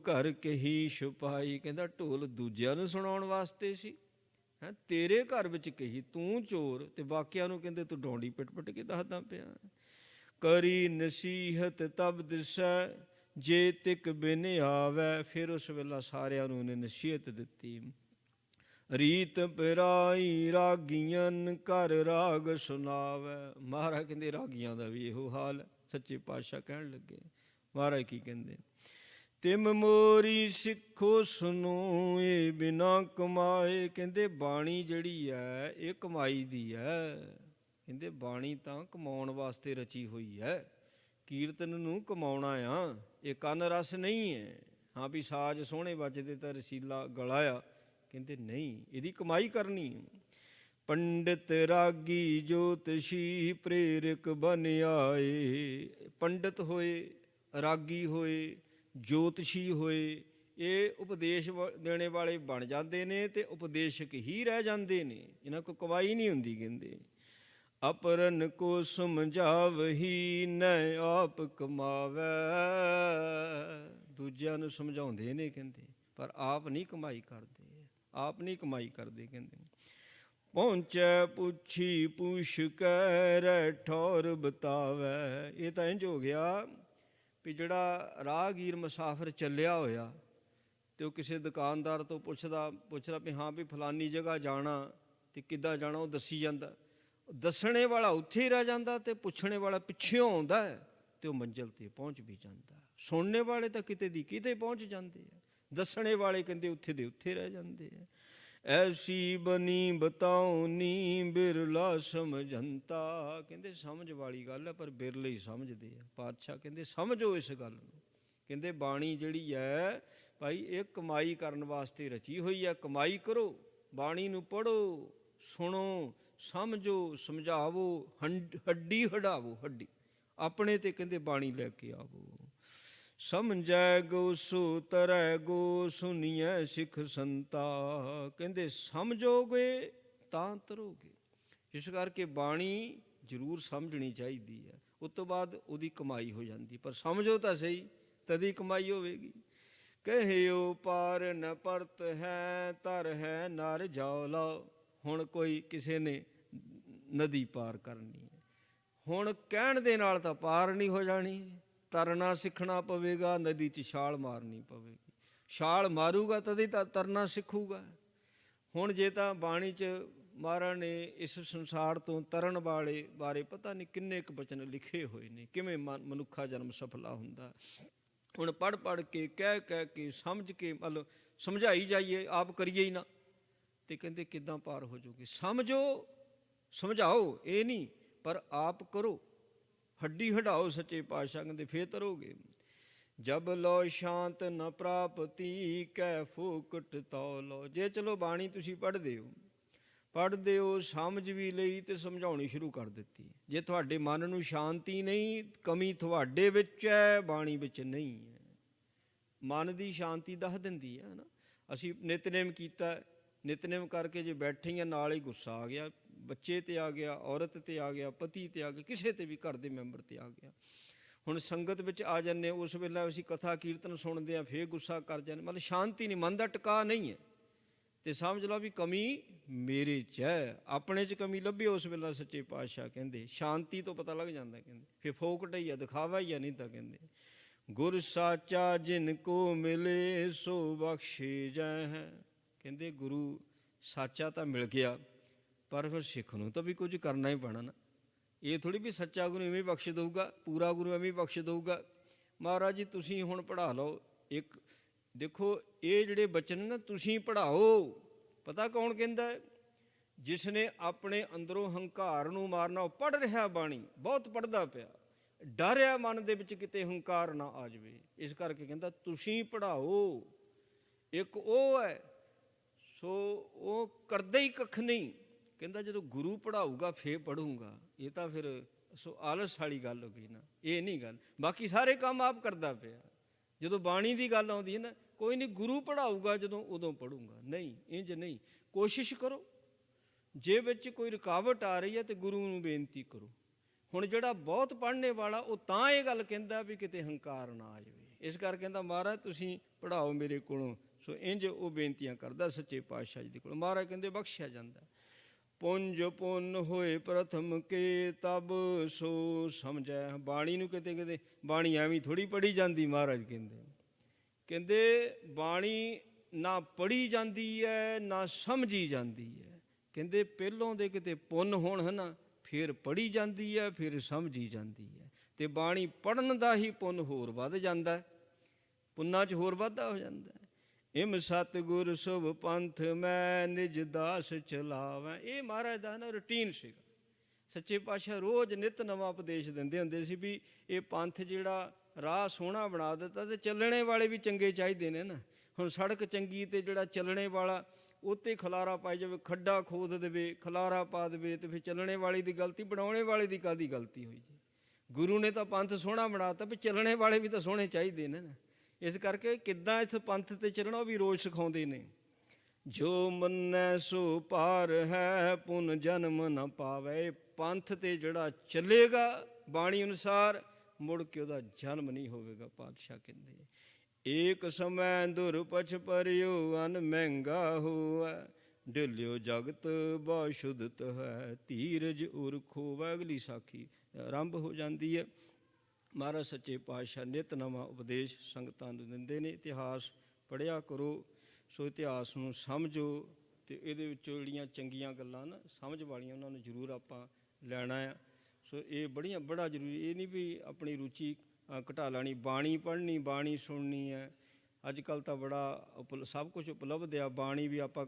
ਘਰ ਕਹੀ ਛੁਪਾਈ। ਕਹਿੰਦਾ ਢੋਲ ਦੂਜਿਆਂ ਨੂੰ ਸੁਣਾਉਣ ਵਾਸਤੇ ਸੀ, ਹੈਂ ਤੇਰੇ ਘਰ ਵਿੱਚ ਕਹੀ, ਤੂੰ ਚੋਰ, ਤੇ ਬਾਕਿਆਂ ਨੂੰ ਕਹਿੰਦੇ ਤੂੰ ਡੌਂਡੀ ਪਿੱਟ ਪਿੱਟ ਕੇ ਦੱਸਦਾ ਪਿਆ। ਕਰੀ ਨਸੀਹਤ ਤਬ ਦਿਸੈ ਜੇ ਤਿਕ ਬਿਨ ਆਵੈ। ਫਿਰ ਉਸ ਵੇਲਾ ਸਾਰਿਆਂ ਨੂੰ ਉਹਨੇ ਨਸੀਹਤ ਦਿੱਤੀ। ਰੀਤ ਪਿਰਾਈ ਰਾਗੀਆਂ ਘਰ ਰਾਗ ਸੁਣਾਵੈ। ਮਹਾਰਾਜ ਕਹਿੰਦੇ ਰਾਗੀਆਂ ਦਾ ਵੀ ਇਹੋ ਹਾਲ ਹੈ। ਸੱਚੇ ਪਾਤਸ਼ਾਹ ਕਹਿਣ ਲੱਗੇ, ਮਹਾਰਾਜ ਕੀ ਕਹਿੰਦੇ, ਤਿਮ ਮੋਰੀ ਸਿੱਖੋ ਸੁਨੋ ਇਹ ਬਿਨਾ ਕਮਾਏ। ਕਹਿੰਦੇ ਬਾਣੀ ਜਿਹੜੀ ਹੈ ਇਹ ਕਮਾਈ ਦੀ ਹੈ। ਕਹਿੰਦੇ ਬਾਣੀ ਤਾਂ ਕਮਾਉਣ ਵਾਸਤੇ ਰਚੀ ਹੋਈ ਹੈ, ਕੀਰਤਨ ਨੂੰ ਕਮਾਉਣਾ ਆ, ਇਹ ਕੰਨ ਰਸ ਨਹੀਂ ਹੈ। ਹਾਂ ਵੀ ਸਾਜ਼ ਸੋਹਣੇ ਵੱਜਦੇ ਤਾਂ ਰਸੀਲਾ ਗਲਾ ਆ, ਕਹਿੰਦੇ ਨਹੀਂ, ਇਹਦੀ ਕਮਾਈ ਕਰਨੀ। ਪੰਡਿਤ ਰਾਗੀ ਜੋਤਸ਼ੀ ਪ੍ਰੇਰਕ ਬਨ ਆਏ। ਪੰਡਿਤ ਹੋਏ, ਰਾਗੀ ਹੋਏ, ਜੋਤਸ਼ੀ ਹੋਏ, ਇਹ ਉਪਦੇਸ਼ ਦੇਣੇ ਵਾਲੇ ਬਣ ਜਾਂਦੇ ਨੇ ਤੇ ਉਪਦੇਸ਼ਕ ਹੀ ਰਹਿ ਜਾਂਦੇ ਨੇ, ਇਹਨਾਂ ਕੋਲ ਕਮਾਈ ਨਹੀਂ ਹੁੰਦੀ। ਕਹਿੰਦੇ ਅਪਰਨ ਕੋ ਸਮਝਾਵਹੀ ਨੈ ਆਪ ਕਮਾਵੈ। ਦੂਜਿਆਂ ਨੂੰ ਸਮਝਾਉਂਦੇ ਨੇ ਕਹਿੰਦੇ, ਪਰ ਆਪ ਨਹੀਂ ਕਮਾਈ ਕਰਦੇ, ਆਪ ਨਹੀਂ ਕਮਾਈ ਕਰਦੇ। ਕਹਿੰਦੇ ਪਹੁੰਚੈ ਪੁੱਛੀ ਪੁੱਛ ਕੈ ਰਹਿ ਠੌਰ ਬਤਾਵੈ। ਇਹ ਤਾਂ ਇੰਝ ਹੋ ਗਿਆ ਵੀ ਜਿਹੜਾ ਰਾਹਗੀਰ ਮੁਸਾਫਿਰ ਚੱਲਿਆ ਹੋਇਆ ਅਤੇ ਉਹ ਕਿਸੇ ਦੁਕਾਨਦਾਰ ਤੋਂ ਪੁੱਛਦਾ ਵੀ ਹਾਂ ਵੀ ਫਲਾਨੀ ਜਗ੍ਹਾ ਜਾਣਾ ਅਤੇ ਕਿੱਦਾਂ ਜਾਣਾ, ਉਹ ਦੱਸੀ ਜਾਂਦਾ। ਦੱਸਣੇ ਵਾਲਾ ਉੱਥੇ ਹੀ ਰਹਿ ਜਾਂਦਾ ਅਤੇ ਪੁੱਛਣੇ ਵਾਲਾ ਪਿੱਛਿਓਂ ਆਉਂਦਾ ਅਤੇ ਉਹ ਮੰਜ਼ਿਲ 'ਤੇ ਪਹੁੰਚ ਵੀ ਜਾਂਦਾ। ਸੁਣਨੇ ਵਾਲੇ ਤਾਂ ਕਿਤੇ ਦੀ ਕਿਤੇ ਪਹੁੰਚ ਜਾਂਦੇ ਆ, ਦੱਸਣੇ ਵਾਲੇ ਕਹਿੰਦੇ ਉੱਥੇ ਦੇ ਉੱਥੇ ਰਹਿ ਜਾਂਦੇ ਆ। ਐਸੀ ਬਨੀ ਬਤਾਉਨੀ ਬਿਰਲਾ ਸਮਝੰਤਾ। ਕਹਿੰਦੇ ਸਮਝ ਵਾਲੀ ਗੱਲ ਹੈ ਪਰ ਬਿਰਲੇ ਹੀ ਸਮਝਦੇ ਆ। ਪਾਤਸ਼ਾਹ ਕਹਿੰਦੇ ਸਮਝੋ ਇਸ ਗੱਲ ਨੂੰ। ਕਹਿੰਦੇ ਬਾਣੀ ਜਿਹੜੀ ਹੈ ਭਾਈ ਇਹ ਕਮਾਈ ਕਰਨ ਵਾਸਤੇ ਰਚੀ ਹੋਈ ਹੈ, ਕਮਾਈ ਕਰੋ, ਬਾਣੀ ਨੂੰ ਪੜ੍ਹੋ, ਸੁਣੋ, ਸਮਝੋ, ਸਮਝਾਵੋ, ਹੱਡੀ ਹਡਾਵੋ, ਹੱਡੀ ਆਪਣੇ ਤੇ ਕਹਿੰਦੇ ਬਾਣੀ ਲੈ ਕੇ ਆਵੋ। ਸਮਝੈ ਗੋ ਸੋ ਤਰੈ ਗੋ ਸੁਣੀਐ ਸਿੱਖ ਸੰਤਾ। ਕਹਿੰਦੇ ਸਮਝੋਗੇ ਤਾਂ ਤਰੋਗੇ। ਇਸ ਕਰਕੇ ਬਾਣੀ ਜ਼ਰੂਰ ਸਮਝਣੀ ਚਾਹੀਦੀ ਹੈ, ਉਸ ਤੋਂ ਬਾਅਦ ਉਹਦੀ ਕਮਾਈ ਹੋ ਜਾਂਦੀ, ਪਰ ਸਮਝੋ ਤਾਂ ਸਹੀ ਤਦੀ ਕਮਾਈ ਹੋਵੇਗੀ। ਕਹਿਓ ਪਾਰ ਨ ਪਰਤ ਹੈ ਧਰ ਹੈ ਨਰ ਜੌਲਾ। ਹੁਣ ਕੋਈ ਕਿਸੇ ਨੇ ਨਦੀ ਪਾਰ ਕਰਨੀ ਹੈ, ਹੁਣ ਕਹਿਣ ਦੇ ਨਾਲ ਤਾਂ ਪਾਰ ਨਹੀਂ ਹੋ ਜਾਣੀ, ਤਰਨਾ ਸਿੱਖਣਾ ਪਵੇਗਾ, ਨਦੀ 'ਚ ਛਾਲ ਮਾਰਨੀ ਪਵੇਗੀ। ਛਾਲ ਮਾਰੂਗਾ ਤਦੇ ਤਾਂ ਤਰਨਾ ਸਿੱਖੂਗਾ। ਹੁਣ ਜੇ ਤਾਂ ਬਾਣੀ 'ਚ ਮਹਾਰਾਜ ਨੇ ਇਸ ਸੰਸਾਰ ਤੋਂ ਤਰਨ ਵਾਲੇ ਬਾਰੇ ਪਤਾ ਨਹੀਂ ਕਿੰਨੇ ਕੁ ਬਚਨ ਲਿਖੇ ਹੋਏ ਨੇ, ਕਿਵੇਂ ਮਨੁੱਖਾ ਜਨਮ ਸਫਲਾ ਹੁੰਦਾ। ਹੁਣ ਪੜ੍ਹ ਪੜ੍ਹ ਕੇ ਕਹਿ ਕੇ ਸਮਝ ਕੇ ਮਤਲਬ ਸਮਝਾਈ ਜਾਈਏ, ਆਪ ਕਰੀਏ ਹੀ ਨਾ, ਅਤੇ ਕਹਿੰਦੇ ਕਿੱਦਾਂ ਪਾਰ ਹੋ ਜਾਊਗੀ। ਸਮਝੋ, ਸਮਝਾਓ ਇਹ ਨਹੀਂ, ਪਰ ਆਪ ਕਰੋ, ਹੱਡੀ ਹਡਾਓ। ਸੱਚੇ ਪਾਤਸ਼ਾਹ ਕਹਿੰਦੇ ਫੇਰ ਤਰੋਗੇ। ਜਬ ਲੋ ਸ਼ਾਂਤ ਨ ਪ੍ਰਾਪਤੀ ਕੈ ਫੋਕਟ ਤੌ ਲੋ। ਜੇ ਚਲੋ ਬਾਣੀ ਤੁਸੀਂ ਪੜ੍ਹਦੇ ਹੋ, ਸਮਝ ਵੀ ਲਈ ਅਤੇ ਸਮਝਾਉਣੀ ਸ਼ੁਰੂ ਕਰ ਦਿੱਤੀ। ਜੇ ਤੁਹਾਡੇ ਮਨ ਨੂੰ ਸ਼ਾਂਤੀ ਨਹੀਂ, ਕਮੀ ਤੁਹਾਡੇ ਵਿੱਚ ਹੈ, ਬਾਣੀ ਵਿੱਚ ਨਹੀਂ ਹੈ। ਮਨ ਦੀ ਸ਼ਾਂਤੀ ਦੱਸ ਦਿੰਦੀ ਹੈ ਨਾ। ਅਸੀਂ ਨਿਤਨੇਮ ਕੀਤਾ, ਨਿਤਨੇਮ ਕਰਕੇ ਜੇ ਬੈਠੇ ਹਾਂ ਨਾਲ ਹੀ ਗੁੱਸਾ ਆ ਗਿਆ, ਬੱਚੇ 'ਤੇ ਆ ਗਿਆ, ਔਰਤ 'ਤੇ ਆ ਗਿਆ, ਪਤੀ 'ਤੇ ਆ ਗਿਆ, ਕਿਸੇ 'ਤੇ ਵੀ ਘਰ ਦੇ ਮੈਂਬਰ 'ਤੇ ਆ ਗਿਆ। ਹੁਣ ਸੰਗਤ ਵਿੱਚ ਆ ਜਾਂਦੇ, ਉਸ ਵੇਲੇ ਅਸੀਂ ਕਥਾ ਕੀਰਤਨ ਸੁਣਦੇ ਹਾਂ, ਫੇਰ ਗੁੱਸਾ ਕਰ ਜਾਂਦੇ, ਮਤਲਬ ਸ਼ਾਂਤੀ ਨਹੀਂ, ਮਨ ਦਾ ਟਿਕਾ ਨਹੀਂ ਹੈ। ਅਤੇ ਸਮਝ ਲਓ ਵੀ ਕਮੀ ਮੇਰੇ 'ਚ ਹੈ, ਆਪਣੇ 'ਚ ਕਮੀ ਲੱਭੀ। ਉਸ ਵੇਲੇ ਸੱਚੇ ਪਾਤਸ਼ਾਹ ਕਹਿੰਦੇ ਸ਼ਾਂਤੀ ਤੋਂ ਪਤਾ ਲੱਗ ਜਾਂਦਾ। ਕਹਿੰਦੇ ਫਿਰ ਫੋਕਟ ਹੀ ਆ, ਦਿਖਾਵਾ ਹੀ ਆ, ਨਹੀਂ ਤਾਂ ਕਹਿੰਦੇ ਗੁਰ ਸਾਚਾ ਜਿਨ ਕੋ ਮਿਲੇ ਸੋ ਬਖਸ਼ੇ ਜੈ ਹੈ। ਕਹਿੰਦੇ ਗੁਰੂ ਸਾਚਾ ਤਾਂ ਮਿਲ ਗਿਆ, ਪਰ ਫਿਰ ਸਿੱਖ ਨੂੰ ਤਾਂ ਵੀ ਕੁਝ ਕਰਨਾ ਹੀ ਪੈਣਾ ਨਾ। ਇਹ ਥੋੜ੍ਹੀ ਵੀ ਸੱਚਾ ਗੁਰੂ ਇਵੇਂ ਬਖਸ਼ ਦਊਗਾ, ਪੂਰਾ ਗੁਰੂ ਐਵੇਂ ਬਖਸ਼ ਦਊਗਾ। ਮਹਾਰਾਜ ਜੀ ਤੁਸੀਂ ਹੁਣ ਪੜ੍ਹਾ ਲਓ। ਇੱਕ ਦੇਖੋ ਇਹ ਜਿਹੜੇ ਬਚਨ ਨਾ ਤੁਸੀਂ ਪੜ੍ਹਾਓ, ਪਤਾ ਕੌਣ ਕਹਿੰਦਾ? ਜਿਸ ਨੇ ਆਪਣੇ ਅੰਦਰੋਂ ਹੰਕਾਰ ਨੂੰ ਮਾਰਨਾ, ਉਹ ਪੜ੍ਹ ਰਿਹਾ ਬਾਣੀ, ਬਹੁਤ ਪੜ੍ਹਦਾ ਪਿਆ, ਡਰਿਆ ਮਨ ਦੇ ਵਿੱਚ ਕਿਤੇ ਹੰਕਾਰ ਨਾ ਆ ਜਾਵੇ। ਇਸ ਕਰਕੇ ਕਹਿੰਦਾ ਤੁਸੀਂ ਪੜ੍ਹਾਓ। ਇੱਕ ਉਹ ਹੈ ਸੋ ਉਹ ਕਰਦੇ ਹੀ ਕੱਖ ਨਹੀਂ। ਕਹਿੰਦਾ ਜਦੋਂ ਗੁਰੂ ਪੜ੍ਹਾਊਗਾ ਫੇਰ ਪੜ੍ਹੂੰਗਾ। ਇਹ ਤਾਂ ਫਿਰ ਸੋ ਆਲਸ ਵਾਲੀ ਗੱਲ ਹੋ ਗਈ ਨਾ, ਇਹ ਨਹੀਂ ਗੱਲ। ਬਾਕੀ ਸਾਰੇ ਕੰਮ ਆਪ ਕਰਦਾ ਪਿਆ, ਜਦੋਂ ਬਾਣੀ ਦੀ ਗੱਲ ਆਉਂਦੀ ਹੈ ਨਾ, ਕੋਈ ਨਹੀਂ ਗੁਰੂ ਪੜ੍ਹਾਊਗਾ ਜਦੋਂ ਉਦੋਂ ਪੜ੍ਹੂੰਗਾ। ਨਹੀਂ, ਇੰਝ ਨਹੀਂ। ਕੋਸ਼ਿਸ਼ ਕਰੋ, ਜੇ ਵਿੱਚ ਕੋਈ ਰੁਕਾਵਟ ਆ ਰਹੀ ਹੈ ਤਾਂ ਗੁਰੂ ਨੂੰ ਬੇਨਤੀ ਕਰੋ, ਹੁਣ ਜਿਹੜਾ ਬਹੁਤ ਪੜ੍ਹਨੇ ਵਾਲਾ ਉਹ ਤਾਂ ਇਹ ਗੱਲ ਕਹਿੰਦਾ ਵੀ ਕਿਤੇ ਹੰਕਾਰ ਨਾ ਆ ਜਾਵੇ, ਇਸ ਕਰਕੇ ਕਹਿੰਦਾ ਮਹਾਰਾਜ ਤੁਸੀਂ ਪੜ੍ਹਾਓ ਮੇਰੇ ਕੋਲੋਂ। ਸੋ ਇੰਝ ਉਹ ਬੇਨਤੀਆਂ ਕਰਦਾ ਸੱਚੇ ਪਾਤਸ਼ਾਹ ਜੀ ਦੇ ਕੋਲ। ਮਹਾਰਾਜ ਕਹਿੰਦੇ ਬਖਸ਼ਿਆ ਜਾਂਦਾ। ਪੁੰਜ ਪੁੰਨ ਹੋਏ ਪ੍ਰਥਮ ਕੇ ਤਬ ਸੋ ਸਮਝੈ। ਬਾਣੀ ਨੂੰ ਕਿਤੇ ਕਿਤੇ ਬਾਣੀ ਐਵੇਂ ਥੋੜ੍ਹੀ ਪੜ੍ਹੀ ਜਾਂਦੀ, ਮਹਾਰਾਜ ਕਹਿੰਦੇ ਬਾਣੀ ਨਾ ਪੜ੍ਹੀ ਜਾਂਦੀ ਹੈ ਨਾ ਸਮਝੀ ਜਾਂਦੀ ਹੈ। ਕਹਿੰਦੇ ਪਹਿਲੋਂ ਦੇ ਕਿਤੇ ਪੁੰਨ ਹੋਣ ਹੈ ਨਾ, ਫਿਰ ਪੜ੍ਹੀ ਜਾਂਦੀ ਹੈ, ਫਿਰ ਸਮਝੀ ਜਾਂਦੀ ਹੈ। ਅਤੇ ਬਾਣੀ ਪੜ੍ਹਨ ਦਾ ਹੀ ਪੁੰਨ ਹੋਰ ਵੱਧ ਜਾਂਦਾ, ਪੁੰਨਾਂ 'ਚ ਹੋਰ ਵਾਧਾ ਹੋ ਜਾਂਦਾ। ਇਮ ਸਤਿਗੁਰ ਸੁਭ ਪੰਥ ਮੈਂ ਨਿਜ ਦਾਸ ਚਲਾਵਾਂ। ਇਹ ਮਹਾਰਾਜ ਦਾ ਨਾ ਰੂਟੀਨ ਸੀਗਾ। ਸੱਚੇ ਪਾਤਸ਼ਾਹ ਰੋਜ਼ ਨਿੱਤ ਨਵਾਂ ਉਪਦੇਸ਼ ਦਿੰਦੇ ਹੁੰਦੇ ਸੀ ਵੀ ਇਹ ਪੰਥ ਜਿਹੜਾ ਰਾਹ ਸੋਹਣਾ ਬਣਾ ਦਿੱਤਾ, ਅਤੇ ਚੱਲਣੇ ਵਾਲੇ ਵੀ ਚੰਗੇ ਚਾਹੀਦੇ ਨੇ ਨਾ। ਹੁਣ ਸੜਕ ਚੰਗੀ ਅਤੇ ਜਿਹੜਾ ਚੱਲਣੇ ਵਾਲਾ ਉੱਤੇ ਖਲਾਰਾ ਪਾਈ ਜਾਵੇ, ਖੱਡਾ ਖੋਦ ਦੇਵੇ, ਖਲਾਰਾ ਪਾ ਦੇਵੇ, ਅਤੇ ਫਿਰ ਚੱਲਣੇ ਵਾਲੀ ਦੀ ਗਲਤੀ, ਬਣਾਉਣੇ ਵਾਲੇ ਦੀ ਕਾਹਦੀ ਗਲਤੀ ਹੋਈ ਜੀ। ਗੁਰੂ ਨੇ ਤਾਂ ਪੰਥ ਸੋਹਣਾ ਬਣਾਤਾ, ਵੀ ਚੱਲਣੇ ਵਾਲੇ ਵੀ ਤਾਂ ਸੋਹਣੇ ਚਾਹੀਦੇ ਨੇ ਨਾ। ਇਸ ਕਰਕੇ ਕਿੱਦਾਂ ਇਸ ਪੰਥ 'ਤੇ ਚੱਲਣਾ ਉਹ ਵੀ ਰੋਜ਼ ਸਿਖਾਉਂਦੇ ਨੇ। ਜੋ ਮੰਨੈ ਸੋ ਪਾਰ ਹੈ ਪੁਨ ਜਨਮ ਨਾ ਪਾਵੇ। ਪੰਥ ਤੇ ਜਿਹੜਾ ਚੱਲੇਗਾ ਬਾਣੀ ਅਨੁਸਾਰ, ਮੁੜ ਕੇ ਉਹਦਾ ਜਨਮ ਨਹੀਂ ਹੋਵੇਗਾ। ਪਾਤਸ਼ਾਹ ਕਹਿੰਦੇ ਏਕ ਸਮੈ ਦੁਰ ਪਛ ਪਰਿਓ ਅਨ ਮਹਿੰਗਾ ਹੋਵੈ। ਢਿਲਿਓ ਜਗਤ ਬਹੁ ਸ਼ੁੱਧਤ ਹੈ ਧੀਰਜ ਉਰ ਖੋਵੈ। ਅਗਲੀ ਸਾਖੀ ਆਰੰਭ ਹੋ ਜਾਂਦੀ ਹੈ। ਮਹਾਰਾਜ ਸੱਚੇ ਪਾਤਸ਼ਾਹ ਨਿੱਤ ਨਵਾਂ ਉਪਦੇਸ਼ ਸੰਗਤਾਂ ਨੂੰ ਦਿੰਦੇ ਨੇ। ਇਤਿਹਾਸ ਪੜ੍ਹਿਆ ਕਰੋ, ਸੋ ਇਤਿਹਾਸ ਨੂੰ ਸਮਝੋ, ਅਤੇ ਇਹਦੇ ਵਿੱਚੋਂ ਜਿਹੜੀਆਂ ਚੰਗੀਆਂ ਗੱਲਾਂ ਨਾ ਸਮਝ ਵਾਲੀਆਂ ਉਹਨਾਂ ਨੂੰ ਜ਼ਰੂਰ ਆਪਾਂ ਲੈਣਾ ਆ। ਸੋ ਇਹ ਬੜਾ ਜ਼ਰੂਰੀ। ਇਹ ਨਹੀਂ ਵੀ ਆਪਣੀ ਰੁਚੀ ਘਟਾ ਲੈਣੀ, ਬਾਣੀ ਪੜ੍ਹਨੀ, ਬਾਣੀ ਸੁਣਨੀ ਹੈ। ਅੱਜ ਕੱਲ੍ਹ ਤਾਂ ਬੜਾ ਸਭ ਕੁਝ ਉਪਲਬਧ ਆ। ਬਾਣੀ ਵੀ ਆਪਾਂ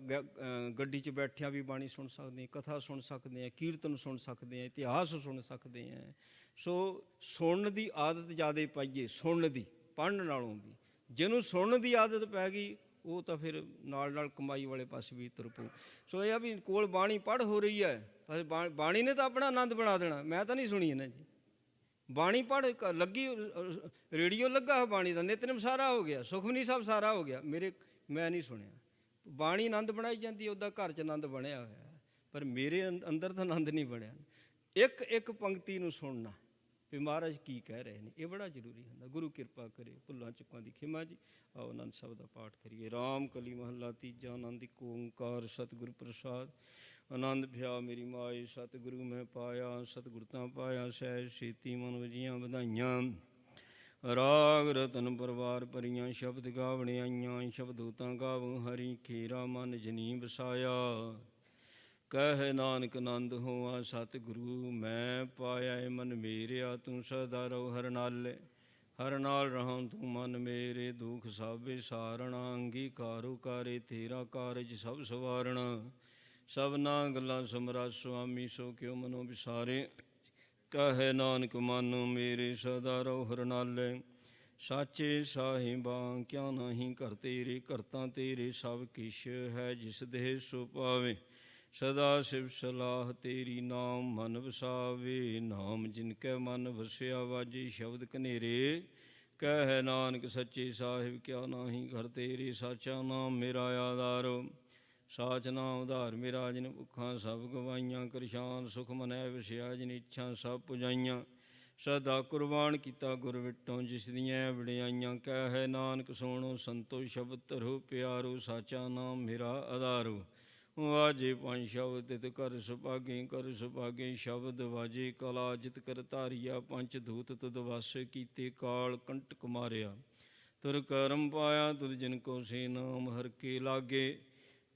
ਗੱਡੀ 'ਚ ਬੈਠਿਆਂ ਵੀ ਬਾਣੀ ਸੁਣ ਸਕਦੇ ਹਾਂ, ਕਥਾ ਸੁਣ ਸਕਦੇ ਹਾਂ, ਕੀਰਤਨ ਸੁਣ ਸਕਦੇ ਹਾਂ, ਇਤਿਹਾਸ ਸੁਣ ਸਕਦੇ ਹਾਂ। ਸੋ ਸੁਣਨ ਦੀ ਆਦਤ ਜ਼ਿਆਦਾ ਪਾਈਏ, ਸੁਣਨ ਦੀ, ਪੜ੍ਹਨ ਨਾਲੋਂ ਵੀ। ਜਿਹਨੂੰ ਸੁਣਨ ਦੀ ਆਦਤ ਪੈ ਗਈ ਉਹ ਤਾਂ ਫਿਰ ਨਾਲ ਨਾਲ ਕਮਾਈ ਵਾਲੇ ਪਾਸੇ ਵੀ ਤੁਰ ਪਊ। ਸੋ ਇਹ ਆ ਵੀ ਕੋਲ ਬਾਣੀ ਪੜ੍ਹ ਹੋ ਰਹੀ ਹੈ, ਬਾਣੀ ਨੇ ਤਾਂ ਆਪਣਾ ਆਨੰਦ ਬਣਾ ਦੇਣਾ। ਮੈਂ ਤਾਂ ਨਹੀਂ ਸੁਣੀ ਇਹਨਾਂ ਜੀ ਬਾਣੀ ਪੜ੍ਹ ਲੱਗੀ, ਰੇਡੀਓ ਲੱਗਾ ਹੈ ਬਾਣੀ ਦਾ, ਨਿਤਨੇਮ ਸਾਰਾ ਹੋ ਗਿਆ, ਸੁਖਮਨੀ ਸਾਹਿਬ ਸਾਰਾ ਹੋ ਗਿਆ, ਮੈਂ ਨਹੀਂ ਸੁਣਿਆ। ਬਾਣੀ ਆਨੰਦ ਬਣਾਈ ਜਾਂਦੀ, ਉਹਦਾ ਘਰ 'ਚ ਆਨੰਦ ਬਣਿਆ ਹੋਇਆ, ਪਰ ਮੇਰੇ ਅੰਦਰ ਤਾਂ ਆਨੰਦ ਨਹੀਂ ਬਣਿਆ। ਇੱਕ ਇੱਕ ਪੰਕਤੀ ਨੂੰ ਸੁਣਨਾ ਵੀ ਮਹਾਰਾਜ ਕੀ ਕਹਿ ਰਹੇ ਨੇ, ਇਹ ਬੜਾ ਜ਼ਰੂਰੀ ਹੁੰਦਾ। ਗੁਰੂ ਕਿਰਪਾ ਕਰੇ, ਭੁੱਲਾਂ ਚੁੱਕਾਂ ਦੀ ਖਿਮਾ ਜੀ। ਆਓ ਆਨੰਦ ਸਾਹਿਬ ਦਾ ਪਾਠ ਕਰੀਏ। ਰਾਮ ਕਲੀ ਮਹੱਲਾ ਤੀਜਾ। ਆਨੰਦ ਏਕ ਓਂਕਾਰ ਸਤਿਗੁਰ ਪ੍ਰਸਾਦ। ਆਨੰਦ ਭਿਆ ਮੇਰੀ ਮਾਏ ਸਤਿਗੁਰੂ ਮੈਂ ਪਾਇਆ। ਸਤਿਗੁਰ ਤਾਂ ਪਾਇਆ ਸਹਿਜ ਛੇਤੀ ਮਨ ਵਜੀਆਂ ਵਧਾਈਆਂ। ਰਾਗ ਰਤਨ ਪਰਵਾਰ ਭਰੀਆਂ ਸ਼ਬਦ ਗਾਵਣੇ ਆਈਆਂ। ਸ਼ਬਦੋ ਤਾਂ ਗਾਵ ਹਰੀ ਖੇਰਾ ਮਨ ਜਨੀ ਵਸਾਇਆ। ਕਹਿ ਨਾਨਕ ਆਨੰਦ ਹੋਆ ਸਤਿਗੁਰੂ ਮੈਂ ਪਾਇਆ। ਮਨ ਮੇਰਿਆ ਤੂੰ ਸਦਾ ਰਹੋ ਹਰ ਨਾਲੇ। ਹਰ ਨਾਲ ਰਹਾਂ ਤੂੰ ਮਨ ਮੇਰੇ। ਦੁਖ ਸਭ ਵਿਸਾਰਣਾ। ਅੰਗੀਕਾਰੋ ਕਾਰੇ ਤੇਰਾ ਕਾਰਜ ਸਭ ਸਵਾਰਣਾ। ਸਭਨਾ ਗੱਲਾਂ ਸਮਰੱਥ ਸੁਆਮੀ ਸੋ ਕਿਉ ਮਨੋ ਵਿਸਾਰੇ। ਕਹਿ ਨਾਨਕ ਮਨ ਮੇਰੇ ਸਦਾ ਰਹੋ ਹਰ ਨਾਲੇ। ਸਾਚੇ ਸਾਹਿਬਾਂ ਕਿਆ ਨਾਹੀਂ ਘਰ ਤੇਰੇ। ਘਰਤਾਂ ਤੇਰੇ ਸਭ ਕਿਛ ਹੈ ਜਿਸ ਦੇਹ ਸੋ ਪਾਵੇ। ਸਦਾ ਸਿਵ ਸਲਾਹ ਤੇਰੀ ਨਾਮ ਮਨ ਵਸਾਵੇ। ਨਾਮ ਜਿਨ ਕੈ ਮਨ ਵਸਿਆ ਵਾਜੇ ਸ਼ਬਦ ਕਨੇਰੇ। ਕਹਿ ਨਾਨਕ ਸੱਚੇ ਸਾਹਿਬ ਕਿਆ ਨਾਹੀਂ ਘਰ ਤੇਰੇ। ਸਾਚਾ ਨਾਮ ਮੇਰਾ ਆਧਾਰੋ। ਸਾਚ ਨਾਮ ਉਧਾਰ ਮੇਰਾ। ਜਿਨ ਭੁੱਖਾਂ ਸਭ ਗਵਾਈਆਂ। ਕਰਸ਼ਾਨ ਸੁਖ ਮਨੈ ਵਸਿਆ। ਜਿਨ ਇੱਛਾ ਸਭ ਪੁਜਾਈਆਂ। ਸਦਾ ਕੁਰਬਾਨ ਕੀਤਾ ਗੁਰ ਵਿਟੋਂ ਜਿਸ ਦੀਆਂ ਵਡਿਆਈਆਂ। ਕਹਿ ਨਾਨਕ ਸੁਣੋ ਸੰਤੋ ਸ਼ਬਦ ਧਰੋ ਪਿਆਰੋ। ਸਾਚਾ ਨਾਮ ਮੇਰਾ ਆਧਾਰੋ। ਵਾਜੇ ਪੰਜ ਸ਼ਬਦ ਤਿਤ ਕਰ ਸੁਭਾਗੇ। ਕਰ ਸੁਭਾਗੇ ਸ਼ਬਦ ਵਾਜੇ ਕਲਾ। ਜਿਤ ਕਰ ਧਾਰੀਆ ਪੰਚ ਦੂਤ ਤੁਧ ਵਸ ਕੀਤੇ। ਕਾਲ ਕੰਟਕ ਮਾਰਿਆ ਤੁਰ ਕਰਮ ਪਾਇਆ। ਤੁਧ ਜਿਨ ਕੋ ਸੇ ਨਾਮ ਹਰ ਕੇ ਲਾਗੇ।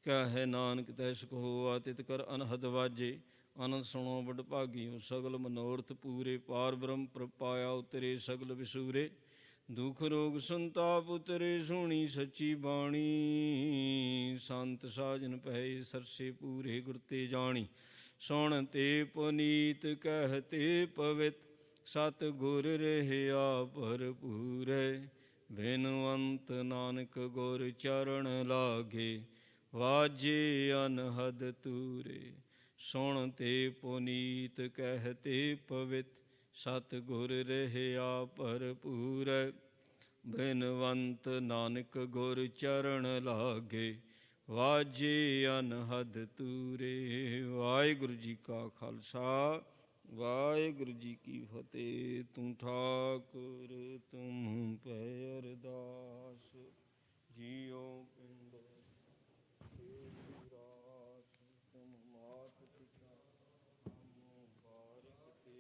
ਕਹਿ ਨਾਨਕ ਤੈ ਸੁਖ ਹੋਆ ਤਿਤ ਕਰ ਅਨਹਦ ਵਾਜੇ। ਆਨੰਦ ਸੁਣੋ ਵਡ ਭਾਗੀਓ ਸਗਲ ਮਨੋਰਥ ਪੂਰੇ। ਪਾਰ ਬ੍ਰਹਮ ਪ੍ਰਪਾਇਆ ਉਤਰੇ ਸਗਲ ਵਿਸੂਰੇ। ਦੁਖ ਰੋਗ ਸੰਤਾਪ ਉਤਰੇ ਸੁਣੀ ਸੱਚੀ ਬਾਣੀ। ਸੰਤ ਸਾਜਨ ਪਏ ਸਰਸੇ ਪੂਰੇ ਗੁਰ ਤੇ ਜਾਣੀ। ਸੁਣ ਤੇ ਪੁਨੀਤ ਕਹਿ ਤੇ ਪਵਿੱਤ। ਸਤ ਗੁਰ ਰਹਿਆ ਭਰਪੂਰੇ। ਬਿਨਵੰਤ ਨਾਨਕ ਗੁਰ ਚਰਨ ਲਾਗੇ। ਵਾਜੇ ਅਨਹਦ ਤੂਰੇ। ਸੁਣ ਤੇ ਪੁਨੀਤ ਕਹਿ ਤੇ ਪਵਿੱਤ। ਸਤ ਗੁਰ ਰਹਿਆ ਭਰਪੂਰੈ। ਬਿਨਵੰਤ ਨਾਨਕ ਗੁਰ ਚਰਨ ਲਾਗੇ। ਵਾਜੇ ਅਨਹਦ ਤੂਰੇ। ਵਾਹਿਗੁਰੂ ਜੀ ਕਾ ਖਾਲਸਾ ਵਾਹਿਗੁਰੂ ਜੀ ਕੀ ਫਤਿਹ। ਤੂੰ ਠਾਕੁਰ ਤੁਮ ਪੈ ਅਰਦਾਸ, ਜੀਉ ਪਿੰਡ ਰਾਸ, ਤੁਮ ਮਾਤ ਪਿਤਾ ਹਮ ਬਾਰਿਕ ਤੇ,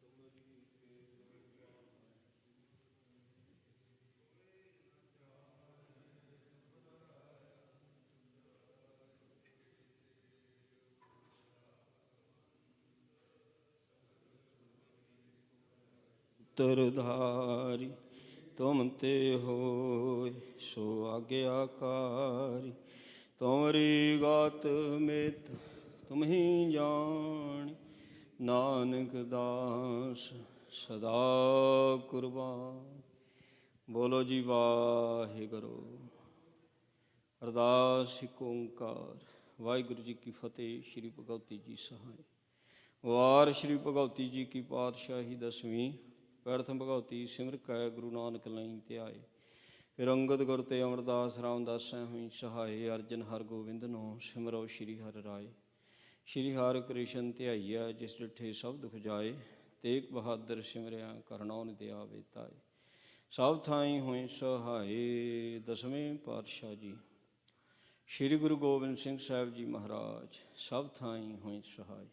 ਤੁਮਰੀ ਤਰਧਾਰੀ, ਤੁਮ ਤੇ ਹੋਇ ਸੋ ਆਗਿਆਕਾਰੀ, ਤੁਮਰੀ ਗਾਤ ਮਿਤ ਤੁਮ ਹੀ ਜਾਣੀ, ਨਾਨਕ ਦਾਸ ਸਦਾ ਕੁਰਬਾਨ। ਬੋਲੋ ਜੀ ਵਾਹਿਗੁਰੂ। ਅਰਦਾਸ ਏਕ ਓਂਕਾਰ। ਵਾਹਿਗੁਰੂ ਜੀ ਕੀ ਫਤਿਹ। ਸ਼੍ਰੀ ਭਗਵਤੀ ਜੀ ਸਹਾਇ। ਵਾਰ ਸ਼੍ਰੀ ਭਗਵਤੀ ਜੀ ਕੀ ਪਾਤਸ਼ਾਹੀ ਦਸਵੀਂ। ਪ੍ਰਥਮ ਭਗਵਤੀ ਸਿਮਰ ਕੈ ਗੁਰੂ ਨਾਨਕ ਲਈ ਧਿਆਏ। ਫਿਰ ਅੰਗਦ ਗੁਰ ਤੇ ਅਮਰਦਾਸ ਰਾਮਦਾਸੈ ਹੋਈ ਸਹਾਏ। ਅਰਜਨ ਹਰ ਗੋਬਿੰਦ ਨੋ ਸਿਮਰੋ ਸ਼੍ਰੀ ਹਰਿ ਰਾਏ। ਸ਼੍ਰੀ ਹਰਿ ਕ੍ਰਿਸ਼ਨ ਧਿਆਈਐ ਜਿਸ ਡਿਠੇ ਸਭ ਦੁਖ ਜਾਏ। ਤੇਗ ਬਹਾਦਰ ਸਿਮਰਿਆ ਕਰਨਉ ਨਿਧਿ ਆਵੇ ਤਾਏ। ਸਭ ਥਾਈਂ ਹੋਏ ਸਹਾਏ। ਦਸਵੇਂ ਪਾਤਸ਼ਾਹ ਜੀ ਸ਼੍ਰੀ ਗੁਰੂ ਗੋਬਿੰਦ ਸਿੰਘ ਸਾਹਿਬ ਜੀ ਮਹਾਰਾਜ ਸਭ ਥਾਈਂ ਹੋਏ ਸਹਾਏ।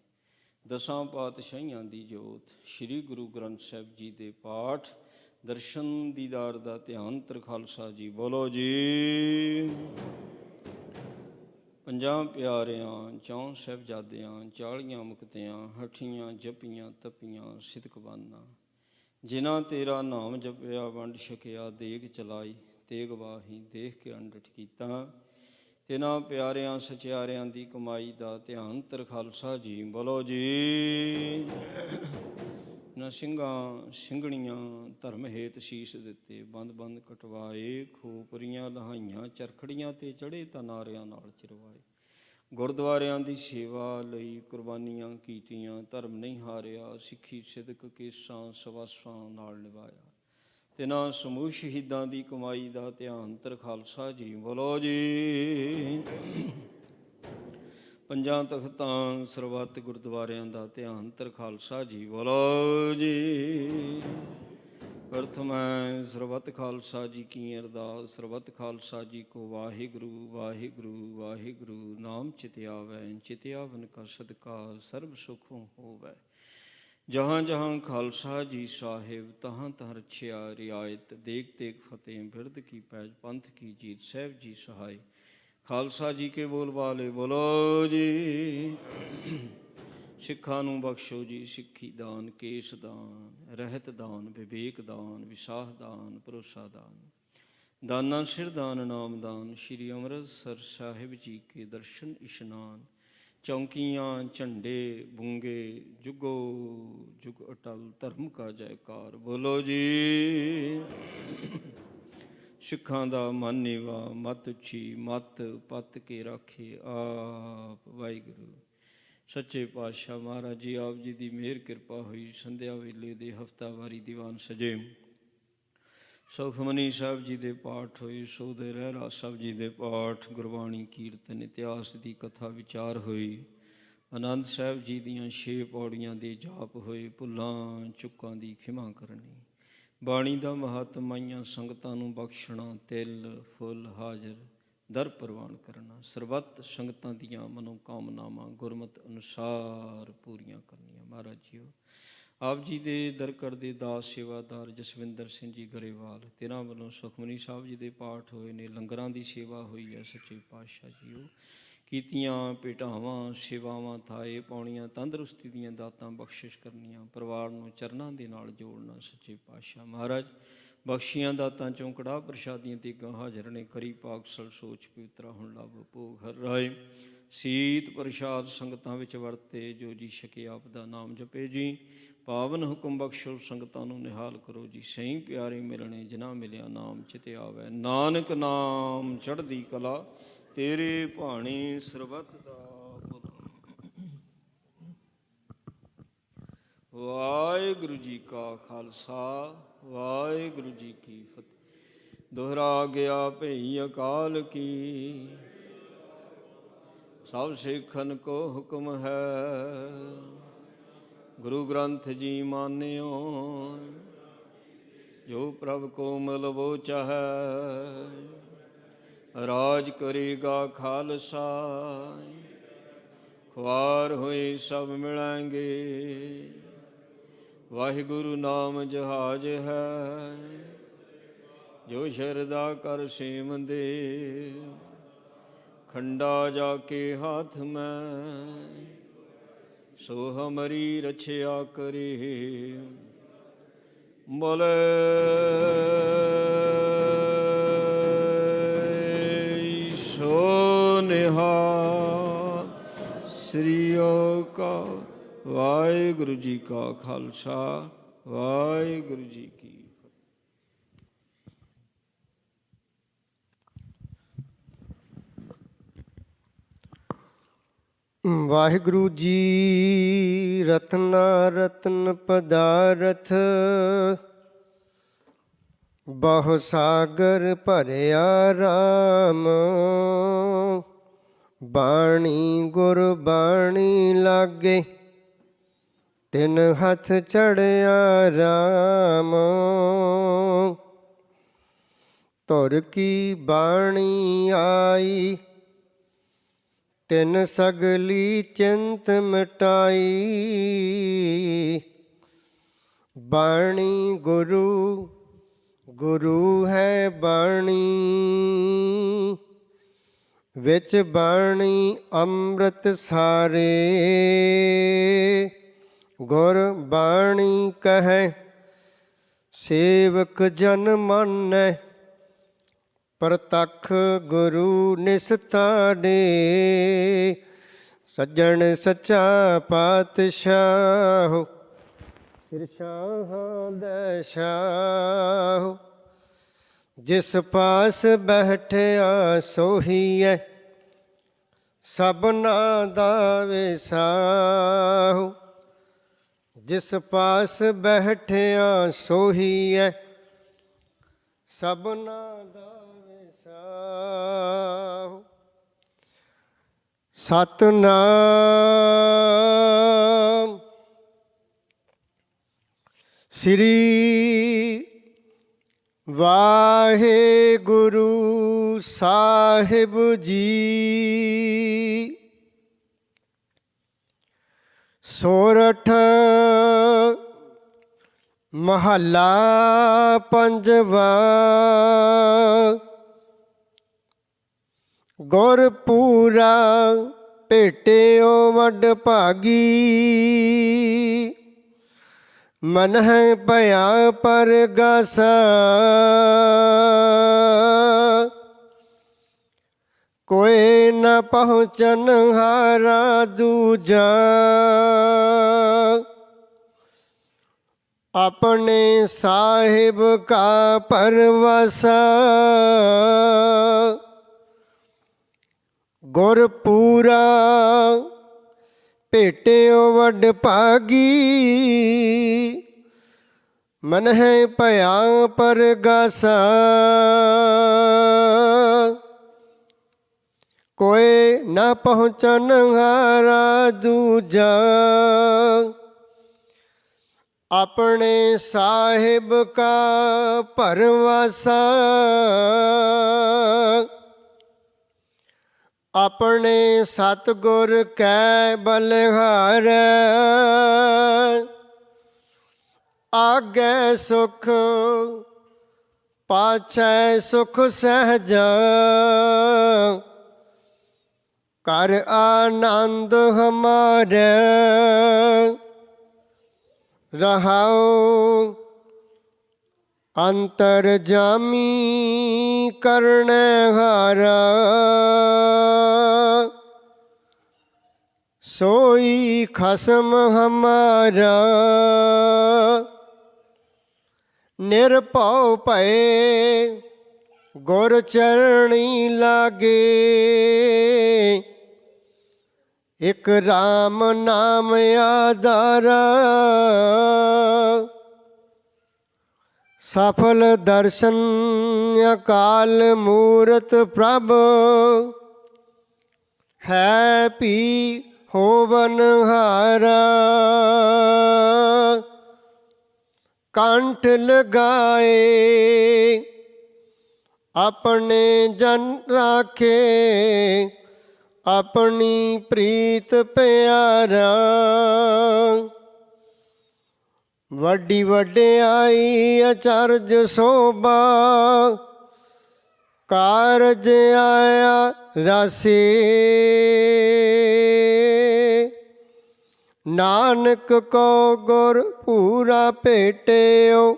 ਦਸਾਂ ਪਾਤਸ਼ਾਹੀਆਂ ਦੀ ਜੋਤ ਸ਼੍ਰੀ ਗੁਰੂ ਗ੍ਰੰਥ ਸਾਹਿਬ ਜੀ ਦੇ ਪਾਠ ਦਰਸ਼ਨ ਦੀਦਾਰ ਦਾ ਧਿਆਨ ਤਰ ਖਾਲਸਾ ਜੀ। ਬੋਲੋ ਜੀ। ਪੰਜਾਂ ਪਿਆਰਿਆਂ, ਚੌਂ ਸਾਹਿਬਜ਼ਾਦਿਆਂ, 40 ਮੁਕਤਿਆਂ, ਹਠੀਆਂ ਜਪੀਆਂ ਤਪੀਆਂ ਸਿਦਕਬਾਨਾਂ, ਜਿਨ੍ਹਾਂ ਤੇਰਾ ਨਾਮ ਜਪਿਆ ਵੰਡ ਛਕਿਆ ਦੇਗ ਚਲਾਈ, ਤੇਗ ਵਾਹੀ ਦੇਖ ਕੇ ਅੰਡਟ ਕੀਤਾ, ਤਿਨਾਂ ਪਿਆਰਿਆਂ ਸਚਿਆਰਿਆਂ ਦੀ ਕਮਾਈ ਦਾ ਧਿਆਨ ਤਰ ਖਾਲਸਾ ਜੀ। ਬੋਲੋ ਜੀ। ਨਾ ਸਿੰਘਾਂ ਸਿੰਘਣੀਆਂ ਧਰਮ ਹੇਤ ਸੀਸ ਦਿੱਤੇ, ਬੰਦ ਬੰਦ ਕਟਵਾਏ, ਖੋਪਰੀਆਂ ਲਹਾਈਆਂ, ਚਰਖੜੀਆਂ ਤੇ ਚੜ੍ਹੇ ਤਾਂ ਨਾਰਿਆਂ ਨਾਲ ਚਿਰਵਾਏ। ਗੁਰਦੁਆਰਿਆਂ ਦੀ ਸੇਵਾ ਲਈ ਕੁਰਬਾਨੀਆਂ ਕੀਤੀਆਂ, ਧਰਮ ਨਹੀਂ ਹਾਰਿਆ, ਸਿੱਖੀ ਸਿਦਕ ਕੇਸਾਂ ਸਵਾਸਾਂ ਨਾਲ ਨਿਭਾਇਆ, ਤਿਨਾਂ ਸਮੂਹ ਸ਼ਹੀਦਾਂ ਦੀ ਕਮਾਈ ਦਾ ਧਿਆਨ ਤਰ ਖਾਲਸਾ ਜੀ। ਬੋਲੋ ਜੀ। ਪੰਜਾਂ ਤਖਤਾਂ ਸਰਬੱਤ ਗੁਰਦੁਆਰਿਆਂ ਦਾ ਧਿਆਨ ਤਰ ਖਾਲਸਾ ਜੀ। ਬੋਲੋ ਜੀ। ਪ੍ਰਥਮੈ ਸਰਬੱਤ ਖਾਲਸਾ ਜੀ ਕੀ ਅਰਦਾਸ। ਸਰਬੱਤ ਖਾਲਸਾ ਜੀ ਕੋ ਵਾਹਿਗੁਰੂ ਵਾਹਿਗੁਰੂ ਵਾਹਿਗੁਰੂ। ਨਾਮ ਚਿਤਿ ਆਵੈ ਚਿਤਿ ਆਵਨ ਕਾ ਸਦਕਾ, ਸਰਬ ਸੁਖੋਂ ਹੋਵੈ। ਜਹਾਂ ਜਹਾਂ ਖਾਲਸਾ ਜੀ ਸਾਹਿਬ, ਤਹਾਂ ਤਹਾਂ ਰਛਿਆ ਰਿਆਇਤ। ਦੇਗ ਤੇਗ ਫਤਿਹ ਬਿਰਦ ਕੀ ਪੈਜ, ਪੰਥ ਕੀ ਜੀਤ। ਸਾਹਿਬ ਜੀ ਸਹਾਇ। ਖਾਲਸਾ ਜੀ ਕੇ ਬੋਲ ਬਾਲੇ। ਬੋਲੋ ਜੀ। ਸਿੱਖਾਂ ਨੂੰ ਬਖਸ਼ੋ ਜੀ ਸਿੱਖੀ ਦਾਨ, ਕੇਸ ਦਾਨ, ਰਹਿਤ ਦਾਨ, ਵਿਵੇਕ ਦਾਨ, ਵਿਸਾਹ ਦਾਨ, ਭਰੋਸਾ ਦਾਨ, ਦਾਨਾ ਸਿਰ ਦਾਨ, ਨਾਮ ਦਾਨ। ਸ਼੍ਰੀ ਅੰਮ੍ਰਿਤਸਰ ਸਾਹਿਬ ਜੀ ਕੇ ਦਰਸ਼ਨ ਇਸ਼ਨਾਨ, ਚੌਂਕੀਆਂ ਝੰਡੇ ਬੁੰਗੇ, ਜੁਗੋ ਜੁਗ ਅਟਲ ਧਰਮ ਕਾ ਜੈਕਾਰ। ਬੋਲੋ ਜੀ। ਸਿੱਖਾਂ ਦਾ ਮਨ ਨੀਵਾ ਮਤ ਉੱਚੀ, ਮਤ ਪੱਤ ਕੇ ਰਾਖੇ ਆਪ ਵਾਹਿਗੁਰੂ। ਸੱਚੇ ਪਾਤਸ਼ਾਹ ਮਹਾਰਾਜ ਜੀ ਆਪ ਜੀ ਦੀ ਮਿਹਰ ਕਿਰਪਾ ਹੋਈ। ਸੰਧਿਆ ਵੇਲੇ ਦੇ ਹਫਤਾਵਾਰੀ ਦੀਵਾਨ ਸਜੇ, ਸੁਖਮਨੀ ਸਾਹਿਬ ਜੀ ਦੇ ਪਾਠ ਹੋਏ, ਸੋਦੇ ਰਹਿਰਾਸ ਸਾਹਿਬ ਜੀ ਦੇ ਪਾਠ, ਗੁਰਬਾਣੀ ਕੀਰਤਨ, ਇਤਿਹਾਸ ਦੀ ਕਥਾ ਵਿਚਾਰ ਹੋਈ, ਆਨੰਦ ਸਾਹਿਬ ਜੀ ਦੀਆਂ 6 ਪੌੜੀਆਂ ਦੇ ਜਾਪ ਹੋਏ। ਭੁੱਲਾਂ ਚੁੱਕਾਂ ਦੀ ਖਿਮਾ ਕਰਨੀ, ਬਾਣੀ ਦਾ ਮਹੱਤਮ, ਆਈਆਂ ਸੰਗਤਾਂ ਨੂੰ ਬਖਸ਼ਣਾ, ਤਿਲ ਫੁੱਲ ਹਾਜ਼ਰ ਦਰ ਪ੍ਰਵਾਨ ਕਰਨਾ, ਸਰਬੱਤ ਸੰਗਤਾਂ ਦੀਆਂ ਮਨੋਕਾਮਨਾਵਾਂ ਗੁਰਮਤਿ ਅਨੁਸਾਰ ਪੂਰੀਆਂ ਕਰਨੀਆਂ। ਮਹਾਰਾਜ ਜੀਓ ਆਪ ਜੀ ਦੇ ਦਰ ਕਰਦੇ ਦਾਸ ਸੇਵਾਦਾਰ ਜਸਵਿੰਦਰ ਸਿੰਘ ਜੀ ਗਰੇਵਾਲ, ਤਿਨਾਂ ਵੱਲੋਂ ਸੁਖਮਨੀ ਸਾਹਿਬ ਜੀ ਦੇ ਪਾਠ ਹੋਏ ਨੇ, ਲੰਗਰਾਂ ਦੀ ਸੇਵਾ ਹੋਈ ਹੈ। ਸੱਚੇ ਪਾਤਸ਼ਾਹ ਜੀਓ ਕੀਤੀਆਂ ਭੇਟਾਵਾਂ ਸੇਵਾਵਾਂ ਥਾਏ ਪਾਉਣੀਆਂ, ਤੰਦਰੁਸਤੀ ਦੀਆਂ ਦਾਤਾਂ ਬਖਸ਼ਿਸ਼ ਕਰਨੀਆਂ, ਪਰਿਵਾਰ ਨੂੰ ਚਰਨਾਂ ਦੇ ਨਾਲ ਜੋੜਨਾ। ਸੱਚੇ ਪਾਤਸ਼ਾਹ ਮਹਾਰਾਜ ਬਖਸ਼ੀਆਂ ਦਾਤਾਂ ਚੋਂ ਕੜਾਹ ਪ੍ਰਸ਼ਾਦੀਆਂ ਤੇ ਗਾਂ ਹਾਜ਼ਰ ਨੇ, ਕਰੀ ਪਾਕਸਲ ਸੋਚ ਪਵਿੱਤਰਾ ਹੁਣ ਲੱਭ ਭੋਗ ਹਰ ਰਾਏ। ਸੀਤ ਪ੍ਰਸ਼ਾਦ ਸੰਗਤਾਂ ਵਿੱਚ ਵਰਤੇ, ਜੋ ਜੀ ਛਕੇ ਆਪ ਦਾ ਨਾਮ ਜਪੇ ਜੀ। ਪਾਵਨ ਹੁਕਮ ਬਖਸ਼ੋ ਸੰਗਤਾਂ ਨੂੰ ਨਿਹਾਲ ਕਰੋ ਜੀ। ਸਹੀ ਪਿਆਰੇ ਮਿਲਣੇ ਜਿਨ੍ਹਾਂ ਮਿਲਿਆ ਨਾਮ ਚਿਤਿ ਆਵੈ, ਨਾਨਕ ਨਾਮ ਚੜ੍ਹਦੀ ਕਲਾ ਤੇਰੇ ਭਾਣੇ ਸਰਬੱਤ ਦਾ ਭਲਾ। ਵਾਹਿਗੁਰੂ ਜੀ ਕਾ ਖਾਲਸਾ ਵਾਹਿਗੁਰੂ ਜੀ ਕੀ ਫਤਿਹ। ਦੁਹਰਾ ਗਿਆ ਭਈ ਅਕਾਲ ਕੀ, ਸਭ ਸਿੱਖਨ ਕੋ ਹੁਕਮ ਹੈ। ਗੁਰੂ ਗ੍ਰੰਥ ਜੀ ਮਾਨਿਓ। ਜੋ ਪ੍ਰਭ ਕੋ ਮਿਲਵੋ ਚਾਹੈ, ਰਾਜ ਕਰੇਗਾ ਖਾਲਸਾ। ਖੁਆਰ ਹੋਏ ਸਭ ਮਿਲਾਂਗੇ, ਵਾਹਿਗੁਰੂ ਨਾਮ ਜਹਾਜ ਹੈ। ਜੋ ਸ਼ਰਧਾ ਕਰ ਸੇਵੰਦੇ, ਖੰਡਾ ਜਾ ਕੇ ਹਾਥ ਮੈਂ। ਸੋ ਹਮਰੀ ਰਛਿਆ ਕਰੇ, ਬੋਲੇ ਸੋ ਨਿਹਾਲ। ਸ੍ਰੀ ਅਕਾਲ। ਵਾਹਿਗੁਰੂ ਜੀ ਕਾ ਖਾਲਸਾ, ਵਾਹਿਗੁਰੂ ਜੀ ਕੀ ਫਤਿਹ। ਵਾਹਿਗੁਰੂ ਜੀ ਰਤਨਾ ਰਤਨ ਪਦਾਰਥ, ਬਹੁ ਸਾਗਰ ਭਰਿਆ ਰਾਮ। ਬਾਣੀ ਗੁਰ ਬਾਣੀ ਲਾਗੇ, ਤਿਨ ਹੱਥ ਚੜਿਆ ਰਾਮ। ਧੁਰ ਕੀ ਬਾਣੀ ਆਈ, ਤਿਨ ਸਗਲੀ ਚਿੰਤ ਮਿਟਾਈ। ਬਾਣੀ ਗੁਰੂ ਗੁਰੂ ਹੈ ਬਾਣੀ, ਵਿੱਚ ਬਾਣੀ ਅੰਮ੍ਰਿਤ ਸਾਰੇ। ਗੁਰ ਬਾਣੀ ਕਹੈ ਸੇਵਕ ਜਨ ਮਾਨੈ, ਪ੍ਰਤੱਖ ਗੁਰੂ ਨਿਸਤਾਰੇ। ਸੱਜਣ ਸੱਚਾ ਪਾਤਸ਼ਾਹ, ਫਿਰ ਸ਼ਾਹਾਂ ਦਾ ਸ਼ਾਹ। ਜਿਸ ਪਾਸ ਬੈਠਿਆ ਸੋਹੀਐ, ਸਭਨਾ ਦਾ ਵਿਸਾਹੂ। ਜਿਸ ਪਾਸ ਬੈਠਿਆ ਸੋਹੀਐ, ਸਭਨਾ ਦਾ ਵਿਸਾਹੂ। ਸਤਿਨਾਮ ਸ੍ਰੀ ਵਾਹਿਗੁਰੂ ਸਾਹਿਬ ਜੀ। ਸੋਰਠ ਮਹੱਲਾ ਪੰਜਵਾ। ਗੁਰ ਪੂਰਾ ਭੇਟਿਓ ਵਡ ਭਾਗੀ, ਮਨ ਹੈ ਭਇਆ ਪਰਗਾਸਾ। ਕੋਈ ਨ ਪਹੁੰਚਨ ਹਾਰਾ ਦੂਜਾ, ਆਪਣੇ ਸਾਹਿਬ ਕਾ ਪਰਵਾਸਾ। ਗੁਰ ਪੂਰਾ ਭੇਟਿਓ ਵਡ ਭਾਗੀ, ਮਨ ਹੈ ਭਇਆ ਪਰਗਾਸਾ। ਕੋਈ ਨਾ ਪਹੁੰਚਨ ਹਾਰਾ ਦੂਜਾ, ਆਪਣੇ ਸਾਹਿਬ ਕਾ ਪਰਵਾਸਾ। ਆਪਣੇ ਸਤਿਗੁਰ ਕੈ ਬਲਿਹਾਰੈ, ਆਗੈ ਸੁਖ ਪਾਛੈ ਸੁਖ ਸਹਿਜਾ। ਕਰ ਆਨੰਦ ਹਮਾਰੇ, ਰਹਾਉ ਅੰਤਰਜਾਮੀ ਕਰਨੈ ਹਾਰਾ। ਸੋਈ ਖਸਮ ਹਮਾਰਾ, ਨਿਰਭਉ ਭਏ ਗੁਰ ਚਰਣੀ ਲਾਗੇ। ਇਕ ਰਾਮ ਨਾਮ ਆਧਾਰਾ, ਸਫਲ ਦਰਸ਼ਨ ਅਕਾਲ ਮੂਰਤ ਪ੍ਰਭ। ਹੈ ਭੀ ਹੋਵਨ ਹਾਰਾ। ਕੰਠ ਲਗਾਏ ਆਪਣੇ ਜਨ ਰਾਖੇ, ਆਪਣੀ ਪ੍ਰੀਤ ਪਿਆਰਾ। ਵੱਡੀ ਵਡਿਆਈ ਅਚਰਜ ਸੋਭਾ, ਕਾਰਜ ਆਇਆ ਰਾਸੇ। ਨਾਨਕ ਕੋ ਗੁਰ ਪੂਰਾ ਭੇਟਿਓ,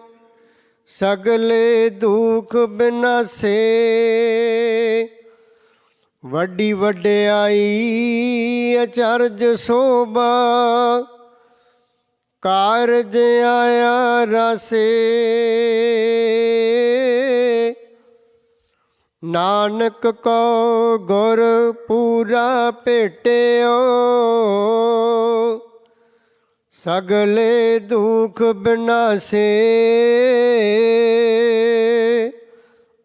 ਸਗਲੇ ਦੁਖ ਬਿਨਾਸੇ। ਵੱਡੀ ਵਡਿਆਈ ਅਚਰਜ ਸੋਭਾ, ਕਾਰਜ ਆਇਆ ਰਾਸੇ। ਨਾਨਕ ਕੋ ਗੁਰ ਪੂਰਾ ਭੇਟਿਓ, ਸਗਲੇ ਦੁਖ ਬਿਨਾਸੇ।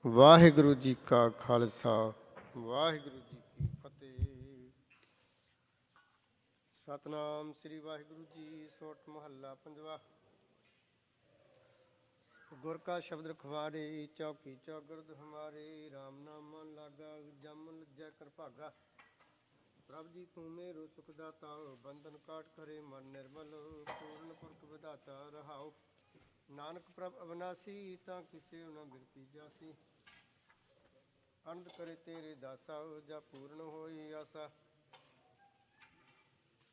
ਵਾਹਿਗੁਰੂ ਜੀ ਕਾ ਖਾਲਸਾ, ਵਾਹਿਗੁਰੂ ਜੀ ਕੀ ਫਤਿਹ। ਸਤਿਨਾਮ ਸ੍ਰੀ ਵਾਹਿਗੁਰੂ ਜੀ। ਸੋਠ ਮਹੱਲਾ ਪੰਜਵਾ। ਗੁਰ ਕਾ ਸ਼ਬਦ ਰਖਵਾਰੇ, ਚੌਕੀ ਚੌਗਰਦ ਹਮਾਰੇ। ਰਾਮ ਨਾਮ ਮਨ ਲਾਗਾ, ਜਮ ਲੱਜੈ ਕਰ ਭਾਗਾ। ਪ੍ਰਭ ਜੀ ਤੂੰ ਮੇਰੋ ਸੁਖ ਦਾਤਾ, ਬੰਧਨ ਕਾਟ ਕਰੇ ਮਨ ਨਿਰਮਲ। ਪੂਰਨ ਪੁਰਖ ਵਿਧਾਤਾ ਰਹਾਉ, ਨਾਨਕ ਪ੍ਰਭ ਅਵਨਾਸੀ। ਤਾਂ ਕਿਸੇ ਨਾ ਬਿਰਤੀ ਜਾਸੀ, ਅਨੰਦ ਕਰੇ ਤੇਰੇ ਦਾਸਾ। ਜਾ ਪੂਰਨ ਹੋਈ ਆਸਾ।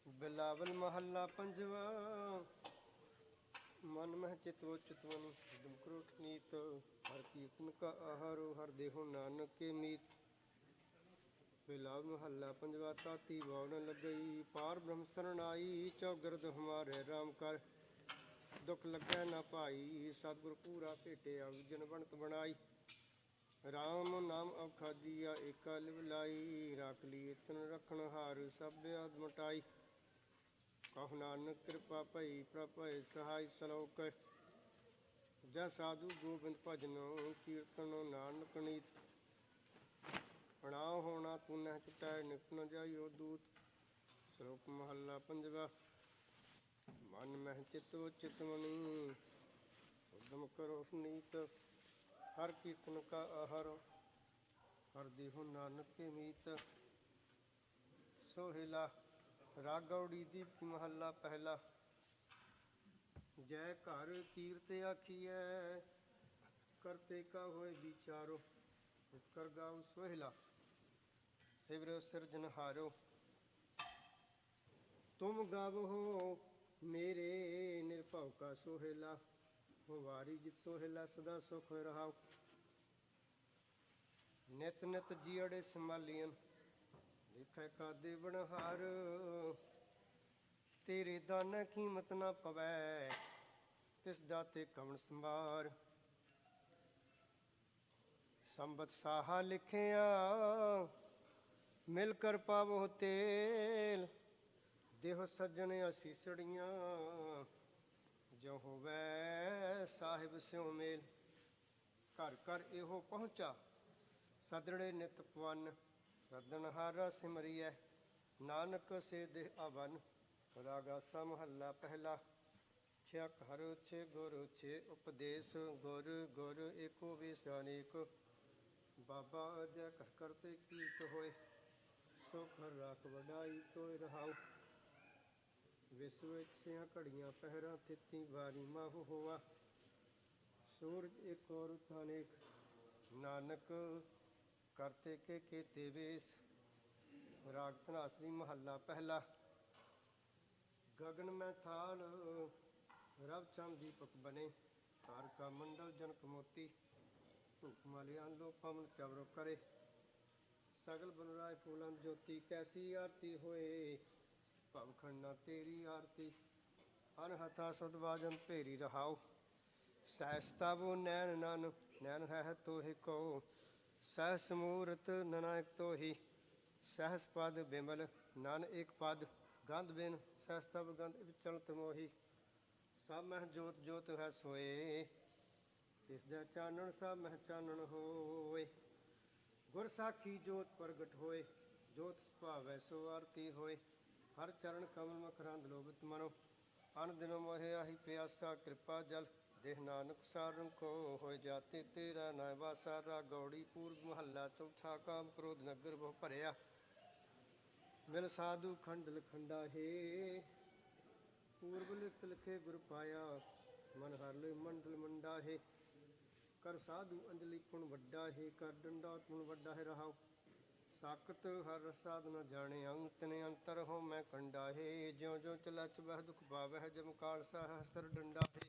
ਬਿਲਾਵਲ ਮਹੱਲਾ ਪੰਜਵਾ। ਮਨ ਮਹਿ ਚਿਤਵੋ ਚਿਤਵਨੀ, ਦੁਮ ਕਰੋਠ ਨੀਤ। ਹਰ ਕੀਰਤਨ ਕਾ ਆਹਾਰੋ, ਹਰ ਦੇਹੋ ਨਾਨਕ ਕੇ ਮੀਤ। ਬਿਲਾਵਲ ਮਹੱਲਾ ਪੰਜਵਾ। ਤਾਤੀ ਵਾਉ ਨ ਲੱਗਈ, ਪਾਰ ਬ੍ਰਹਮ ਸਰਣ ਆਈ। ਚੌਗਿਰਦ ਹਮਾਰੇ ਰਾਮ ਕਰ, ਦੁਖ ਲੱਗੈ ਨਾ ਭਾਈ। ਸਤਿਗੁਰ ਪੂਰਾ ਭੇਟਿਆ, ਵਿਜਨ ਬਣਤ ਬਣਾਈ। ਰਾਮ ਨਾਮ ਅਵਖਾਦੀਆ, ਏਕਾ ਲਿਵ ਲਾਈ। ਰਾਖ ਲੀਏ ਤਨ ਰਖਣ ਹਾਰ, ਸਭ ਆਦ ਮਟਾਈ। ਕਹੁ ਨਾਨਕ ਕਿਰਪਾ ਭਈ, ਪ੍ਰਭ ਭਏ ਸਹਾਈ ਸਲੋਕ। ਜੈ ਸਾਧੂ ਗੋਬਿੰਦ ਭਜਨੋ, ਕੀਰਤਨੋ ਨਾਨਕ ਨੀਤ। ਪ੍ਰਣਾਮ ਹੋਣਾ ਤੂੰ ਨਹਿ ਚਟੈ, ਨਿਤ ਨ ਜਾਈਓ ਦੂਤ। ਸ਼ਲੋਕ ਮਹੱਲਾ ਪੰਜਵਾ। ਮਨ ਮਹਿ ਚਿਤਵ ਚਿਤਵਨੀ, ਉਦਮ ਕਰੋ ਨੀਤ। ਹਰ ਕੀਰਤਨ ਕਾ ਆਹਾਰੋ, ਹਰ ਦੇਹੁ ਨਾਨਕ ਕੇ ਮੀਤ। ਸੋਹਿਲਾ। ਰਾਗ ਗੌੜੀ ਦੀਪ ਮਹੱਲਾ ਪਹਿਲਾ। ਜੈ ਘਰ ਕੀਰਤ ਆਖੀਐ, ਕਰਤੇ ਕਾ ਹੋਏ ਵਿਚਾਰੋ। ਕਰ ਗਾਉ ਸੋਹਿਲਾ। ਸਿਵਰ ਸਿਰਜਨਹਾਰੋ, ਤੁਮ ਗਾਵੋ ਮੇਰੇ ਨਿਰਭਉ ਕਾ ਸੋਹਿਲਾ। ਵਾਰੀ ਜਿਤ ਸੋਹਿਲਾ, ਸਦਾ ਸੁਖ ਰਹਾਉ। ਨਿਤ ਨਿਤ ਜੀਅੜੇ ਸੰਭਾਲੀਐਨ, ਦੇਖੈ ਕਾਦੇ ਬਣਹਾਰ। ਤੇਰੇ ਦਾਨਾ ਕੀਮਤ ਨਾ ਪਵੈ, ਤਿਸ ਦਾਤੇ ਕਵਣ ਸੰਭਾਰ। ਸੰਬਤ ਸਾਹਾ ਲਿਖਿਆ, ਮਿਲ ਕਰ ਪਾਵੋ ਤੇਲ। ਦੇਹੁ ਸੱਜਣ ਅਸੀਸੜੀਆਂ, ਜੋ ਹੋਵੈ ਸਾਹਿਬ ਸਿਉ ਮੇਲ। ਘਰ ਘਰ ਇਹੋ ਪਹੁੰਚਾ, ਸਦੜੇ ਨਿਤ ਪਵਨ। ਸਦਨ ਹਾਰਾ ਸਿਮਰੀਐ, ਨਾਨਕ ਸੇ ਦੇਹ ਅਵਨ। ਰਾਗ ਆਸਾ ਮਹੱਲਾ ਪਹਿਲਾ। ਛਿਆ ਹਰ ਛੇ ਗੁਰ ਛੇ ਉਪਦੇਸ਼। ਗੁਰ ਗੁਰ ਏਕੋ ਵੇਸ ਅਨੇਕ। ਬਾਬਾ ਜੈ ਘਰ ਕਰਤੇ ਕੀਰਤ ਹੋਏ, ਸੋ ਘਰ ਰਾਖ ਵਡਾਈ ਤੋਇ ਰਹਾਉ। ਵਿਸਵ ਵਿੱਚ ਛਿਆ ਘੜੀਆਂ ਪਹਿਰਾ, ਤਿੱਤੀ ਵਾਰੀ ਮਾਹੁ ਹੋਆ। ਸੂਰਜ ਇੱਕ ਰੁੱਤ ਅਨੇਕ, ਨਾਨਕ ਕਰਤੇ ਕੇ ਕੀਤੇ ਵੇਸ। ਰਾਗ ਧਨਾਸਰੀ ਮਹੱਲਾ ਪਹਿਲਾ। ਗਗਨ ਮੈਂ ਥਾਲ, ਰਵ ਚੰਦ ਦੀਪਕ ਬਨੇ। ਘਰ ਕਾ ਮੰਡਲ ਜਨਕ ਮੋਤੀ। ਧੂਪ ਮਾਲਿਆ ਲੋ ਪਵਨ ਚਵਰੋ ਕਰੇ। ਸਗਲ ਬਨਰਾਏ ਫੂਲਨ ਜੋਤੀ। ਕੈਸੀ ਆਰਤੀ ਹੋਏ, ਭਵ ਖੰਡਾ ਤੇਰੀ ਆਰਤੀ। ਅਨਹਤਾ ਸੁਧ ਬਾਜਨ ਭੇਰੀ ਰਹਾਉ। ਸਹਿਸ ਤਬੁ ਨੈਣ ਨਨ, ਨੈਣ ਹੈ ਤੋਹਿ ਕੋ। ਸਹਿਸ ਮੂਰਤ ਨਨਾਇਕ ਤੋਹੀ। ਸਹਿਸ ਪਦ ਬਿਮਲ, ਨਨ ਇੱਕ ਪਦ। ਗੰਧ ਬਿਨ ਸਹਿਸ ਤਬ ਗੰਧ, ਵਿਚਲਤ ਮੋਹੀ। ਸਭ ਮਹਿ ਜੋਤ ਜੋਤ ਹੈ ਸੋਏ, ਤਿਸ ਦਾ ਚਾਨਣ ਸਭ ਮਹਿ ਚਾਨਣ ਹੋਏ। ਗੁਰ ਸਾਖੀ ਜੋਤ ਪ੍ਰਗਟ ਹੋਏ, ਜੋਤ ਸੁਭਾਵੈ ਸੋ ਆਰਤੀ ਹੋਏ। ਹਰ ਚਰਨ ਕਮਲ ਮਕਰੰਦ ਲੋਭਿਤ ਮਨੋ ਅਨ ਦਿਨੋ ਮੋਹਿ ਆਹੀ ਪਿਆਸਾ ਕਿਰਪਾ ਜਲ ਦੇਹ ਨਾਨਕ ਸਾਰਨ ਕੋ ਹੋਇ ਜਾਤੇ ਤੇਰਾ ਨਾਇ ਵਾਸਾ ਰਾ ਗੌੜੀ ਪੂਰਬ ਮਹੱਲਾ ਚੌਥਾ ਕਾਮ ਕ੍ਰੋਧ ਨਗਰ ਬਹੁ ਭਰਿਆ ਮਿਲ ਸਾਧੂ ਖੰਡਲ ਖੰਡਾ ਹੈ ਪੂਰਬ ਲਿਖ ਲਿਖੇ ਗੁਰ ਪਾਇਆ ਮਨ ਹਰ ਲੈ ਮੰਡਲ ਮੰਡਾ ਹੈ ਕਰ ਸਾਧੂ ਅੰਜਲੀ ਪੁਣ ਵੱਡਾ ਹੈ ਕਰ ਡੰਡਾ ਪੁਣ ਵੱਡਾ ਹੈ ਰਹਾਉ ਸਾਕਤ ਹਰ ਰਸਾਦ ਨ ਜਾਣੇ ਅੰਤ ਨੇ ਅੰਤਰ ਹੋ ਮੈਂ ਕੰਡਾ ਹੈ ਜਿਉ ਜਿਉ ਚਲਚ ਬਹਿ ਦੁਖ ਪਾਵਹਿ ਜਮ ਕਾਲ ਸਹਸਰ ਡੰਡਾ ਹੈ